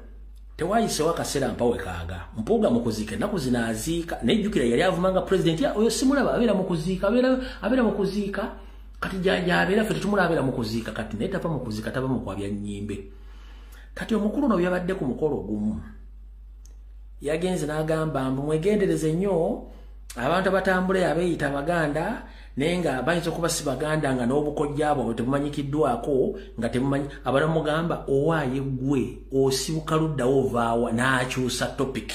tewayisewo akaseera mpawe kaaga Mpuuga mu kuziika ennaku zinaaziika nejjukira yali avumanga president oyo simulaba abeera mu kuziika abeera mu kuziika kati jajabeera ffe tetumula abeera mu kuziika kati naye tava mu kuziika tava mu kwabya nnyimbe. Kati omukulu ono byabadde ku mukolo gumu yagenze n'agamba mbu mwegendereze nnyo abantu abatambula abeeyita Baganda naye nga bayinza okuba si Baganda nga n'obukojja bwabwe tebumanyikiddwako nga temumanyi abanamugamba owaaye gwe osibuka luddawo ovaawa n'akyusa topic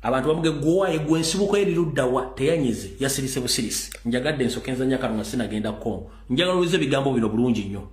abantu bamuge gwowaaye gwe nsibuko eri luddawa teyanyize yasirise busirisi. Njagadde ensooka enzanya kano nga sinagenda Congo njagala owize ebigambo bino bulungi nnyo.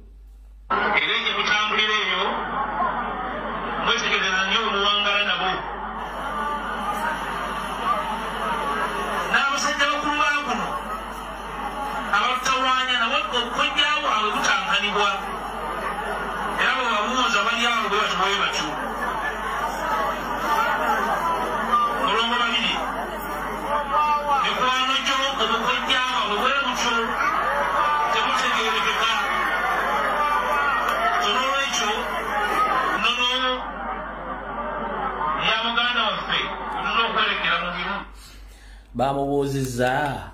Bamubuuzizza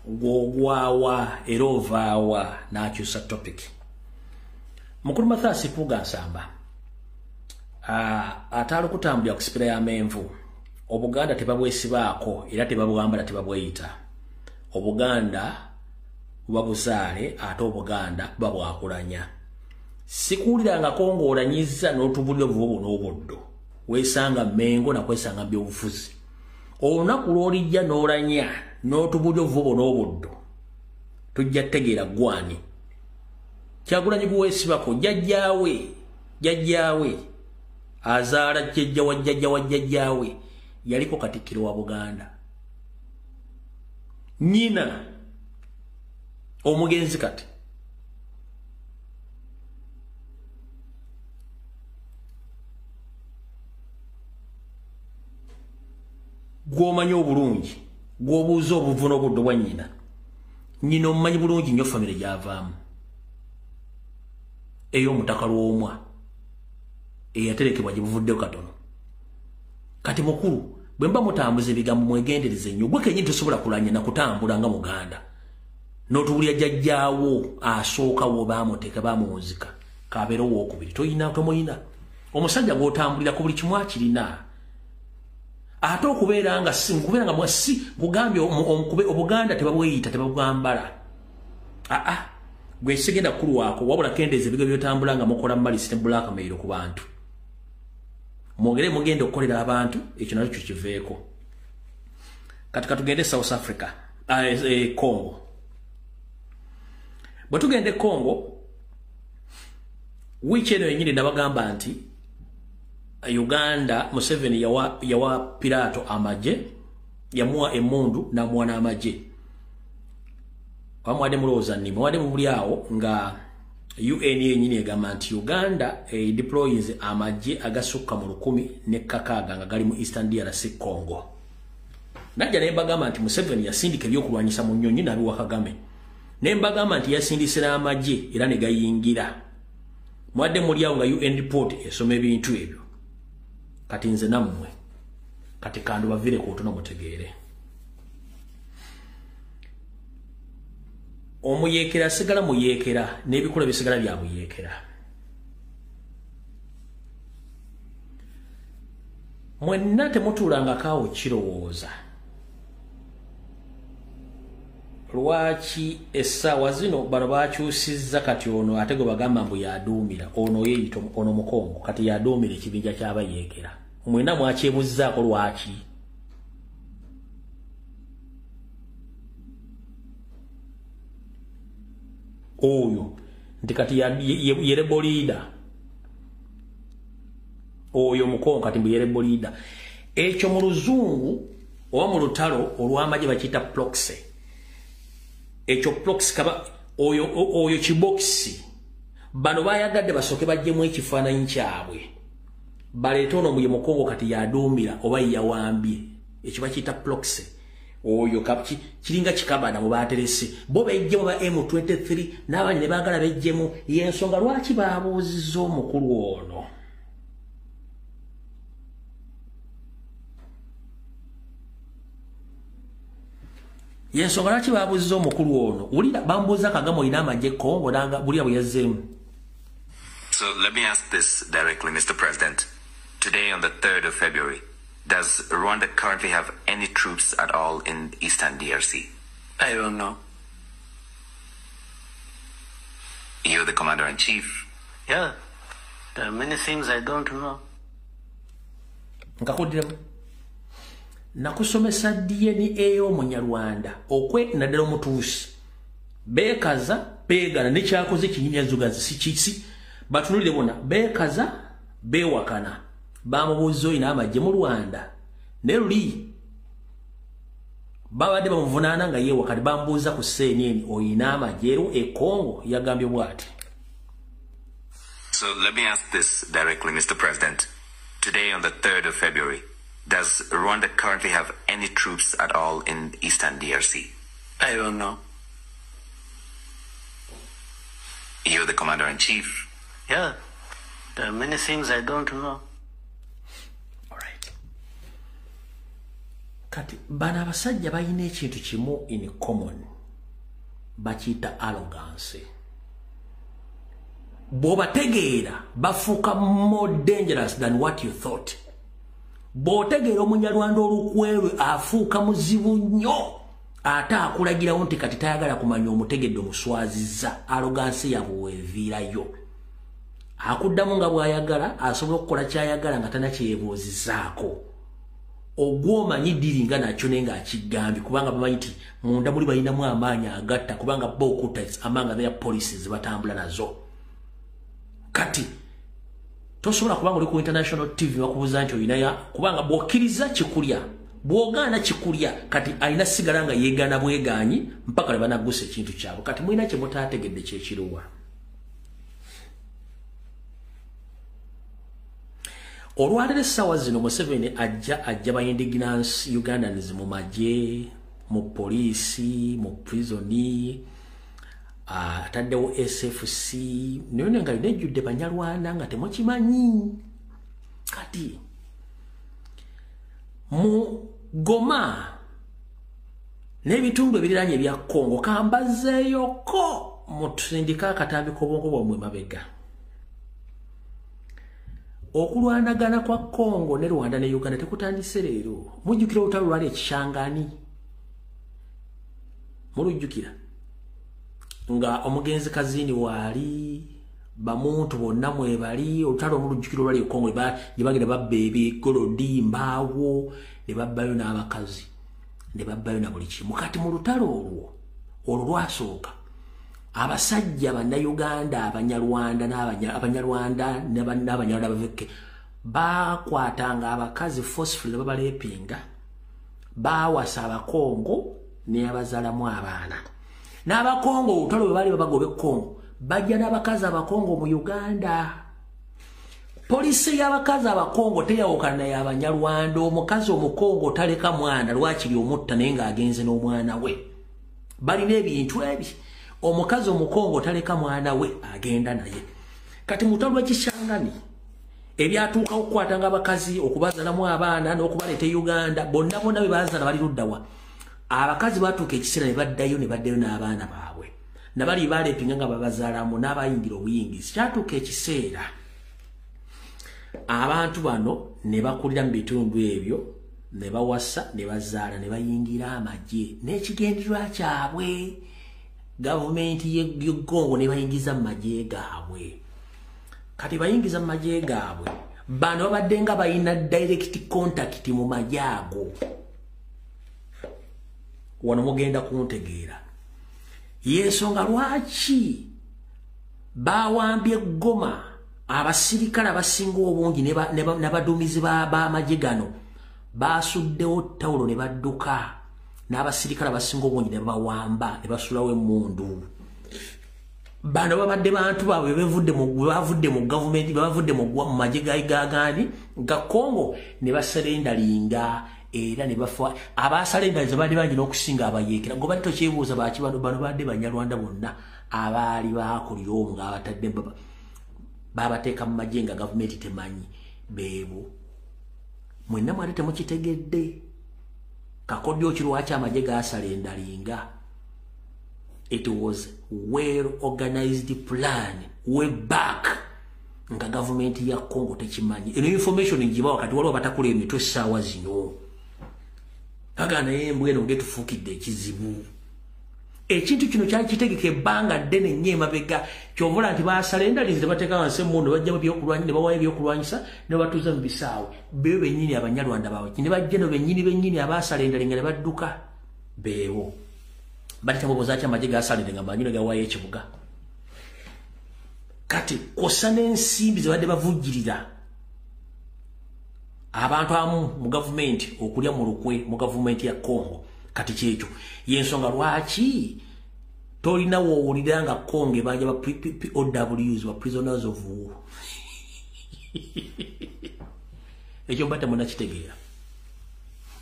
gw'ogwawa era ovaawa n'akyusa topic. Mukulu Mathias Puuga Nsamba ataali okutambulira ku sipira y'amenvu Obuganda tebabwesibaako era tebabwambala tebabweyita. Obuganda bubabuzaale ate Obuganda babwakulanya. Sikuwulirangako ng'olanyiza n'otubulyo bubo n'obuddo weesanga Mengo nakwesanga by'obufuzi. Olunaku lw'olijja n'olanya n'otubulyo bubo n'obuddo tujja tegeera gwani. Kyagulanyi buweesibako jjajjaawe azaala jjajja wa jjajja wa jjajjaawe yaliko Katikkiro wa Buganda. Nnyina omugenzi kati gw'omanyi obulungi gw'obuuza obuvu n'obuddo bwa nnyina. Nnyina omumanyi bulungi nnyo famire gy'avaamu ey'omutaka lw'omwa eyaterekebwa gye buvuddeo katono. Kati mukulu bwe mba mutambuza ebigambo mwegendereze nnyo gwe kennyini tosobola kulanya na kutambula nga Muganda n'otubulya jjajjaawo asookawo baamuteeka baamuwunzika kabeera owookubiri tomuyina omusajja gw'otambulira ku buli kimu akirina. Ate okubeera nga sinkubeera nga mwasi kugambye Obuganda tebabweyita tebabwambala gwe sigenda kulwako wabula kendeeza ebigo byotambula nga mukola malisi ne blackmail ku bantu mwogere mugende okukolera abantu ekyo nakyo kiveeko. Kati katugende South Africa Congo. Bwetugende Congo wiki eno yenyini nabagamba nti Uganda Museveni yawa Pirato amaje yamuwa emundu na mwana amaje wamwade muloza ni mwade mubuliawo nga UN yenyini egamba nti Uganda deploys amaje agasuka mu 10 ne kakaga nga gali mu Eastern DRC Congo. Najja ne bagamba nti Museveni yasindika ebyokulwanyisa mu nnyonyi na Luwa Kagame. Ne bagamba nti yasindisira amaje era ne gayingira. Mwade muliawo nga UN report esome ebintu ebyo. Kati nze nammwe kati kandu bavire ku tuno mutegeere. Omuyekera sigala muyekera n'ebikola bisigala bya muyekera. Mwenna temutulanga kawo kirowooza. Lwaki essaawa zino bano bakyusizza kati ono ate gwe bagamba mbu yaduumira ono yeeyita ono Mukongo kati yaduumira ekibinja ky'abayeekera. Mwenna mwakyebuzzaako lwaki? Oyo nti kati yerebo leader oyo Mukongo kati mbu yerebo leader. Ekyo mu luzungu oba mu lutalo olw'amagye bakiyita proxy. Ekyo proxy kaba oyo kiboxi bano bayagadde basooke bajjemu ekifaananyi kyabwe baleeta ono muye Mukongo kati yaduumira oba yawambye ekyo bakiyita proxy. Oyo kiringa kikabana mu baterese bo bejjemu ba M23 n'abanye ne baagala bejjemu yensonga lwaki baabuuzizza omukulu ono. Yensonga lwaki baabuuzizza omukulu ono ulira bambuuza Kagame olina amagye Congo nanga bulia bwe yazzeemu. So let me ask this directly, Mr. President. Today on the 3rd of February, does Rwanda currently have any troops at all in Eastern DRC? I don't know. You're the commander-in-chief. Yeah, there are many things I don't know. Nkakudiremu. Nakusomesa DNA y'Omunyarwanda okwe naddala omutuusi. Beekaza, beegana nekyakoze kinyumya nzugazi sikisi. Batunulire bona beekaza, beewakana. Bamubuuza oyina amagye mu Rwanda. Ne luli babadde bamuvunaana nga yeewakali bamubuuza ku CNN oyina amagye e Congo yagambye bw'ati. So let me ask this directly, Mr. President. Today on the 3rd of February, does Rwanda currently have any troops at all in Eastern DRC? I don't know. You're the commander-in-chief. Yeah, there are many things I don't know. Kati bana abasajja balina ekintu kimu in common bakiyita arrogance. Bw'obategeera bafuuka more dangerous than what you thought. Bw'otegeera Omunyarwanda olukwerwe afuuka muzibu nnyo ate akulagirawo nti kati tayagala kumanya omutegedde omuswazizza. Arrogance yabwe weeviirayo. Akuddamu nga bw'ayagala asobola okukola kyayagala nga tanakyebuuzizzaako. Ogwomanyi diri nga nakyo nenga akigambye kubanga bamanyi nti munda muli balinamu amaanyi agatta kubanga bo okuta amanga their policies batambula nazo. Kati tosobola kubanga oli ku international TV bakubuuza nti oyina kubanga bw'okkiriza kikulya bw'ogaana kikulya kati alina sigala nga yeegaana bwegaanyi mpaka lwe banaggusa ekintu kyabwe. Kati mulina kye mutaategedde kyekiruwa. Olwaliro essaawa zino Museveni ajja bayindiginansi Ugandans mu magye, mu poliisi, mu prisoni, ataddewo SFC, naye nga nejjudde Banyarwanda nga temukimanyi. Kati mu Goma n'ebitundu ebiriraanye ebya Congo kambazeeyoko mu tusindika akatambi k'obwongo bwamwe mabega. Okulwanagana kwa Congo ne Rwanda ne Uganda tekutandise leero. Mujjukira olutalo lwali ekishangani. Mulujjukira nga omugenzi Kazini waali bamuntu bonna mwebali olutalo mulujjukira lwali Congo gye bagenda babba ebigolodi mbaawo ne babbayo n'abakazi ne babbayo na buli kimu. Kati mu lutalo olwo lwasooka abasajja bannayuganda abanyarwanda n'abanyarwanda baveke bakwatanga abakazi forcefully babalepinga bawasa abakongo ne abazalamu abaana n'abakongo utalo bwe bali babagobe kongo bajja n'abakazi abakongo mu Uganda. Polisi y'abakazi abakongo teyawukana y'abanyarwanda. Omukazi omukongo taleka mwana lwakiri omutta naye ng'agenze n'omwana we. Balina ebintu ebi. Omukazi omukongo taleka mwana we agenda naye. Kati mutalo w'ekishangani ebyatuuka okukwatanga abakazi okubazalamu abaana n'okubaleeta Uganda bonna be baazala bali luddawa. Abakazi batuuka ekiseera ne baddayo n'abaana baabwe. Nabali balepinga nga babazaalamu n'abayingira obuyingizi. Kyatuuka ekiseera abantu bano ne bakulira mu bitundu ebyo ne bawasa ne bazaala ne bayingira amagye n'ekigendererwa kyabwe gavumenti y'eggongo ne bayingiza mu magye gaabwe. Kati bayingiza mu magye gaabwe bano babadde nga bayina direct contact mu magye ago. Wano mugenda kuntegeera yensonga lwaki bawambye Goma abasirikale abasinga obungi n'abaduumizi b'amagye gano basuddewo tawulo ne badduka n'abasirikale abasinga obungi ne bawamba ne basulawo emmundu. Bano babadde bantu baabwe bavudde mu gavumenti bavudde mu magye gagani ga Kongo ne baserendalinga era ne bafa abasalendaliza baali bangi n'okusinga abayeekera ngo bali tokyebuuza baki bano badde banyarwanda bonna abaali bakulira omu ng'abatadde babateeka mu magye nga gavumenti temanyi beebo. Mwenna mwali temukitegedde kakodyo ki lwaki amagye gasalendalinga. It was well organized plan way back nga gavumenti ya Kongo tekimanyi. Eno information njiba wakati waliwo batakula emitwe essaawa zino agana yembwe eno ngetufuukidde ekizibu. Ekintu kino kyali kitegeke ebbanga ddene nnyo emabega kyovula nti basalendalize tebateeka wansi emmundu bajjamu ebyokulwanyisa ne bawaayo ebyokulwanyisa ne batuuza mu bisaawe beewo bennyini abanyarwanda baabwe ne bajja no bennyini abasalendalinga ne badduka beewo. Bali tamubuuza ki amagye gasalende nga mbanyi ne gawaayo ekibuga. Kati kosa n'ensimbi ze badde bavujjirira abantu amu mu gavumenti okulya mu lukwe mu gavumenti ya Kongo. Kati kyekyo yensonga lwaki tolina woowulira nga Kongo ebanja ba POWs ba prisoners of war. Ekyo mbate munakitegeera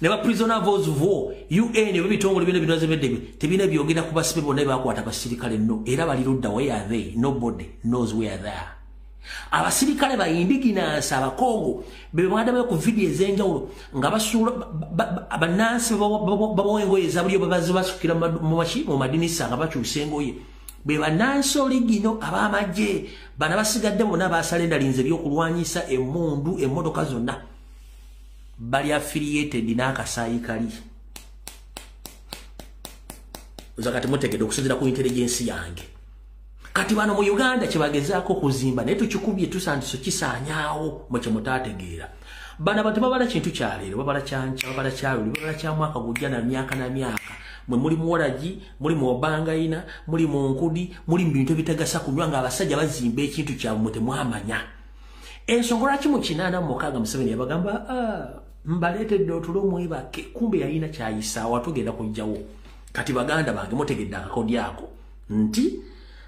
ne ba prisoners of war UN ebitongole bino binaze bedde tebina byogera ku basibe bonna bakwata basirikale no era bali ludda where are they? Nobody knows where they are. Abasirikale ba indigenous abakongo be mwada ku video ezenjawulo nga basula abanansi babawengoye zabulyo babazi basukira mu madinisa nga bakyusa engoye be banansi oligino abamagye bana basigadde bonna basalendalinze ebyokulwanyisa emmundu emmotoka zonna bali affiliated n'akasaayi kali. Zakati mutegedde okusinziira ku intelligence yange. Kati bano mu Uganda kyebagezaako kuzimba naye tukikubye tusandiso kisaanyaawo mu kye mutaategeera. Bano abantu babala kintu kya leero babala kyanca babala kyaluli babala kya mwaka gujja na myaka na myaka. Mwe muli muwolagi muli mu Obangayina muli mu Nkudi muli mu bintu ebitagasa kunywa nga abasajja bazimba ekintu kyabwe temwamanya. Ensonga lwaki mu 8 Museveni yabagamba mbaleetedde otulo mwebake kumbe yalina kyayisaawo atugenda kujjawo. Kati baganda bange mutegedde akakodi ako nti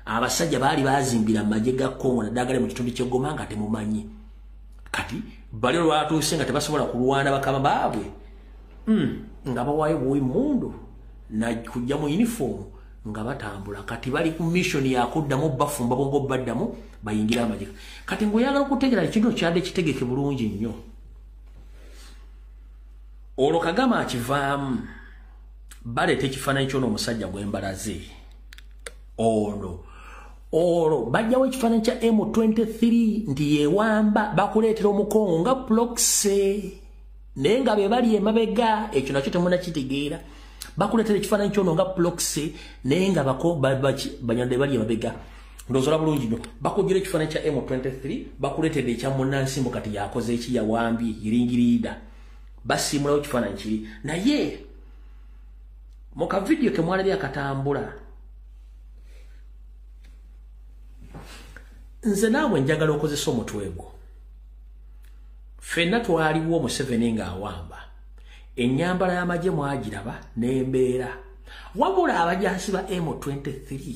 abasajja baali bazimbira amagye ga Kongo naddagala mu kitundu ky'Egoma nga temumanyi. Kati bali lwatuuse nga tebasobola kulwana bakama baabwe nga bawaayo buwimmundu na kujja mu uniform nga batambula. Kati bali ku mission yakuddamu bafumba bongo baddamu bayingira amagye. Kati ngoyagala okutegeera ekintu kyadde kitegeke bulungi nnyo. Olwo Kagama akivaamu baleeta ekifaananyi ky'omusajja gw'embalaze ono. Olwo bajjawo ekifaananyi kya M23 nti yeewamba bakuleetera omukongo nga proxy naye nga be bali emabega ekyo nakyo temunakitegeera. Bakuleetera ekifaananyi ky'ono nga proxy naye nga banyanda bali emabega. Ndowooza bulungi nnyo bakugira ekifaananyi kya M23 bakuleetera ekya munnansimbo kati yakoze eki yawambye yiringiriida basiimulawo ekifaananyi kiri naye mu kavidiyo ke mwalabye akatambula nze naawe njagala okozesa omutwe gwo. Ffenna twaliwo Museveni ng'awamba. Ennyambala y'amagye mwagiraba n'embeera. Wabula abajaasi ba M23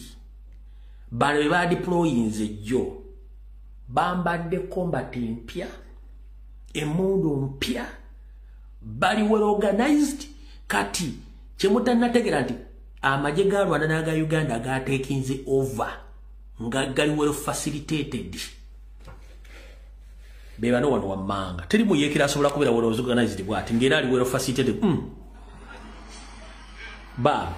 bano be badeployinze ejjo bambadde combat mpya, emmundu mpya, bali well organized. Kati kyemutannategera nti amagye ga Rwanda n'aga Uganda gaateekinze over nga gali well facilitated. Be bano wano wammanga teri muyeekera asobola kubeera well organized bw'ati ng'era ali well facilitated. Ba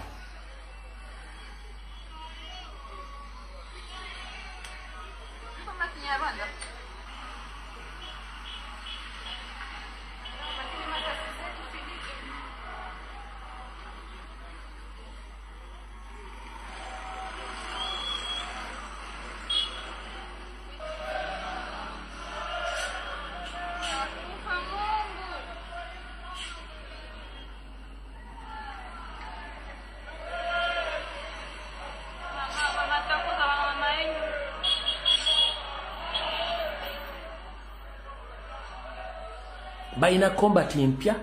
baina combat mpya,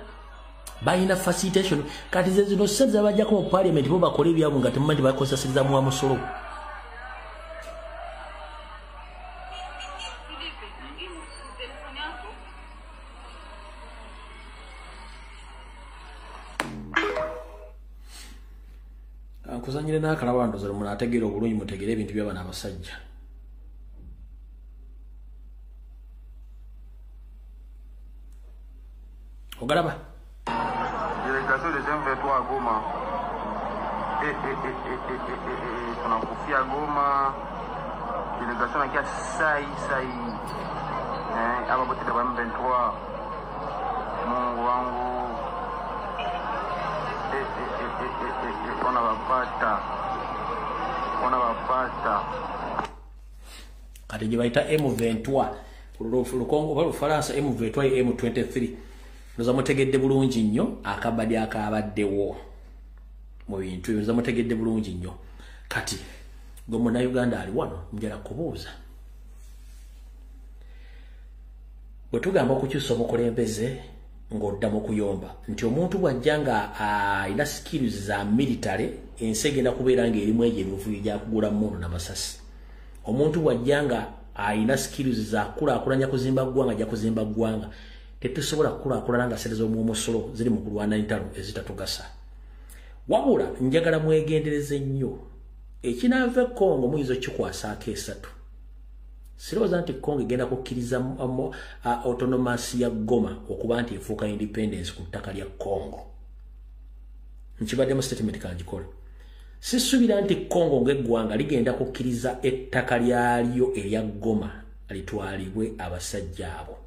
baina facilitation. Kati zino sente abajjako mu parliament bo bakole byabo nga temumanyi bakosasiriza mu amusolo. Ankuzanyire n'akalawando zero munategeera obulungi mutegeera ebintu by'abana abasajja. Ogaraba delegación de M23 a Goma tunakufia Goma delegación aquí a sai aba bote ba M23 Mungu wangu ona wapata kati jibaita M23 Lukongo bali Faransa M23 M23 Noza mutegedde bulungi nnyo akabadde akabaddewo mu bintu noza mutegedde bulungi nnyo. Kati gwe muna Uganda ali wano njala kubuuza bwe tugamba okukyusa obukulembeze ng'oddamu kuyomba nti omuntu bw'ajjanga alina skills za military ensi egenda kubeera ng'erimu egyo emivuyo gyakugula mmono n'amasasi. Omuntu bw'ajjanga alina skills za kulaakulanya kuzimba ggwanga ajja kuzimba ggwanga. Tetusobola kulaakulana nga sente z'omusolo ziri mu kulwana entalo ezitatugasa. Wabula njagala mwegendereze nnyo ekinaava e Congo muyinza okikwasaako esatu. Sirowooza nti Congo egenda kukkiriza autonomous ya Goma okuba nti efuuka independence ku ttaka lya Congo. Nkibaddemu statement kanjikole. Sisuubira nti Congo ng'eggwanga ligenda kukkiriza ettaka lyalyo erya Goma litwalibwe abasajja abo.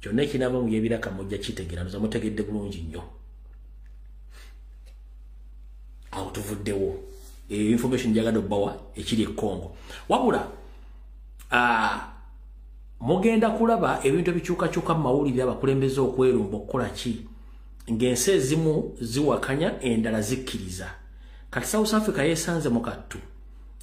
Kyonna ekinaava mu byebiraka mujja kitegeera noza mutegedde bulungi nnyo. Awo tuvuddewo information njagala obbawa ekiri e Congo. Wabula mugenda kulaba ebintu ebikyukakyuka mu mawulire abakulembeze okwerumba okukola ki ng'ensi ezimu ziwakanya endala zikkiriza. Kati South Africa yeesanze mu kattu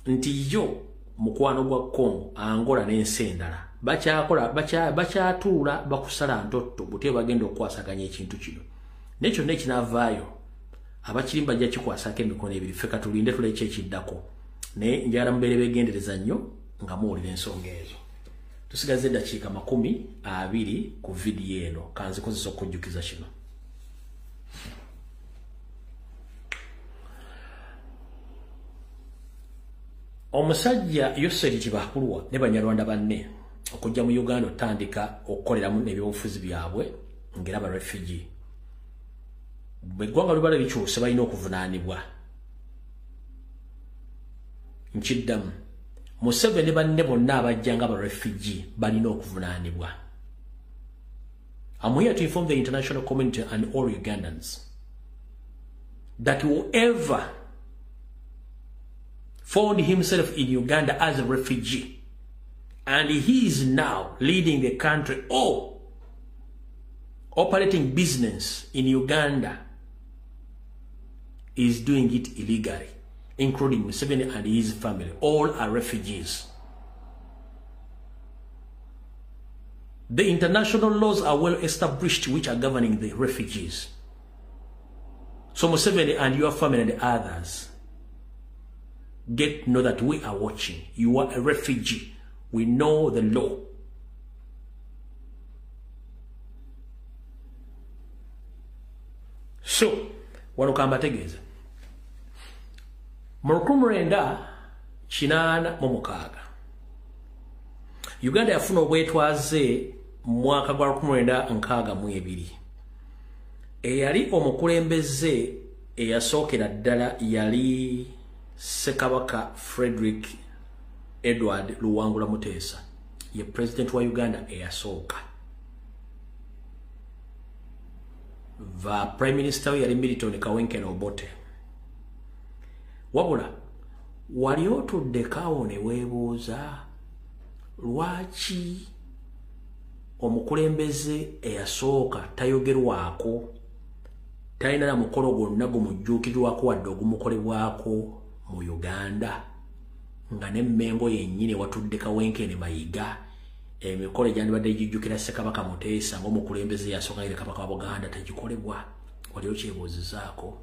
nti yo mukwano gwa Congo Angola n'ensi endala bakyatuula bakusala ntotto butyo bagenda okwasaganya ekintu kino. Nekyo n'ekinaavaayo abakiri bajja kikwasako emikono ebiri ffe katulinde tuleke ekiddako naye njagala mubeere beegendereza nnyo nga muwulira ensonga ezo. Tusigaze eddakiika 20 ku vidiyo eno kanzikozesa okujjukiza kino. Omusajja Yoseri Kibakulwa ne Banyarwanda banne okujja mu Uganda otandika okukoleramu n'ebyobufuzi byabwe ng'era ba refugee. Beggwanga lubala bikyuse balina okuvunaanibwa. Nkiddamu Museveni banne bonna abajja nga ba refugee balina okuvunaanibwa. I'm here to inform the international community and all Ugandans that whoever found himself in Uganda as a refugee and he is now leading the country or operating business in Uganda is doing it illegally, including Museveni and his family. All are refugees. The international laws are well established which are governing the refugees. So Museveni and your family and the others get to know that we are watching. You are a refugee. We know the law. So, walukamba tegeza. Murukumurenda chinana mumukaga. Uganda yafuna obwetwaze mwaka gwa 1962. Eyali omukulembeze eyasookera ddala yali Ssekabaka Frederick Edward Luwangula Muteesa, ye president wa Uganda eyasooka. Va prime minister yali Milton Kawenkene Obote. Wabula wali otudde kawo ne weebuuza lwaki omukulembeze eyasooka tayogerwako, talina na mukolo gwonna gumujjuukirwako wadde ogumukolebwako mu Uganda, nga n'emmengo yennyini watudde Kawenkene Mayiga, emikolo egyandibadde gijjukira Ssekabaka Muteesa ng'omukulembeze yasooka ng'era Kabaka wa Buganda tagikolebwa. Wali okyebuuzizaako?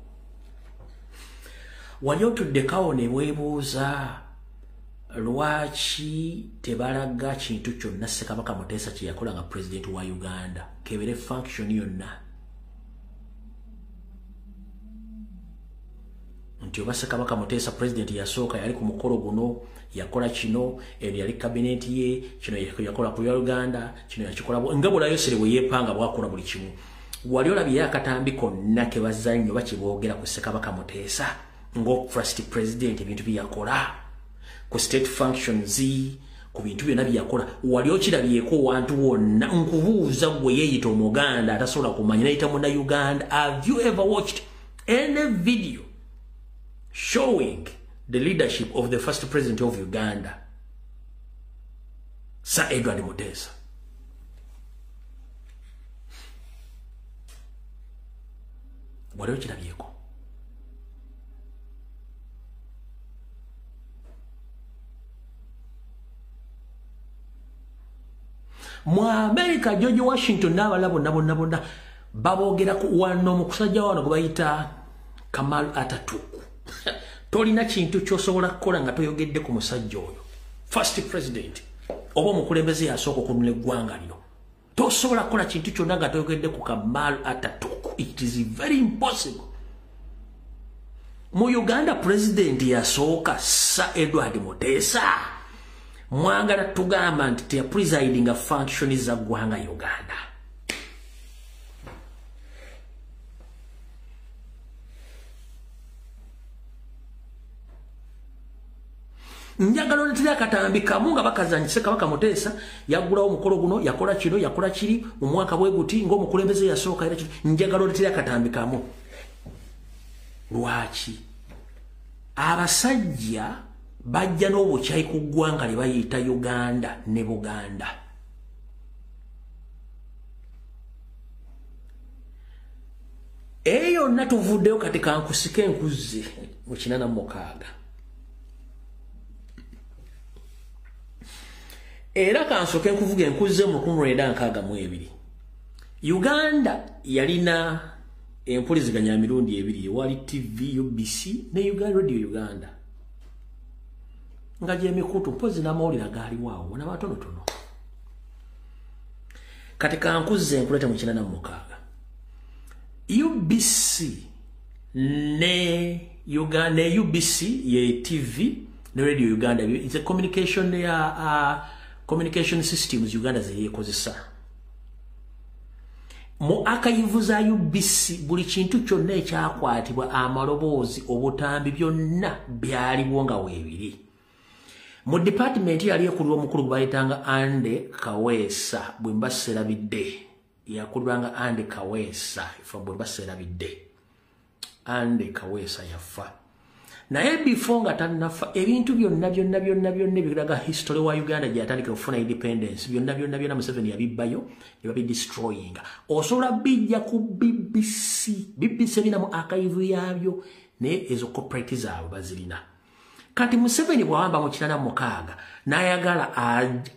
Wali otudde kawo ne weebuuza lwaki tebalaga kintu kyonna Ssekabaka Muteesa kye yakola nga president wa Uganda, kebere function yonna? Nti oba Ssekabaka Muteesa president yasooka yali ku mukolo guno yakola kino, yali cabinet ye, kino yakola ku Uganda, kino yakikola nga Bulayosere bwe yeepanga bwakola buli kimu. Wali olabye akatambi konna ke bazannyo bakiboogera ku Ssekabaka Muteesa ngo first president ebintu byakola ku state functions, ku bintu byonna byakola? Wali okirabyeko wantu wonna? Nkubuuza gwe yeeyita Omuganda atasobola kumanya nayita muna Uganda. Have you ever watched any video showing the leadership of the first president of Uganda, Sir Edward Muteesa? Wali okirabyeko? Mu America George Washington n'abalala bonna baboogera ku wano mu kusajja wano gwe bayita Kamal Atatürk. Tolina kintu ky'osobola kukola nga toyogedde ku musajja oyo, first president oba omukulembeze yasooka okunula eggwanga lino. Tosobola kukola kintu kyonna nga toyogedde ku Kamal Atatürk. It is very impossible. Mu Uganda president yasooka Sir Edward Muteesa. Mwagala tugamba nti te presiding a function za ggwanga Uganda. Njagala oletera akatambi kamu nga bakazanyisa Ssekabaka Muteesa yaggulawo omukolo guno, yakola kino, yakola kiri mu mwaka bwe guti ng'omukulembeze yasooka era kino. Njagala oletera akatambi kamu. Lwaki abasajja bajja n'obukyayi ku ggwanga lye bayita Uganda ne Buganda? Eyo yonna tuvuddeyo kati kankusika enkuze mu 86. Era kansoke nkuvuga enkuze mu 1962. Uganda yalina empuliziganya emirundi ebiri, wali TV UBC ne Uganda Radio Uganda. Nga gye mikutu mpozi n'amawulire gaali waawo n'amatonotono. Kati kankuze nkulete mu 86. UBC ne Uganda, UBC ye TV ne Radio Uganda. It's a communication systems Uganda ze yekozesa. Mu akayivu za UBC buli kintu kyonna ekyakwatibwa amaloboozi obutambi byonna byaliwo nga weebiri. Mu department yali ekulirwa omukulu gwe bayitanga Ande Kaweesa, bwe mbaserabidde yakulirwanga Ande Kaweesa, ifa bwe mbaserabidde Ande Kaweesa yafa. Naye before nga tannafa ebintu byonna ebiraga history wa Uganda gyatandika okufuna independence byonna Museveni yabibbayo ne babidestroyinga. Osobola bijja ku BBC erina mu archive yabyo naye ezo corporate zaabwe bazirina. kati Museveni bwawamba mu 86 n'ayagala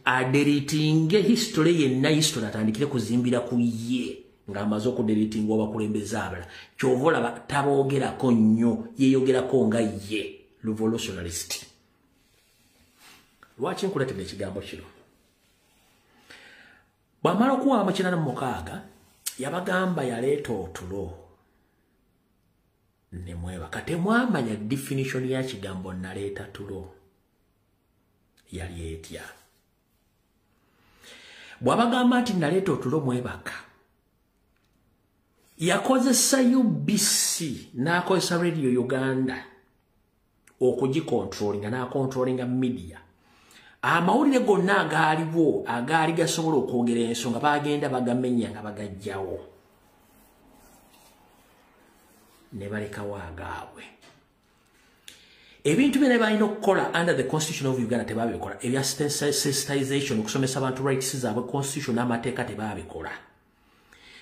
adelitinge history yenna history atandikire kuzimbira ku ye ng'amaze okudelitinga abakulembeze abalala kyova olaba taboogerako nnyo yeeyogerako nga ye revolutionalist. Lwaki nkuletedde ekigambo kino? Bw'amala okuwamba mu 86 yabagamba yaleeta otulo ne mwebaka. Temwamanya definition ya kigambo naleeta tulo yali etya. Bw'abagamba nti naleeta otulo mwebaka, yakozesa UBC n'akozesa Radio Uganda okugikontrolinga n'akontrolinga media. Amawulire gonna agaaliwo agaali gasobola okwogera ensonga bagenda bagamenya nga bagajjawo ne balekawo agaabwe. Ebintu byonna balina okukola under the constitution of Uganda tebabikola. Ebya sensitization okusomesa abantu rights zaabwe constitution n'amateeka tebabikola.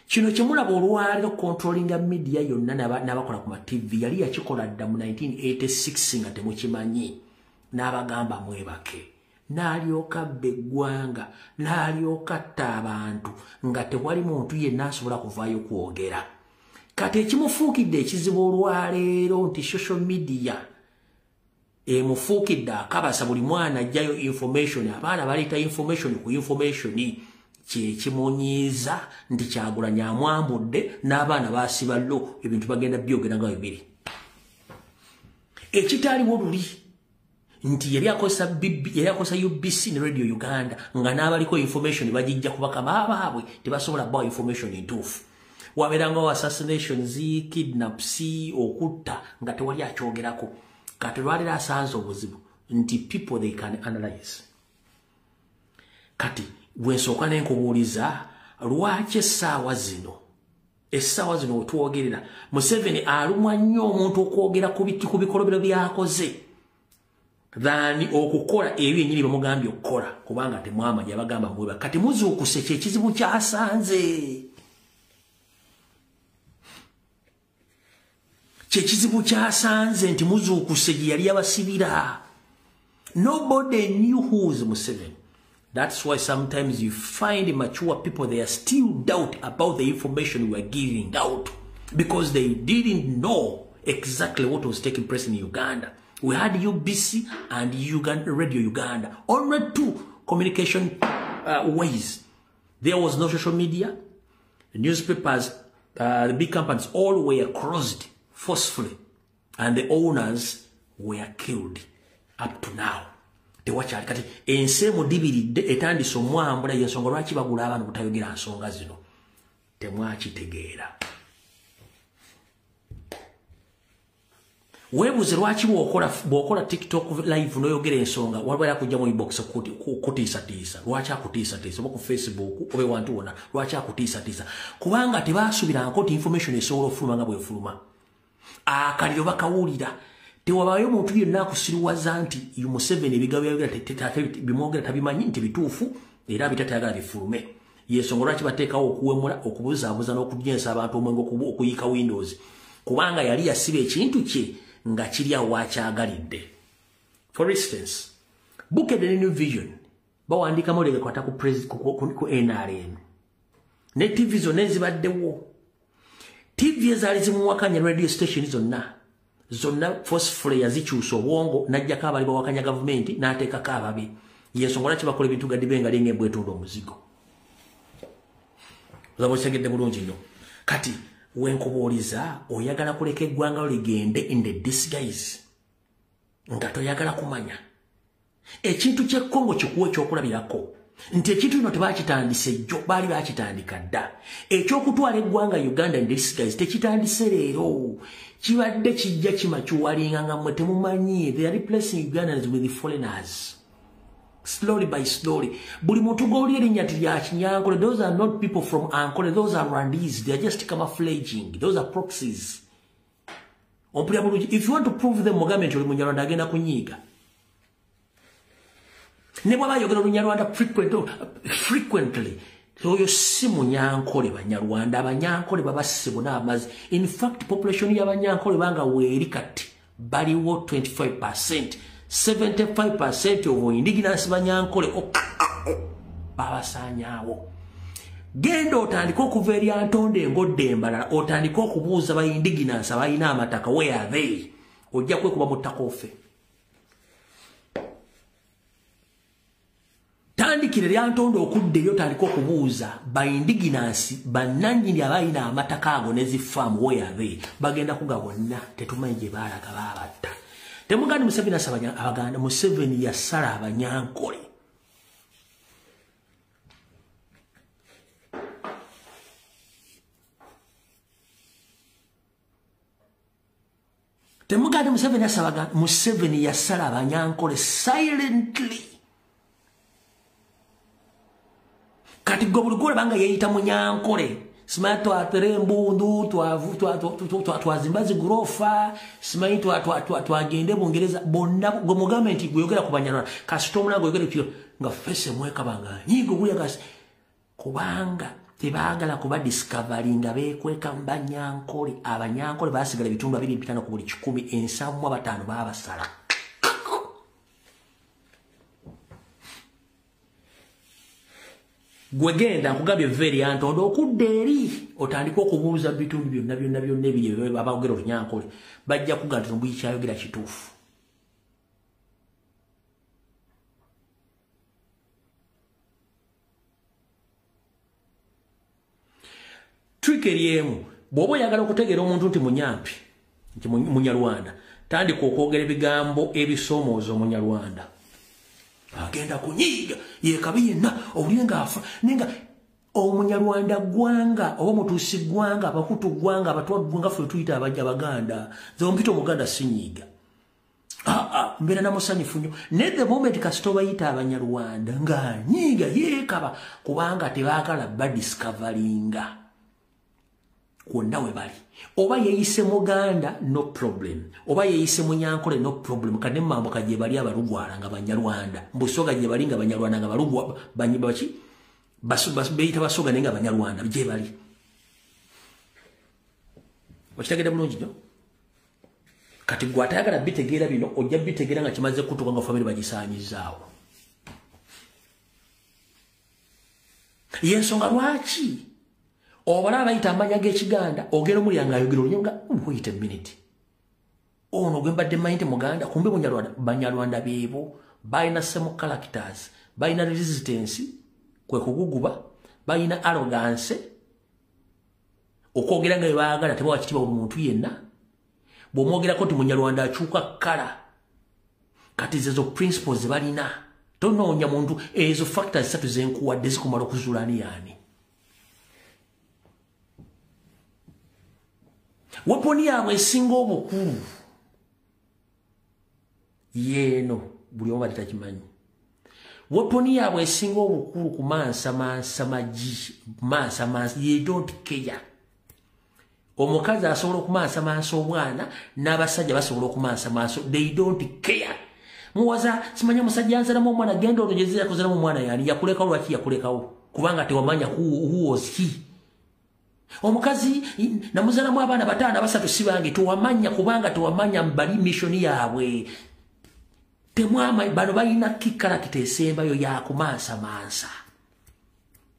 Kino kyemulaba olwaliro controlling media yonna n'abakola ku TV yali yakikola dda mu 1986 nga temukimanyi n'abagamba mwebake. N'alyoka beggwanga n'alyoka atta abantu nga tewali muntu yenna asobola kuvaayo kwogera. Kati ekimufuukidde ekizibu olwaleero nti social media emufuukidde akabasa buli mwana ajjayo information, abaana baleeta information ku information, kyekimunyiiza nti Kyagulanyi amwambudde n'abaana baasiba lo ebintu bagenda byogera nga bibiri. Ekitaaliwo luli nti yali akozesa UBC ne Radio Uganda nga n'abaliko information bagijja kubakama abaabwe tebasobola bawa information entuufu. Wabeerangawo assassinations, kidnaps, okutta nga tewali akyogerako. Kati lwaliro asanze obuzibu nti people they can analyze. Kati bwensooka n'enkubuuliza lwaki essaawa zino wetwogerera Museveni alumwa nnyo omuntu okwogera ku bikolobero byakoze than okukola ebyo ennyini bamugambye okukola kubanga temwamanya abagamba mweba. Kati muzuukuse kyekizibu kyasanze. Kyekizibu kyasanze nti muzuukuse gye yali abasibira. Nobody knew who was Museveni. That's why sometimes you find mature people, they are still doubt about the information we are giving out because they didn't know exactly what was taking place in Uganda. We had UBC and Radio Uganda. Only two communication ways. There was no social media. The newspapers, the big companies, all were closed forcefully. And the owners were killed up to now. Tewakyali kati ensemu dibiridde etandise omwambula y'ensonga lwaki bagula abantu butayogera nsonga zino temwakitegeera. Webuze lwaki bw'okola TikTok live n'oyogera ensonga waliwo kujja mu inbox kutiisatiisa. Lwaki akutiisatiisa oba ku Facebook oba wantu wonna lwaki akutiisatiisa? Kubanga tebaasubiranko nti information esobola ofuluma nga bwefuluma. Akaliro bakawulira. Tewabayo omuntu yenna akusiriwaza nti Museveni ebigabo bimwogera tabimanyi nti bituufu era bitatayagala bifulume. Y'ensonga lwaki bateekawo okuwemula okubuzaabuza n'okujjensa abantu omwenge okuyiika Windows. Kubanga yali yasiba ekintu kye nga kiri awo wakyagalidde. For instance, Bukedde ne New Vision bawandiikamu lebekwata ku NRM. Ne TV zonna ezibaddewo. TV ezaali zimuwakanya radio station zonna forcefully yazikyusa obwongo n'ajjako abali bawakanya gavumenti n'ateekako ababi. Y'ensonga lwaki bakola ebintu gaddibenga linga embwetunda omuzigo. Olaba osegedde bulungi nnyo. Kati wenkubuuliza oyagala kuleka eggwanga ligende in the disguise nga toyagala kumanya ekintu ky'ekkongo kikuwa ekyokulabirako nti ekintu kino tebakitandise jjo baali bakitandika dda. Ekyokutwala eggwanga Uganda in disguise tekitandise leero kibadde kijja kimakyuwalinga nga mmwe temumanyi. They are replacing Ugandans with foreigners slowly by slowly. Buli muntu g'oli erinnya lya Kinyankole, those are not people from Ankole, those are Rwandese. They are just camouflaging. Those are proxies. If you want to prove them, Mugambe nti oli Munyarwanda agenda kunyiiga. Ne bw'aba ayogera Olunyarwanda frequently. Oyo si Munyankole Banyarwanda. Abanyankole babasibu n'amazi. In fact, population y'Abanyankole banga weeri kati baliwo 25%. 75% of indigenous banyankole babasanyawo. Genda otandika okuva eri Antonde Ngodde Embalala otandika okubuuza ba indigenous abalina amataka where are they? Ojja kwekuba mu ttaka ofe. Tandikire eri Antonde okudde eri otandika okubuuza ba indigenous bannannyini abalina amataka ago n'ezifaamu where are they? Bagenda kugabonna tetumanyi gye baalaga baabatta. Temugandi Museveni asaba Abaganda, Museveni yasala abanyankole. Temugandi Museveni asaba Museveni yasala abanyankole silently. Kati gobulugole banga yeyita munyankole. Simanyi twatere embundu twazimbazi gurofa simanyi twagende Bungereza bonna go mu gavumenti gweyogera ku Banyarwanda kasita omulala gweyogera kyo nga fese mwekabanga nyigo gulya gasi kubanga tebaagala kuba discovery nga beekweka mu banyankole. Abanyankole baasigala ebitundu 2.5 ku buli 100 ensamu 5 baabasala. Gwegenda nkugambye very Antonde okudde eri otandika okubuuza bitundu byonna ebiri abaogera olunyankole bajja kugamba nti Mbuyi kyayogera kituufu. Trick eriemu bw'oba oyagala okutegeera omuntu nti munyampi nti munyarwanda tandika okwogera ebigambo ebisoomooza omunyarwanda. Agenda kunyiga yekabi yenna owulire ng'afa nenga omunyarwanda gwanga oba mutuusi gwanga abakutu gwanga abatwa gwanga ffe tuyita Abaganda zompita omuganda sinyiga mbeera namusanyufu nnyo naye the moment kasita obayita Abanyarwanda ng'anyiga yeekaba kubanga tebaagala badiscoveringa kwonna we bali. Oba yeyise Muganda no problem, oba yeyise Munyankole no problem. Kane mambuka gye bali abalugwala nga Banyarwanda mbusoga gye bali nga Banyarwanda nga balugwa baki beeyita basoga nenga Banyarwanda gye bali. Okitegedde bulungi nnyo. Kati gwe atayagala bitegeera bino ojja bitegeera nga kimaze kutuuka nga famire bagisaanyizaawo. Yensonga lwaki obala bayita amanya g'Ekiganda ogera omuli angayogera olunyonga wait a minute ono gwe mbadde mmanyi nti Muganda kumbe Banyarwanda beebo balina semu characters balina resistance kwe kuguguba balina arrogance okwogera nga bebaagala tebawa kitiibwa buli muntu yenna bw'omwogerako nti Munyarwanda akyuka kkala kati zezo principles balina tonoonya muntu ezo factors 3 zenkuwadde zikumala okuzuula ani yaani. Waponi yaabwe esinga obukulu yeeno buli omu badde takimanyi. Waponi yaabwe esinga obukulu ku mansa magi ye don't care. Omukazi asobola okumansa omwana n'abasajja basobola okumansa they don't care. Muwaza simanyi omusajja anzalamu omwana genda ologezera kuzalamu omwana yani yakulekawo lwaki yakulekawo kubanga tewamanya who was he. Omukazi namuzalamu abaana 5 basatu sibange tewamanya kubanga tewamanya mbali mission yaabwe. Temwama bano balina kikarakita esembayo ya kumansa.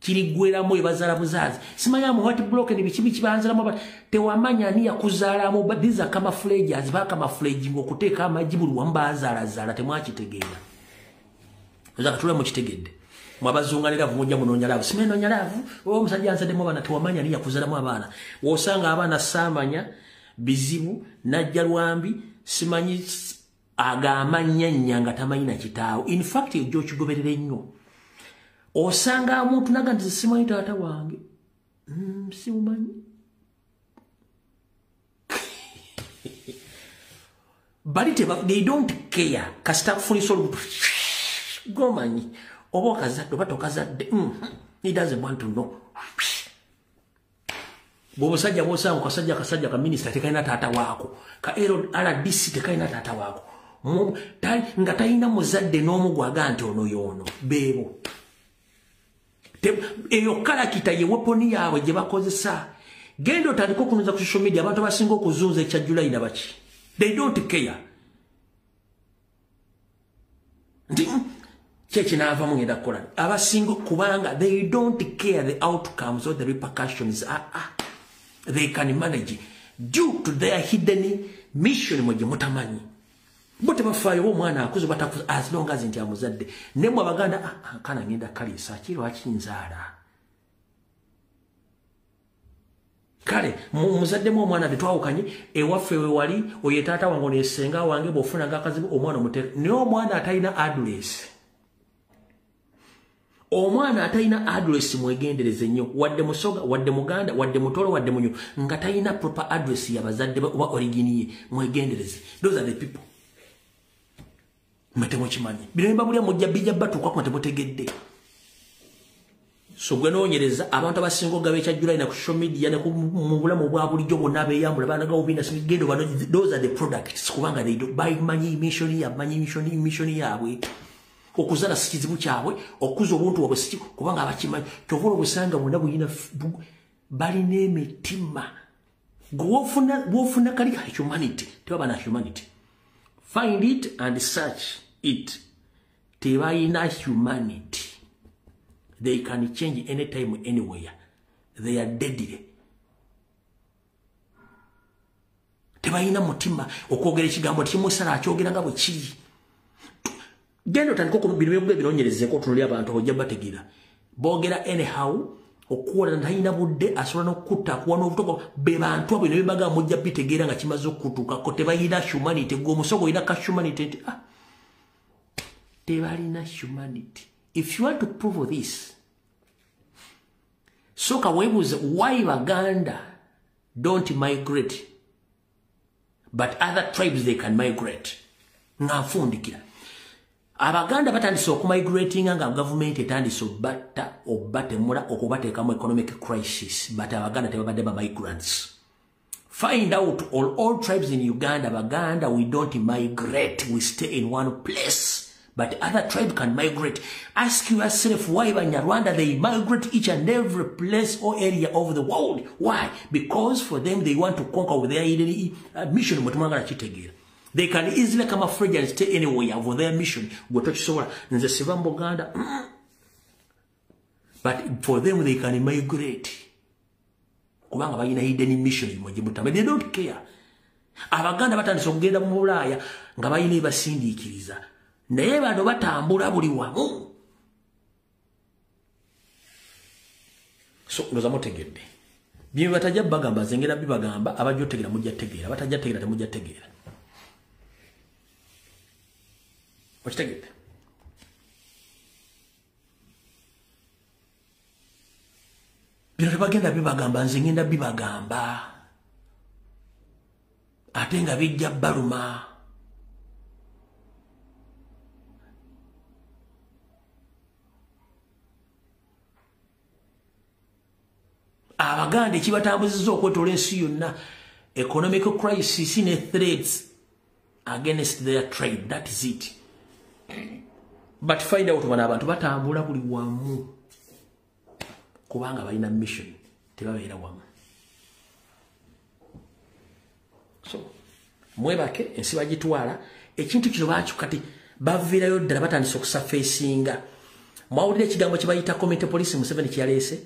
Kirigweramu ebazala buzazi. Simanyamu what block ni bikibi kibanzalamu tewamanya ni yakuzalamu badiza kama fledgers baka mafledging okuteeka amajibulu wambazala temwakitegeera. Oza katula mu kitegedde. Mwabazungalira vumujja munonya lavu simeno nyalavu omusajja ansademu abana tewamanya ni yakuzalamu abana wosanga abana samanya bizibu najja lwambi simanyi agamanya nyanga tamayina kitaawo. In fact ejjo kigoberere nnyo osanga omuntu naga nti simanyi taata wange simumanyi bali they don't care kasita kufunisa olubuto gomanyi oba okazadde oba tokazadde he doesn't want to know. Bw'obusajja bw'osanga kasajja ka minisita tekalina taata waako ka RDC tekalina taata waako nga talina muzadde n'omu gwaga nti ono y'ono beebo. Eyo kalakita ye weponi yaabwe gye bakozesa. Genda otandika okunoza ku social media abantu abasinga okuzunza ekya July na baki they don't care. Ndi chechi naava mungenda kukola. Abasingo kubanga they don't care the outcomes or the repercussions. They can manage due to their hidden mission mwe mutamanyi. Bote bafayo wo mwana akuzo batakuza as long as nti amuzadde. Nemwe abaganda kana ngenda kalisa kiro akinzaala. Kale muzadde mu omwana bitwawukanye ewaffe we wali oye taata wange nesenga wange bofuna ngakazibu omwana omuteka ne omwana atayina address. Omwana atayina address mwegendereze nnyo wadde musoga wadde muganda wadde mutolo wadde munyo nga tayina proper address ya bazadde oba origini ye mwegendereze. Those are the people. Matemo chimanyi. Binemba buli mujja bijja batuka kwa temutegedde. So gwe noonyereza abantu abasingo gabe kya July na ku social media ne ku mubulamu bwa bulijjo bonna beyambula bana ga ubina sigendo bano those are the products kubanga they do buy manyi mission yaabwe okuzala sikizibu kyabwe okuza obuntu obusiki kubanga abakimanyi tovolo busanga bonna buyina bali n'emitima gwofuna kali humanity tebaba na humanity. Find it and search it. Tebayina humanity. They can change anytime, anywhere. They are deadly. Tebayina mutima okwogera ekigambo timusala akyogera nga bwe kiri. Gendo tandika okubirwe bironyerezeko tunuli abantu ojja bategira. Boogera anyhow okuwola ntayina budde asobola n'okutta kuwa n'obutoko be bantu abo ne bibaga mujja bitegeera nga kimaze okutuuka ko tebayina humanity gw'omusogo oyina ka humanity tebalina humanity. If you want to prove this, soka webuze why Baganda don't migrate, but other tribes they can migrate. Ngafundikira. Abaganda batandise okumigrating nga government etandise obatemula okubateekamu economic crisis, but Abaganda tebabadde ba migrants. Find out all tribes in Uganda, Baganda, we don't migrate, we stay in one place. But other tribes can migrate. Ask yourself why Banyarwanda they migrate each and every place or area of the world. Why? Because for them they want to conquer with their mission. They can easily come afraid and stay anywhere for their mission. But for them they can migrate. They don't care. Abaganda batandise okugenda mu Bulaaya nga bayina ebasindiikiriza. Naye bano batambula buli wamu. So ndoza mutegedde. Bye batajja bagamba zengera bibagamba abajja otegera mujja tegeera batajja tegeera temujja tegeera. Okitegedde. Bino bagenda bibagamba nzengenda bibagamba. Ate nga bijja baluma. Abaganda ekibatambuziza okwetola ensi yonna economic crisis ne threats against their trade. That is it. But find out wana abantu batambula buli wamu kubanga balina mission tebabeera wamu. So mwebake ensi bagitwala ekintu kino bakyukati baviirayo ddala batandise okusafacinga. Mwawulira ekigambo kye bayita community police Museveni kyaleese.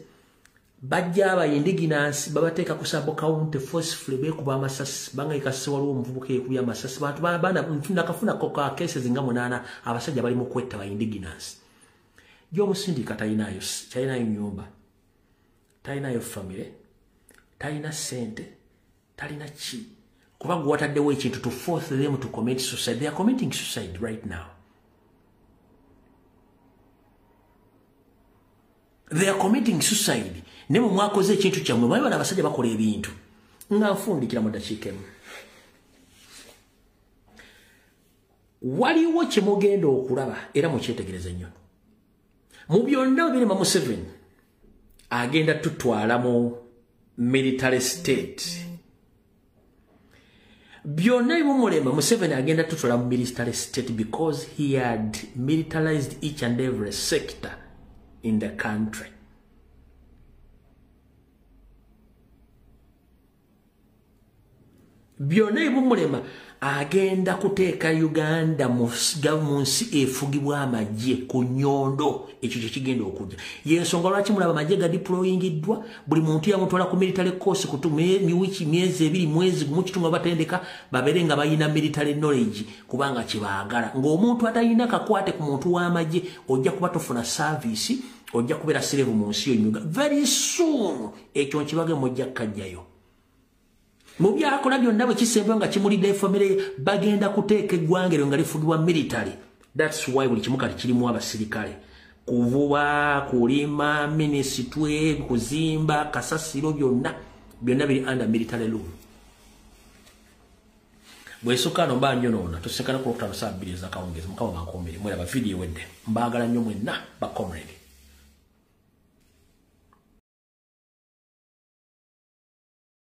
Bajja abayindiginansi babateeka ku sabo kawunti forcefully beekuba amasasi banga ikase waliwo omuvubuka ekubya amasasi bantu bana nakafuna koka cases nga 8 abasajja bali mu kwetta bayindiginansi. Gy'omusindika talinayo nyumba, talinayo family, talina sente, talina ki kuba gwataddewo ekintu to force them to commit suicide. They are committing suicide right now. They are committing suicide. Nemo mwakoze ekintu kyamwe bali bana abasajja bakola ebintu nga nfundikira mu dakiika emu. Waliwo kye mugenda okulaba era mukyetegereze nnyo. Mu byonna biri mu Museveni agenda tutwala mu military state. Byonna bimulema Museveni agenda tutwala mu military state because he had militarized each and every sector in the country. Byonna bimulema agenda kuteeka Uganda mu nsi efugibwa amagye ku nnyondo. Ekyo kye kigenda okujja. Y'ensonga lwaki mulaba amagye ga deployingiddwa, buli muntu yamutwala ku military course wiki myezi 2 mwezi gumu kitunga batendeka babere nga bayina military knowledge kubanga kibaagala. Ng'omuntu atalina kakwate ku muntu w'amagye ojja kuba tofuna service, ojja kubeera slave mu nsi yo. Very soon ekyo nkibage mujja kajjayo. Mu byakola byonna bwe kisemba nga kimulidde family bagenda kuteeka eggwanga eryo nga lifugibwa military. That's why buli kimu kati kirimu abasirikale. Kuvuba, kulima, minisitwe, kuzimba, kasasiro byonna biri under military rule. Bwesukano mba nnyo noona tusekana ku 5 saa 2 za kawungezi mukama bankombere mwera ba video wedde mbagala nnyo mwenna ba comrade.